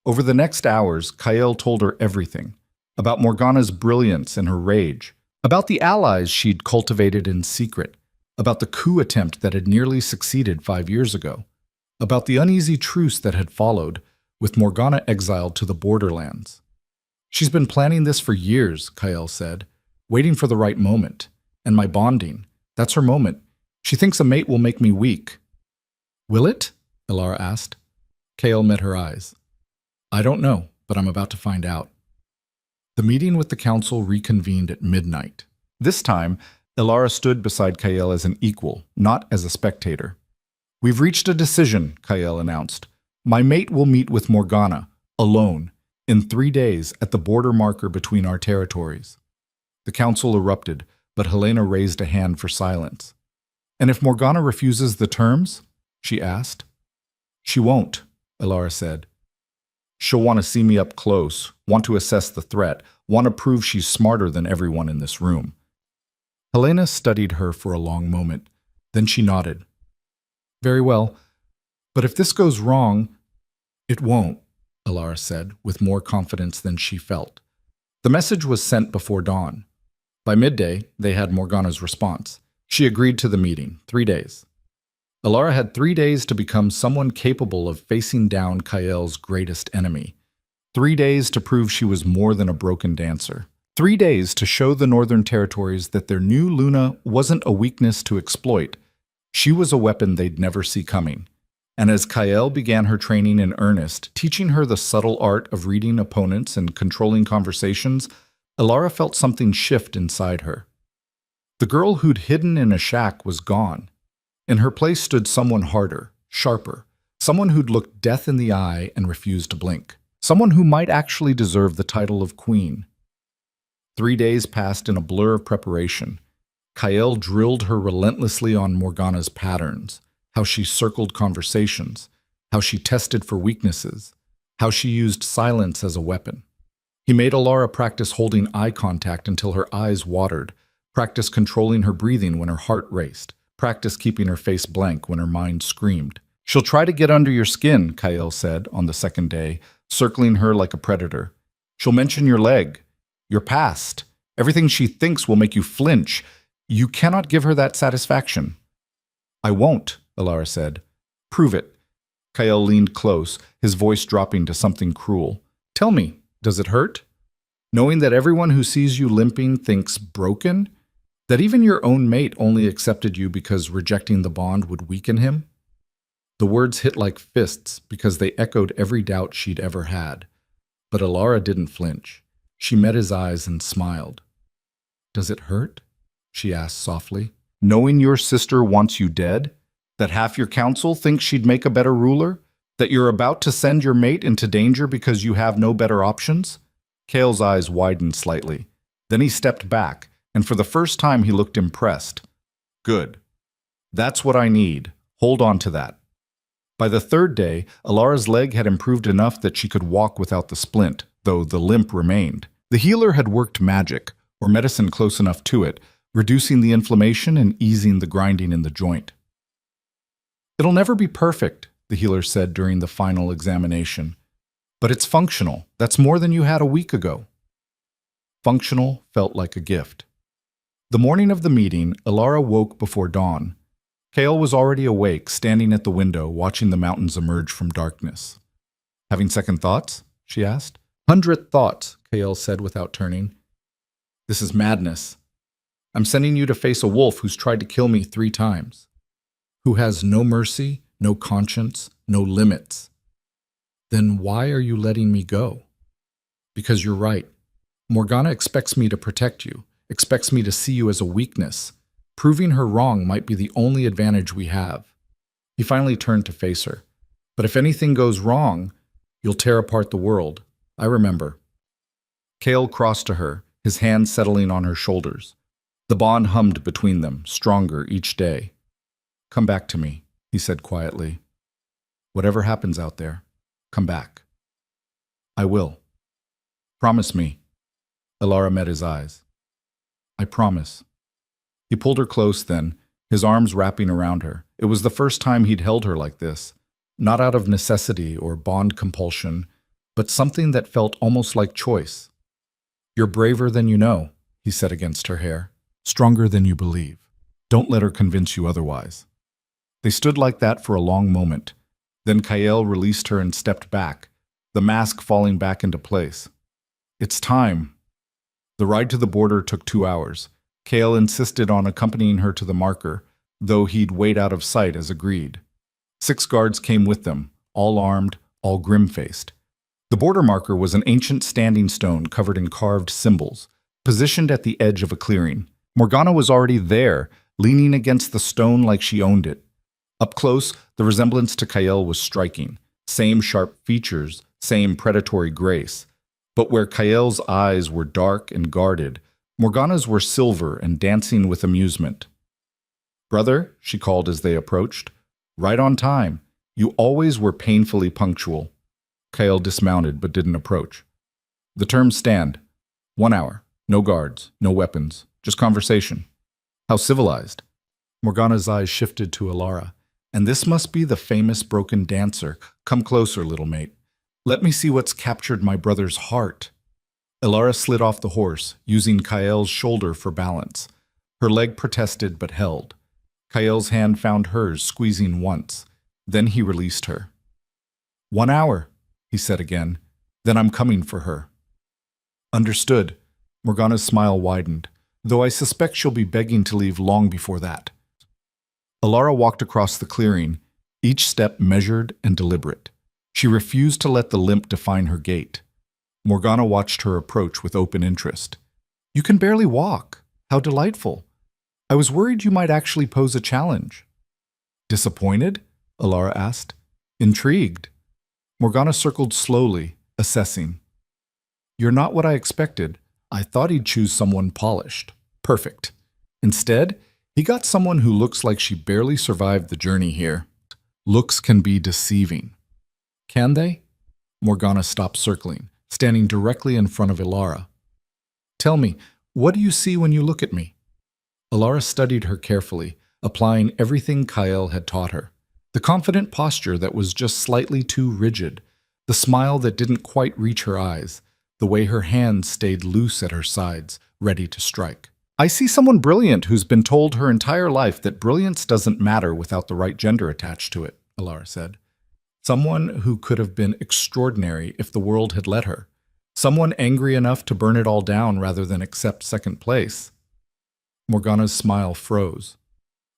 Over the next hours, Kael told her everything. About Morgana's brilliance and her rage. About the allies she'd cultivated in secret. About the coup attempt that had nearly succeeded 5 years ago. About the uneasy truce that had followed, with Morgana exiled to the borderlands. She's been planning this for years, Kael said. waiting for the right moment. And my bonding, that's her moment. She thinks a mate will make me weak. Will it? Elara asked. Kale met her eyes. I don't know, but I'm about to find out. The meeting with the council reconvened at midnight. This time, Elara stood beside Kael as an equal, not as a spectator. We've reached a decision, Kael announced. My mate will meet with Morgana, alone, in 3 days at the border marker between our territories. The council erupted, but Helena raised a hand for silence. And if Morgana refuses the terms? She asked. She won't, Elara said. She'll want to see me up close, want to assess the threat, want to prove she's smarter than everyone in this room. Helena studied her for a long moment. Then she nodded. Very well, but if this goes wrong, it won't, Elara said, with more confidence than she felt. The message was sent before dawn. By midday, they had Morgana's response. She agreed to the meeting, 3 days. Elara had 3 days to become someone capable of facing down Kael's greatest enemy. 3 days to prove she was more than a broken dancer. 3 days to show the Northern Territories that their new Luna wasn't a weakness to exploit. She was a weapon they'd never see coming. And as Kael began her training in earnest, teaching her the subtle art of reading opponents and controlling conversations, Elara felt something shift inside her. The girl who'd hidden in a shack was gone. In her place stood someone harder, sharper, someone who'd looked death in the eye and refused to blink, someone who might actually deserve the title of queen. 3 days passed in a blur of preparation. Kael drilled her relentlessly on Morgana's patterns, how she circled conversations, how she tested for weaknesses, how she used silence as a weapon. He made Elara practice holding eye contact until her eyes watered, practice controlling her breathing when her heart raced, practice keeping her face blank when her mind screamed. She'll try to get under your skin, Kael said on the second day, circling her like a predator. She'll mention your leg, your past. Everything she thinks will make you flinch. You cannot give her that satisfaction. I won't, Elara said. Prove it. Kael leaned close, his voice dropping to something cruel. Tell me, does it hurt? Knowing that everyone who sees you limping thinks broken? That even your own mate only accepted you because rejecting the bond would weaken him? The words hit like fists because they echoed every doubt she'd ever had. But Elara didn't flinch. She met his eyes and smiled. Does it hurt? She asked softly. Knowing your sister wants you dead? That half your council thinks she'd make a better ruler? That you're about to send your mate into danger because you have no better options? Kael's eyes widened slightly. Then he stepped back, and for the first time he looked impressed. Good. That's what I need. Hold on to that. By the third day, Elara's leg had improved enough that she could walk without the splint, though the limp remained. The healer had worked magic, or medicine close enough to it, reducing the inflammation and easing the grinding in the joint. It'll never be perfect, the healer said during the final examination. But it's functional. That's more than you had a week ago. Functional felt like a gift. The morning of the meeting, Elara woke before dawn. Kael was already awake, standing at the window, watching the mountains emerge from darkness. Having second thoughts? She asked. 100 thoughts, Kael said without turning. This is madness. I'm sending you to face a wolf who's tried to kill me 3 times. Who has no mercy, no conscience, no limits. Then why are you letting me go? Because you're right. Morgana expects me to protect you, expects me to see you as a weakness. Proving her wrong might be the only advantage we have. He finally turned to face her. But if anything goes wrong, you'll tear apart the world. I remember. Kael crossed to her, his hand settling on her shoulders. The bond hummed between them, stronger each day. Come back to me, he said quietly. Whatever happens out there, come back. I will. Promise me. Elara met his eyes. I promise. He pulled her close then, his arms wrapping around her. It was the first time he'd held her like this, not out of necessity or bond compulsion, but something that felt almost like choice. You're braver than you know, he said against her hair. Stronger than you believe. Don't let her convince you otherwise. They stood like that for a long moment. Then Kael released her and stepped back, the mask falling back into place. It's time. The ride to the border took 2 hours. Kale insisted on accompanying her to the marker, though he'd wait out of sight as agreed. 6 guards came with them, all armed, all grim-faced. The border marker was an ancient standing stone covered in carved symbols, positioned at the edge of a clearing. Morgana was already there, leaning against the stone like she owned it. Up close, the resemblance to Kael was striking. Same sharp features, same predatory grace. But where Kael's eyes were dark and guarded, Morgana's were silver and dancing with amusement. "Brother," she called as they approached. "Right on time. You always were painfully punctual." Kael dismounted but didn't approach. "The terms stand. 1 hour. No guards, no weapons, just conversation." "How civilized." Morgana's eyes shifted to Alara. "And this must be the famous broken dancer. Come closer, little mate. Let me see what's captured my brother's heart." Alara slid off the horse, using Kael's shoulder for balance. Her leg protested but held. Kael's hand found hers, squeezing once. Then he released her. 1 hour, he said again. "Then I'm coming for her." "Understood." Morgana's smile widened, "though I suspect she'll be begging to leave long before that." Alara walked across the clearing, each step measured and deliberate. She refused to let the limp define her gait. Morgana watched her approach with open interest. "You can barely walk. How delightful. I was worried you might actually pose a challenge." "Disappointed?" Alara asked. "Intrigued." Morgana circled slowly, assessing. "You're not what I expected. I thought he'd choose someone polished. Perfect. Instead, he got someone who looks like she barely survived the journey here. Looks can be deceiving." "Can they?" Morgana stopped circling, standing directly in front of Alara. "Tell me, what do you see when you look at me?" Alara studied her carefully, applying everything Kael had taught her. The confident posture that was just slightly too rigid, the smile that didn't quite reach her eyes, the way her hands stayed loose at her sides, ready to strike. "I see someone brilliant who's been told her entire life that brilliance doesn't matter without the right gender attached to it," Alara said. "Someone who could have been extraordinary if the world had let her. Someone angry enough to burn it all down rather than accept second place." Morgana's smile froze.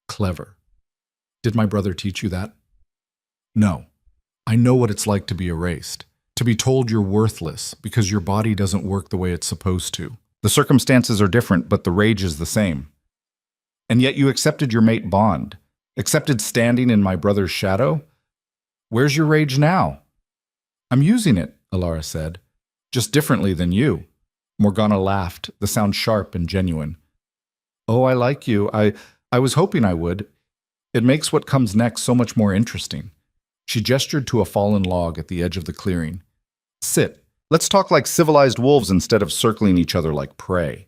"Clever. Did my brother teach you that?" "No. I know what it's like to be erased, to be told you're worthless because your body doesn't work the way it's supposed to. The circumstances are different, but the rage is the same. And yet you accepted your mate bond, accepted standing in my brother's shadow? Where's your rage now?" "I'm using it," Alara said. "Just differently than you." Morgana laughed, the sound sharp and genuine. "Oh, I like you. I was hoping I would. It makes what comes next so much more interesting." She gestured to a fallen log at the edge of the clearing. "Sit. Let's talk like civilized wolves instead of circling each other like prey."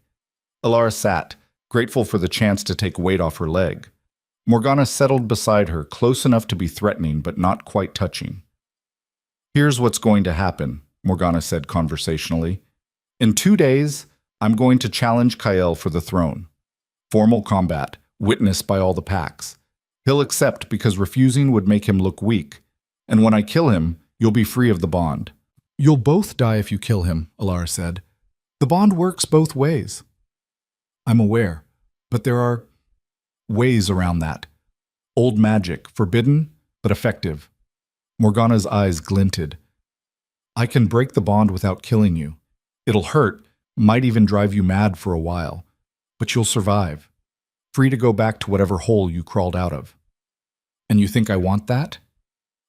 Alara sat, grateful for the chance to take weight off her leg. Morgana settled beside her, close enough to be threatening but not quite touching. "Here's what's going to happen," Morgana said conversationally. "In 2 days, I'm going to challenge Kael for the throne. Formal combat, witnessed by all the packs. He'll accept because refusing would make him look weak. And when I kill him, you'll be free of the bond." "You'll both die if you kill him," Alara said. "The bond works both ways." "I'm aware, but there are ways around that. Old magic, forbidden, but effective." Morgana's eyes glinted. "I can break the bond without killing you. It'll hurt, might even drive you mad for a while. But you'll survive, free to go back to whatever hole you crawled out of." "And you think I want that?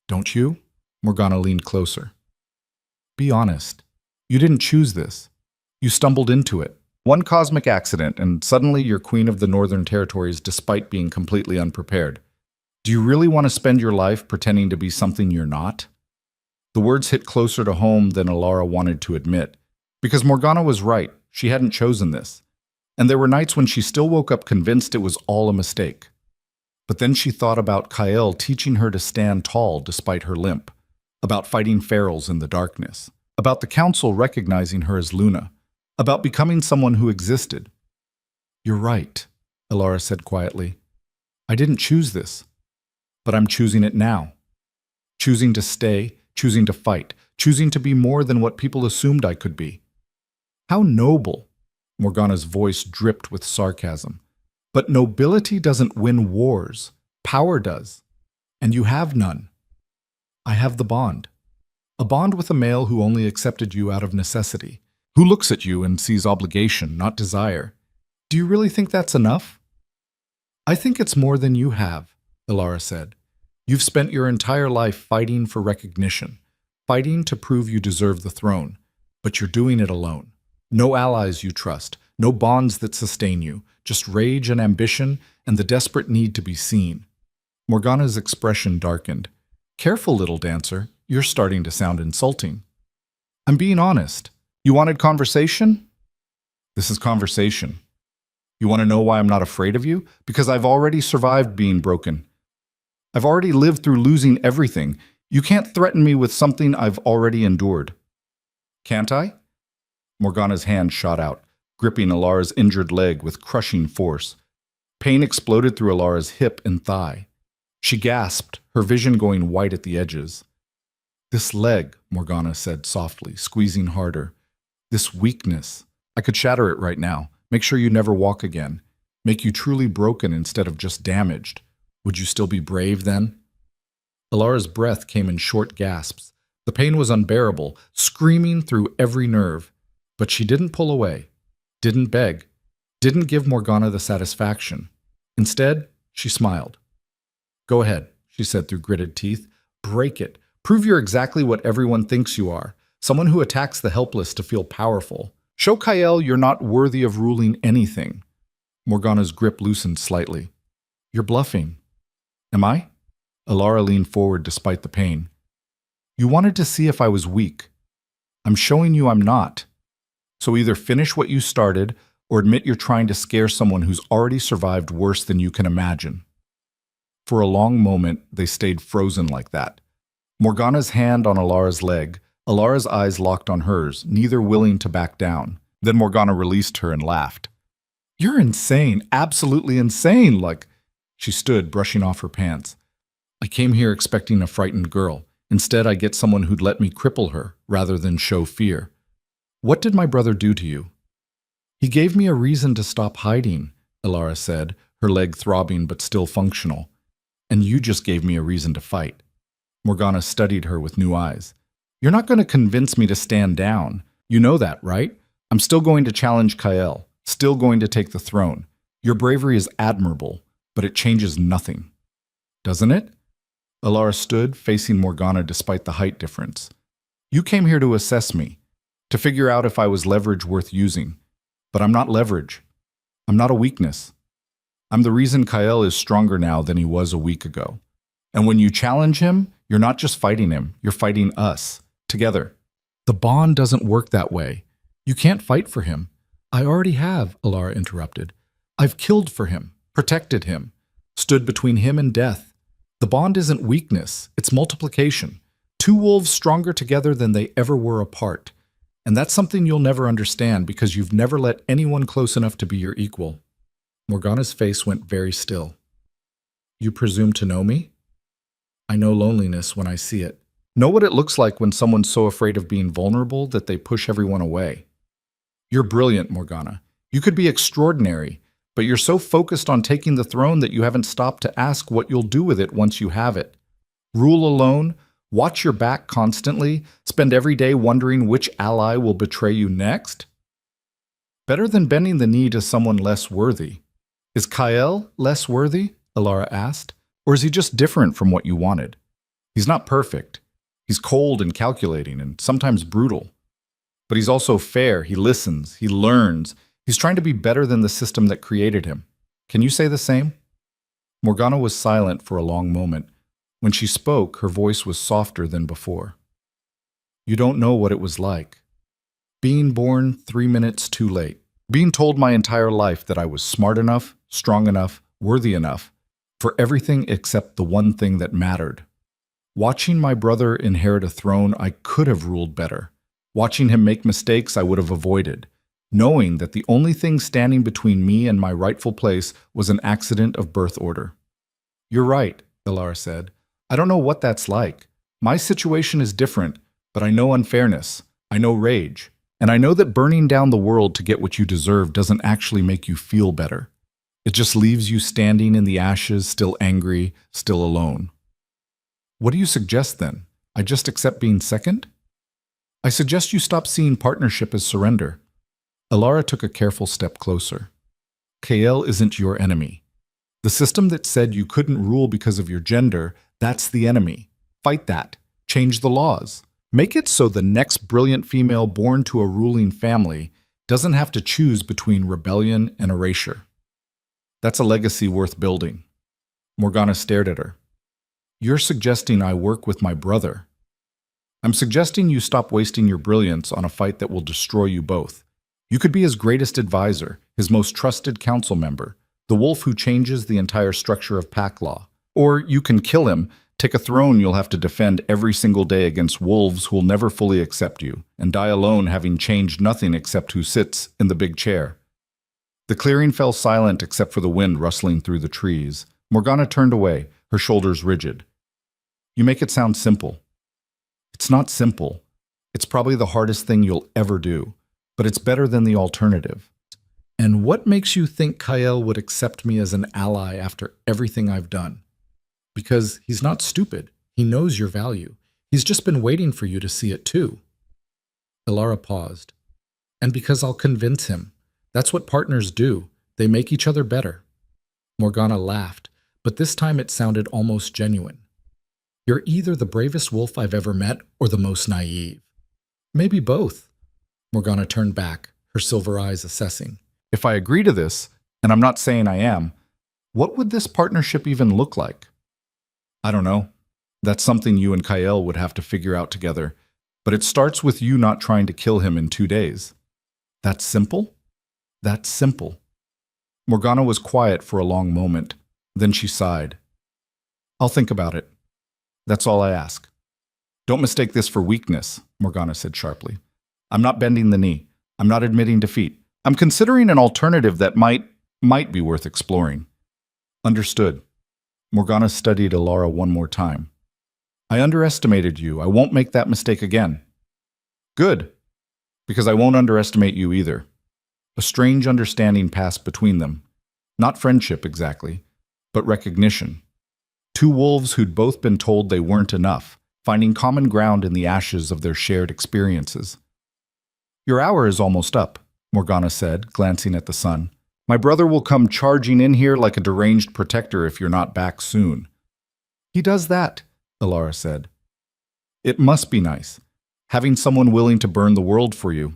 Don't you?" Morgana leaned closer. "Be honest. You didn't choose this. You stumbled into it. One cosmic accident, and suddenly you're queen of the Northern Territories despite being completely unprepared. Do you really want to spend your life pretending to be something you're not?" The words hit closer to home than Alara wanted to admit, because Morgana was right. She hadn't chosen this. And there were nights when she still woke up convinced it was all a mistake. But then she thought about Kael teaching her to stand tall despite her limp, about fighting ferals in the darkness, about the council recognizing her as Luna, about becoming someone who existed. "You're right," Alara said quietly. "I didn't choose this, but I'm choosing it now. Choosing to stay, choosing to fight, choosing to be more than what people assumed I could be." "How noble." Morgana's voice dripped with sarcasm. But nobility doesn't win wars. Power does. And you have none. I have the bond. A bond with a male who only accepted you out of necessity, who looks at you and sees obligation, not desire. Do you really think that's enough? I think it's more than you have, Ilara said. You've spent your entire life fighting for recognition, fighting to prove you deserve the throne, but you're doing it alone. No allies you trust, no bonds that sustain you, just rage and ambition and the desperate need to be seen. Morgana's expression darkened. Careful, little dancer, you're starting to sound insulting. I'm being honest. You wanted conversation? This is conversation. You want to know why I'm not afraid of you? Because I've already survived being broken. I've already lived through losing everything. You can't threaten me with something I've already endured. Can't I? Morgana's hand shot out, gripping Ilara's injured leg with crushing force. Pain exploded through Ilara's hip and thigh. She gasped, her vision going white at the edges. This leg, Morgana said softly, squeezing harder. This weakness. I could shatter it right now. Make sure you never walk again. Make you truly broken instead of just damaged. Would you still be brave then? Ilara's breath came in short gasps. The pain was unbearable, screaming through every nerve. But she didn't pull away, didn't beg, didn't give Morgana the satisfaction. Instead, she smiled. Go ahead, she said through gritted teeth. Break it. Prove you're exactly what everyone thinks you are. Someone who attacks the helpless to feel powerful. Show Kael you're not worthy of ruling anything. Morgana's grip loosened slightly. You're bluffing. Am I? Ilara leaned forward despite the pain. You wanted to see if I was weak. I'm showing you I'm not. So either finish what you started or admit you're trying to scare someone who's already survived worse than you can imagine. For a long moment, they stayed frozen like that. Morgana's hand on Ilara's leg, Ilara's eyes locked on hers, neither willing to back down. Then Morgana released her and laughed. You're insane, absolutely insane, like... She stood, brushing off her pants. I came here expecting a frightened girl. Instead, I get someone who'd let me cripple her, rather than show fear. What did my brother do to you? He gave me a reason to stop hiding, Ilara said, her leg throbbing but still functional. And you just gave me a reason to fight. Morgana studied her with new eyes. You're not going to convince me to stand down. You know that, right? I'm still going to challenge Kael, still going to take the throne. Your bravery is admirable, but it changes nothing. Doesn't it? Ilara stood, facing Morgana despite the height difference. You came here to assess me, to figure out if I was leverage worth using. But I'm not leverage. I'm not a weakness. I'm the reason Kael is stronger now than he was a week ago. And when you challenge him, you're not just fighting him, you're fighting us, together. The bond doesn't work that way. You can't fight for him. I already have, Ilara interrupted. I've killed for him, protected him, stood between him and death. The bond isn't weakness, it's multiplication. Two wolves stronger together than they ever were apart. And that's something you'll never understand because you've never let anyone close enough to be your equal. Morgana's face went very still. You presume to know me? I know loneliness when I see it. Know what it looks like when someone's so afraid of being vulnerable that they push everyone away. You're brilliant, Morgana. You could be extraordinary, but you're so focused on taking the throne that you haven't stopped to ask what you'll do with it once you have it. Rule alone, watch your back constantly, spend every day wondering which ally will betray you next? Better than bending the knee to someone less worthy. Is Kael less worthy? Ilara asked. Or is he just different from what you wanted? He's not perfect. He's cold and calculating and sometimes brutal. But he's also fair, he listens, he learns. He's trying to be better than the system that created him. Can you say the same? Morgana was silent for a long moment. When she spoke, her voice was softer than before. You don't know what it was like. Being born 3 minutes too late. Being told my entire life that I was smart enough, strong enough, worthy enough for everything except the one thing that mattered. Watching my brother inherit a throne I could have ruled better. Watching him make mistakes I would have avoided. Knowing that the only thing standing between me and my rightful place was an accident of birth order. You're right, Ilara said. I don't know what that's like. My situation is different, but I know unfairness. I know rage. And I know that burning down the world to get what you deserve doesn't actually make you feel better. It just leaves you standing in the ashes, still angry, still alone. What do you suggest then? I just accept being second? I suggest you stop seeing partnership as surrender. Alara took a careful step closer. Kael isn't your enemy. The system that said you couldn't rule because of your gender, that's the enemy. Fight that. Change the laws. Make it so the next brilliant female born to a ruling family doesn't have to choose between rebellion and erasure. That's a legacy worth building. Morgana stared at her. You're suggesting I work with my brother. I'm suggesting you stop wasting your brilliance on a fight that will destroy you both. You could be his greatest advisor, his most trusted council member, the wolf who changes the entire structure of pack law. Or you can kill him, take a throne you'll have to defend every single day against wolves who'll never fully accept you, and die alone having changed nothing except who sits in the big chair. The clearing fell silent except for the wind rustling through the trees. Morgana turned away, her shoulders rigid. You make it sound simple. It's not simple. It's probably the hardest thing you'll ever do, but it's better than the alternative. And what makes you think Kael would accept me as an ally after everything I've done? Because he's not stupid. He knows your value. He's just been waiting for you to see it too. Alara paused. And because I'll convince him. That's what partners do. They make each other better. Morgana laughed, but this time it sounded almost genuine. You're either the bravest wolf I've ever met or the most naive. Maybe both. Morgana turned back, her silver eyes assessing. If I agree to this, and I'm not saying I am, what would this partnership even look like? I don't know. That's something you and Kael would have to figure out together, but it starts with you not trying to kill him in 2 days. That's simple? That's simple. Morgana was quiet for a long moment. Then she sighed. I'll think about it. That's all I ask. Don't mistake this for weakness, Morgana said sharply. I'm not bending the knee. I'm not admitting defeat. I'm considering an alternative that might be worth exploring. Understood. Morgana studied Alara one more time. I underestimated you. I won't make that mistake again. Good, because I won't underestimate you either. A strange understanding passed between them. Not friendship exactly, but recognition. Two wolves who'd both been told they weren't enough, finding common ground in the ashes of their shared experiences. Your hour is almost up, Morgana said, glancing at the sun. My brother will come charging in here like a deranged protector if you're not back soon. He does that, Alara said. It must be nice, having someone willing to burn the world for you.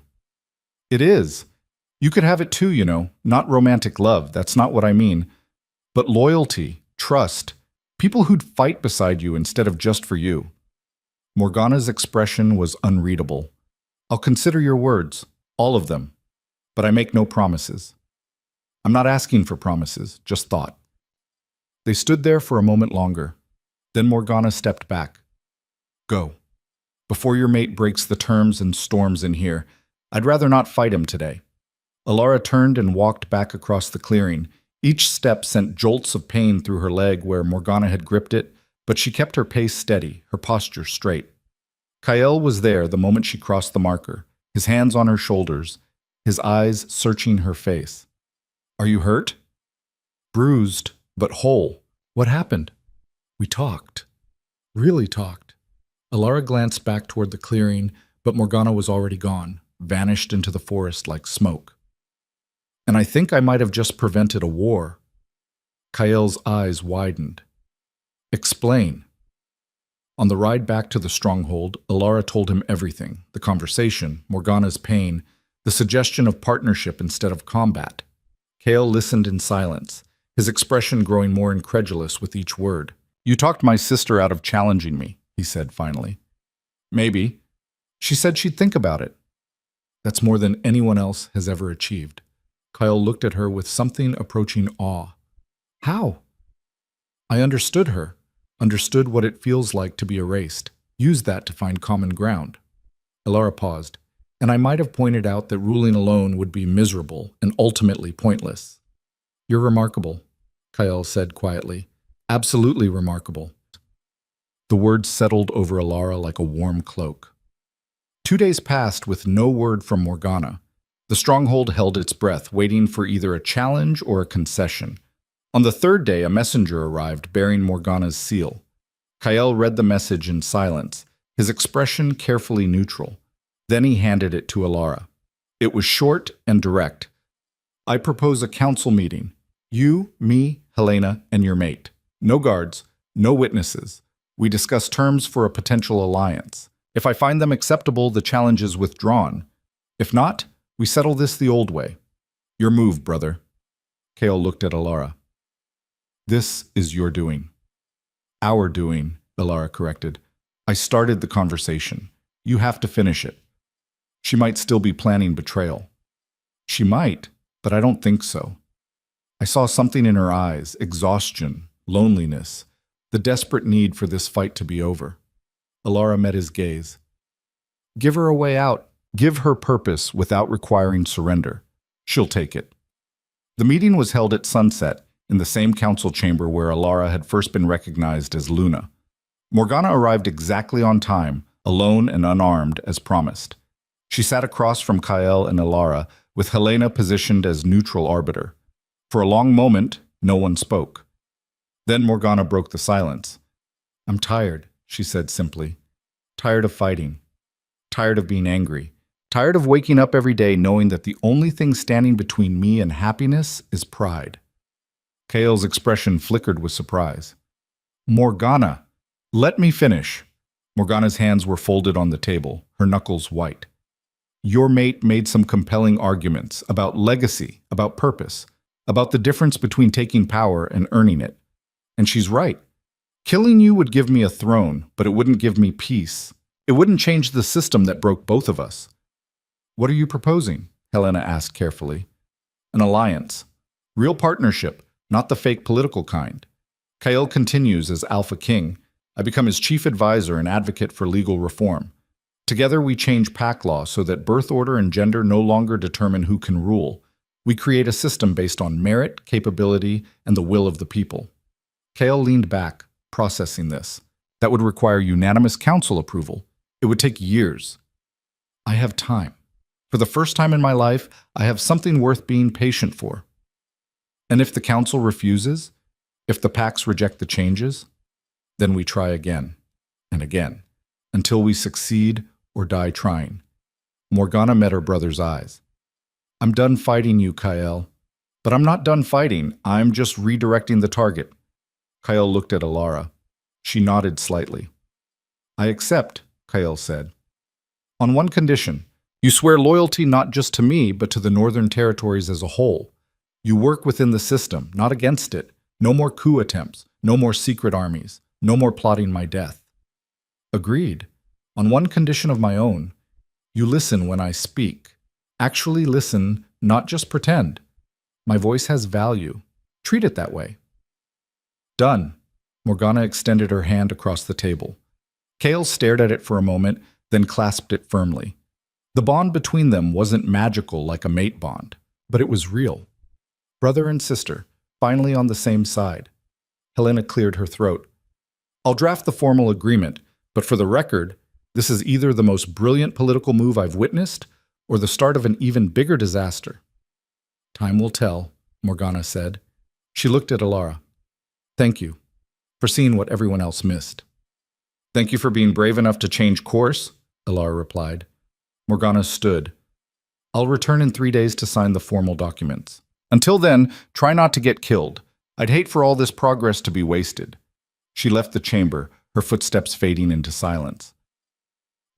It is. You could have it too, you know, not romantic love, that's not what I mean, but loyalty, trust, people who'd fight beside you instead of just for you. Morgana's expression was unreadable. I'll consider your words, all of them, but I make no promises. I'm not asking for promises, just thought. They stood there for a moment longer. Then Morgana stepped back. Go. Before your mate breaks the terms and storms in here, I'd rather not fight him today. Alara turned and walked back across the clearing. Each step sent jolts of pain through her leg where Morgana had gripped it, but she kept her pace steady, her posture straight. Kael was there the moment she crossed the marker, his hands on her shoulders, his eyes searching her face. Are you hurt? Bruised, but whole. What happened? We talked. Really talked. Alara glanced back toward the clearing, but Morgana was already gone, vanished into the forest like smoke. And I think I might have just prevented a war. Kael's eyes widened. Explain. On the ride back to the stronghold, Alara told him everything, the conversation, Morgana's pain, the suggestion of partnership instead of combat. Kael listened in silence, his expression growing more incredulous with each word. You talked my sister out of challenging me, he said finally. Maybe. She said she'd think about it. That's more than anyone else has ever achieved. Kael looked at her with something approaching awe. How? I understood her, understood what it feels like to be erased, used that to find common ground. Alara paused, and I might have pointed out that ruling alone would be miserable and ultimately pointless. You're remarkable, Kael said quietly. Absolutely remarkable. The words settled over Alara like a warm cloak. 2 days passed with no word from Morgana. The stronghold held its breath, waiting for either a challenge or a concession. On the third day, a messenger arrived bearing Morgana's seal. Kael read the message in silence, his expression carefully neutral. Then he handed it to Alara. It was short and direct. I propose a council meeting. You, me, Helena, and your mate. No guards, no witnesses. We discuss terms for a potential alliance. If I find them acceptable, the challenge is withdrawn. If not, we settle this the old way. Your move, brother. Kael looked at Alara. This is your doing. Our doing, Alara corrected. I started the conversation. You have to finish it. She might still be planning betrayal. She might, but I don't think so. I saw something in her eyes, exhaustion, loneliness, the desperate need for this fight to be over. Alara met his gaze. Give her a way out. Give her purpose without requiring surrender. She'll take it. The meeting was held at sunset, in the same council chamber where Alara had first been recognized as Luna. Morgana arrived exactly on time, alone and unarmed, as promised. She sat across from Kael and Alara, with Helena positioned as neutral arbiter. For a long moment, no one spoke. Then Morgana broke the silence. I'm tired, she said simply. Tired of fighting. Tired of being angry. Tired of waking up every day knowing that the only thing standing between me and happiness is pride. Kael's expression flickered with surprise. Morgana, let me finish. Morgana's hands were folded on the table, her knuckles white. Your mate made some compelling arguments about legacy, about purpose, about the difference between taking power and earning it. And she's right. Killing you would give me a throne, but it wouldn't give me peace. It wouldn't change the system that broke both of us. What are you proposing? Helena asked carefully. An alliance. Real partnership, not the fake political kind. Kael continues as Alpha King. I become his chief advisor and advocate for legal reform. Together we change pack law so that birth order and gender no longer determine who can rule. We create a system based on merit, capability, and the will of the people. Kael leaned back, processing this. That would require unanimous council approval. It would take years. I have time. For the first time in my life, I have something worth being patient for. And if the council refuses, if the packs reject the changes, then we try again and again, until we succeed or die trying. Morgana met her brother's eyes. I'm done fighting you, Kael. But I'm not done fighting. I'm just redirecting the target. Kael looked at Alara. She nodded slightly. I accept, Kael said. On one condition. You swear loyalty not just to me, but to the Northern Territories as a whole. You work within the system, not against it. No more coup attempts. No more secret armies. No more plotting my death. Agreed. On one condition of my own. You listen when I speak. Actually listen, not just pretend. My voice has value. Treat it that way. Done. Morgana extended her hand across the table. Kael stared at it for a moment, then clasped it firmly. The bond between them wasn't magical like a mate bond, but it was real. Brother and sister, finally on the same side. Helena cleared her throat. I'll draft the formal agreement, but for the record, this is either the most brilliant political move I've witnessed or the start of an even bigger disaster. Time will tell, Morgana said. She looked at Alara. Thank you for seeing what everyone else missed. Thank you for being brave enough to change course, Alara replied. Morgana stood. I'll return in 3 days to sign the formal documents. Until then, try not to get killed. I'd hate for all this progress to be wasted. She left the chamber, her footsteps fading into silence.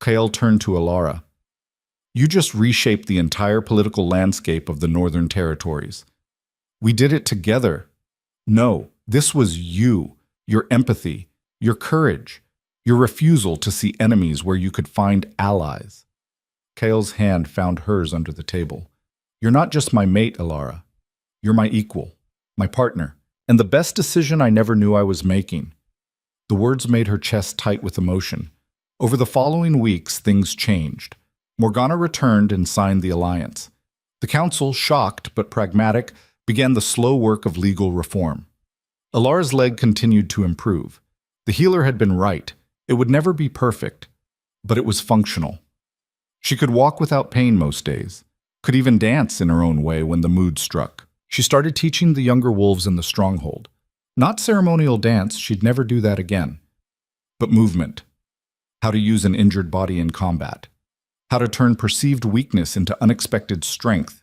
Kael turned to Alara. You just reshaped the entire political landscape of the Northern Territories. We did it together. No, this was you, your empathy, your courage, your refusal to see enemies where you could find allies. Kael's hand found hers under the table. You're not just my mate, Alara. You're my equal, my partner, and the best decision I never knew I was making. The words made her chest tight with emotion. Over the following weeks, things changed. Morgana returned and signed the alliance. The council, shocked but pragmatic, began the slow work of legal reform. Alara's leg continued to improve. The healer had been right. It would never be perfect, but it was functional. She could walk without pain most days, could even dance in her own way when the mood struck. She started teaching the younger wolves in the stronghold. Not ceremonial dance, she'd never do that again, but movement. How to use an injured body in combat. How to turn perceived weakness into unexpected strength.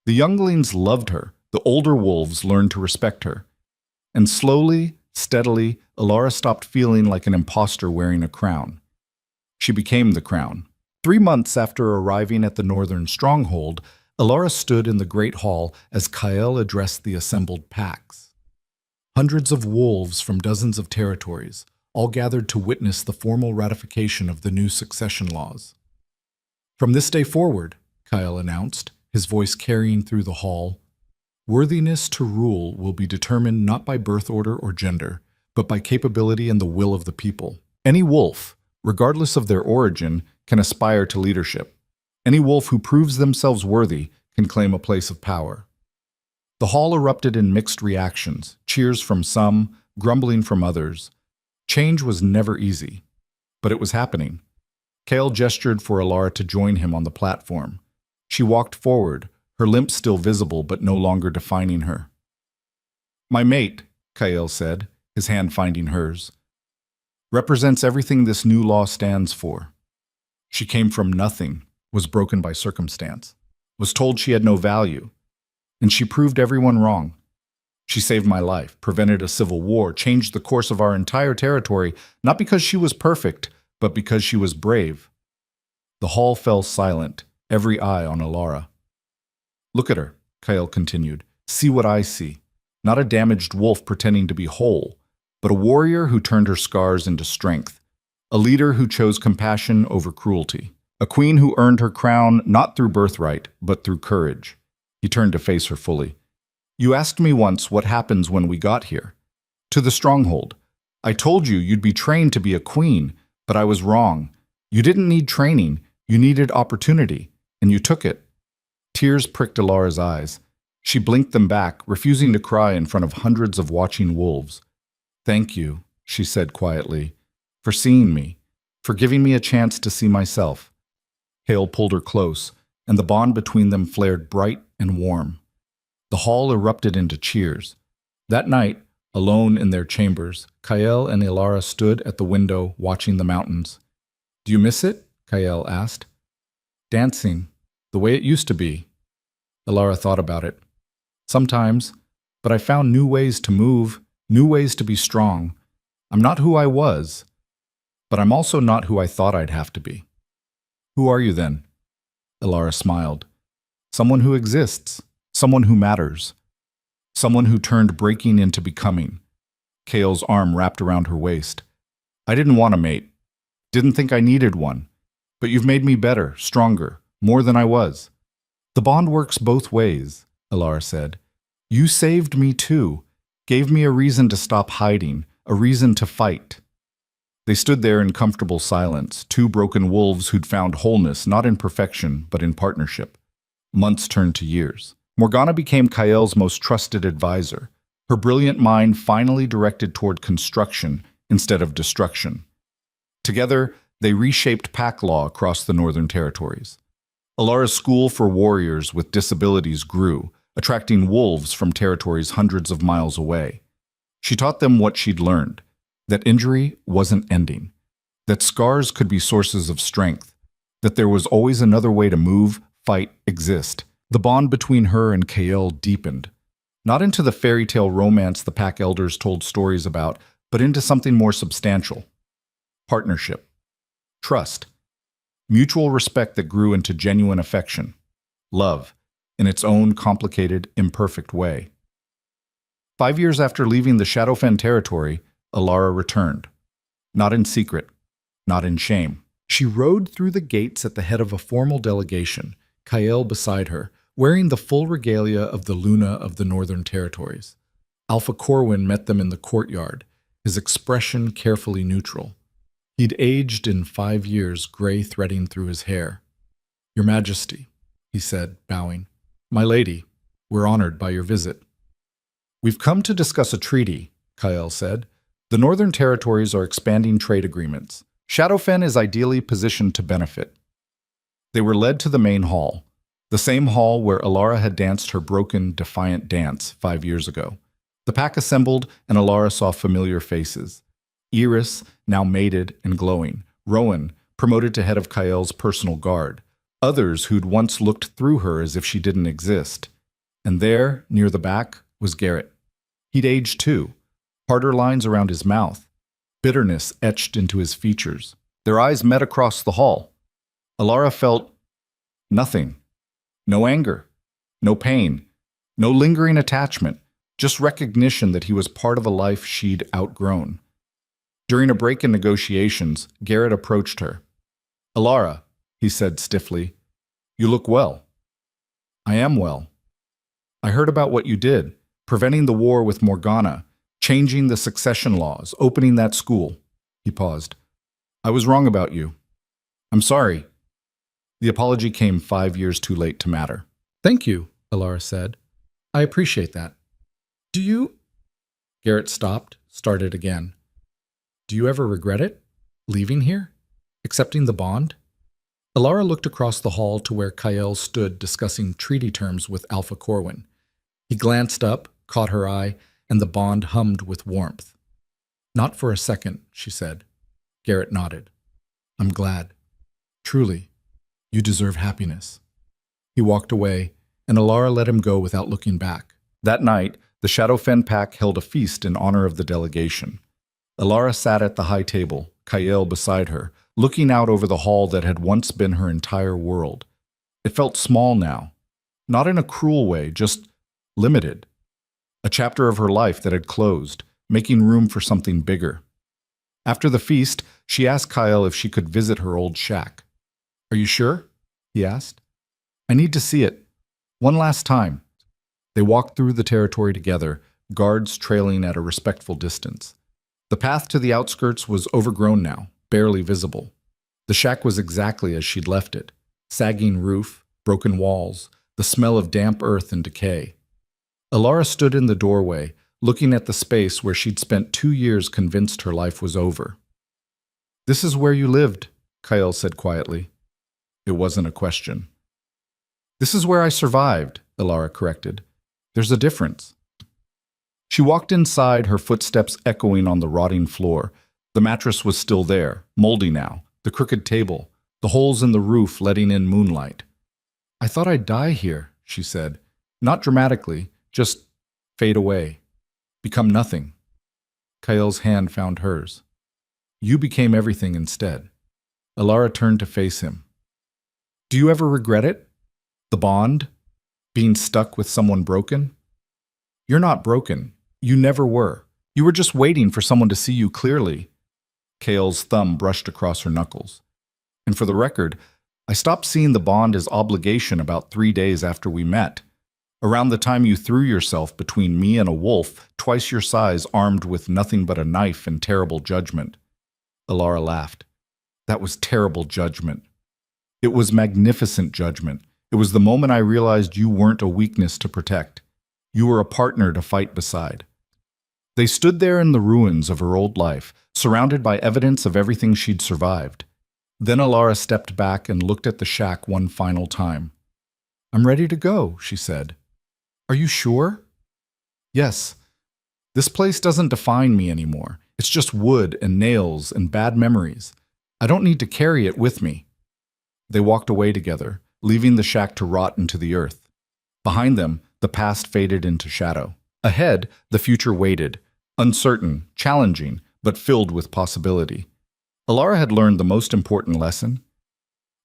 The younglings loved her. The older wolves learned to respect her. And slowly, steadily, Alara stopped feeling like an imposter wearing a crown. She became the crown. 3 months after arriving at the northern stronghold, Alara stood in the great hall as Kael addressed the assembled packs. Hundreds of wolves from dozens of territories, all gathered to witness the formal ratification of the new succession laws. From this day forward, Kael announced, his voice carrying through the hall, worthiness to rule will be determined not by birth order or gender, but by capability and the will of the people. Any wolf, regardless of their origin, can aspire to leadership. Any wolf who proves themselves worthy can claim a place of power. The hall erupted in mixed reactions, cheers from some, grumbling from others. Change was never easy, but it was happening. Kael gestured for Alara to join him on the platform. She walked forward, her limp still visible but no longer defining her. My mate, Kael said, his hand finding hers, represents everything this new law stands for. She came from nothing, was broken by circumstance, was told she had no value, and she proved everyone wrong. She saved my life, prevented a civil war, changed the course of our entire territory, not because she was perfect, but because she was brave. The hall fell silent, every eye on Alara. Look at her, Kael continued. See what I see. Not a damaged wolf pretending to be whole, but a warrior who turned her scars into strength. A leader who chose compassion over cruelty. A queen who earned her crown not through birthright, but through courage. He turned to face her fully. You asked me once what happens when we got here. To the stronghold. I told you you'd be trained to be a queen, but I was wrong. You didn't need training, you needed opportunity, and you took it. Tears pricked Alara's eyes. She blinked them back, refusing to cry in front of hundreds of watching wolves. Thank you, she said quietly, for seeing me, for giving me a chance to see myself. Kael pulled her close, and the bond between them flared bright and warm. The hall erupted into cheers. That night, alone in their chambers, Kael and Alara stood at the window watching the mountains. Do you miss it? Kael asked. Dancing, the way it used to be. Alara thought about it. Sometimes, but I found new ways to move, new ways to be strong. I'm not who I was, but I'm also not who I thought I'd have to be. Who are you then? Alara smiled. Someone who exists, someone who matters, someone who turned breaking into becoming. Kael's arm wrapped around her waist. I didn't want a mate, didn't think I needed one, but you've made me better, stronger, more than I was. The bond works both ways, Alara said. You saved me too, gave me a reason to stop hiding, a reason to fight. They stood there in comfortable silence, two broken wolves who'd found wholeness not in perfection, but in partnership. Months turned to years. Morgana became Kael's most trusted advisor, her brilliant mind finally directed toward construction instead of destruction. Together, they reshaped pack law across the Northern Territories. Alara's school for warriors with disabilities grew, attracting wolves from territories hundreds of miles away. She taught them what she'd learned, that injury wasn't ending, that scars could be sources of strength, that there was always another way to move, fight, exist. The bond between her and Kael deepened, not into the fairy tale romance the pack elders told stories about, but into something more substantial. Partnership, trust, mutual respect that grew into genuine affection, love, in its own complicated, imperfect way. 5 years after leaving the Shadowfen territory, Alara returned. Not in secret, not in shame. She rode through the gates at the head of a formal delegation, Kael beside her, wearing the full regalia of the Luna of the Northern Territories. Alpha Corwin met them in the courtyard, his expression carefully neutral. He'd aged in 5 years, gray threading through his hair. Your Majesty, he said, bowing. My lady, we're honored by your visit. We've come to discuss a treaty, Kael said. The Northern Territories are expanding trade agreements. Shadowfen is ideally positioned to benefit. They were led to the main hall, the same hall where Alara had danced her broken, defiant dance 5 years ago. The pack assembled, and Alara saw familiar faces. Iris, now mated and glowing. Rowan, promoted to head of Kael's personal guard. Others who'd once looked through her as if she didn't exist. And there, near the back, was Garrett. He'd aged too. Harder lines around his mouth. Bitterness etched into his features. Their eyes met across the hall. Alara felt nothing. No anger. No pain. No lingering attachment. Just recognition that he was part of a life she'd outgrown. During a break in negotiations, Garrett approached her. "Alara," he said stiffly, "you look well." "I am well. I heard about what you did, preventing the war with Morgana, changing the succession laws, opening that school." He paused. "I was wrong about you. I'm sorry." The apology came 5 years too late to matter. "Thank you," Alara said. "I appreciate that. Do you—" Garrett stopped, started again. "Do you ever regret it? Leaving here? Accepting the bond?" Alara looked across the hall to where Kael stood discussing treaty terms with Alpha Corwin. He glanced up, caught her eye, and the bond hummed with warmth. "Not for a second," she said. Garrett nodded. "I'm glad. Truly. You deserve happiness." He walked away, and Alara let him go without looking back. That night, the Shadowfen pack held a feast in honor of the delegation. Alara sat at the high table, Kael beside her, looking out over the hall that had once been her entire world. It felt small now. Not in a cruel way, just limited. A chapter of her life that had closed, making room for something bigger. After the feast, she asked Kael if she could visit her old shack. "Are you sure?" he asked. "I need to see it. One last time." They walked through the territory together, guards trailing at a respectful distance. The path to the outskirts was overgrown now, barely visible. The shack was exactly as she'd left it. Sagging roof, broken walls, the smell of damp earth and decay. Alara stood in the doorway, looking at the space where she'd spent 2 years convinced her life was over. "This is where you lived," Kael said quietly. It wasn't a question. "This is where I survived," Alara corrected. "There's a difference." She walked inside, her footsteps echoing on the rotting floor. The mattress was still there, moldy now, the crooked table, the holes in the roof letting in moonlight. "I thought I'd die here," she said. Not dramatically, just fade away. Become nothing. Kael's hand found hers. "You became everything instead." Alara turned to face him. "Do you ever regret it? The bond? Being stuck with someone broken?" "You're not broken. You never were. You were just waiting for someone to see you clearly." Kael's thumb brushed across her knuckles. "And for the record, I stopped seeing the bond as obligation about 3 days after we met. Around the time you threw yourself between me and a wolf, twice your size, armed with nothing but a knife and terrible judgment." Alara laughed. "That was terrible judgment. It was magnificent judgment. It was the moment I realized you weren't a weakness to protect. You were a partner to fight beside." They stood there in the ruins of her old life, surrounded by evidence of everything she'd survived. Then Alara stepped back and looked at the shack one final time. "I'm ready to go," she said. "Are you sure?" "Yes. This place doesn't define me anymore. It's just wood and nails and bad memories. I don't need to carry it with me." They walked away together, leaving the shack to rot into the earth. Behind them, the past faded into shadow. Ahead, the future waited, uncertain, challenging, but filled with possibility. Alara had learned the most important lesson.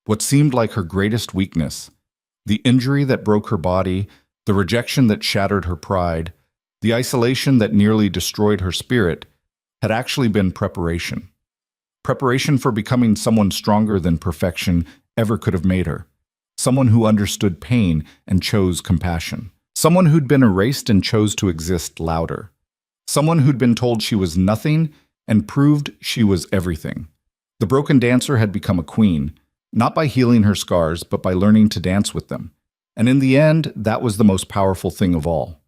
What seemed like her greatest weakness, the injury that broke her body, the rejection that shattered her pride, the isolation that nearly destroyed her spirit, had actually been preparation. Preparation for becoming someone stronger than perfection ever could have made her. Someone who understood pain and chose compassion. Someone who'd been erased and chose to exist louder. Someone who'd been told she was nothing and proved she was everything. The broken dancer had become a queen, not by healing her scars, but by learning to dance with them. And in the end, that was the most powerful thing of all.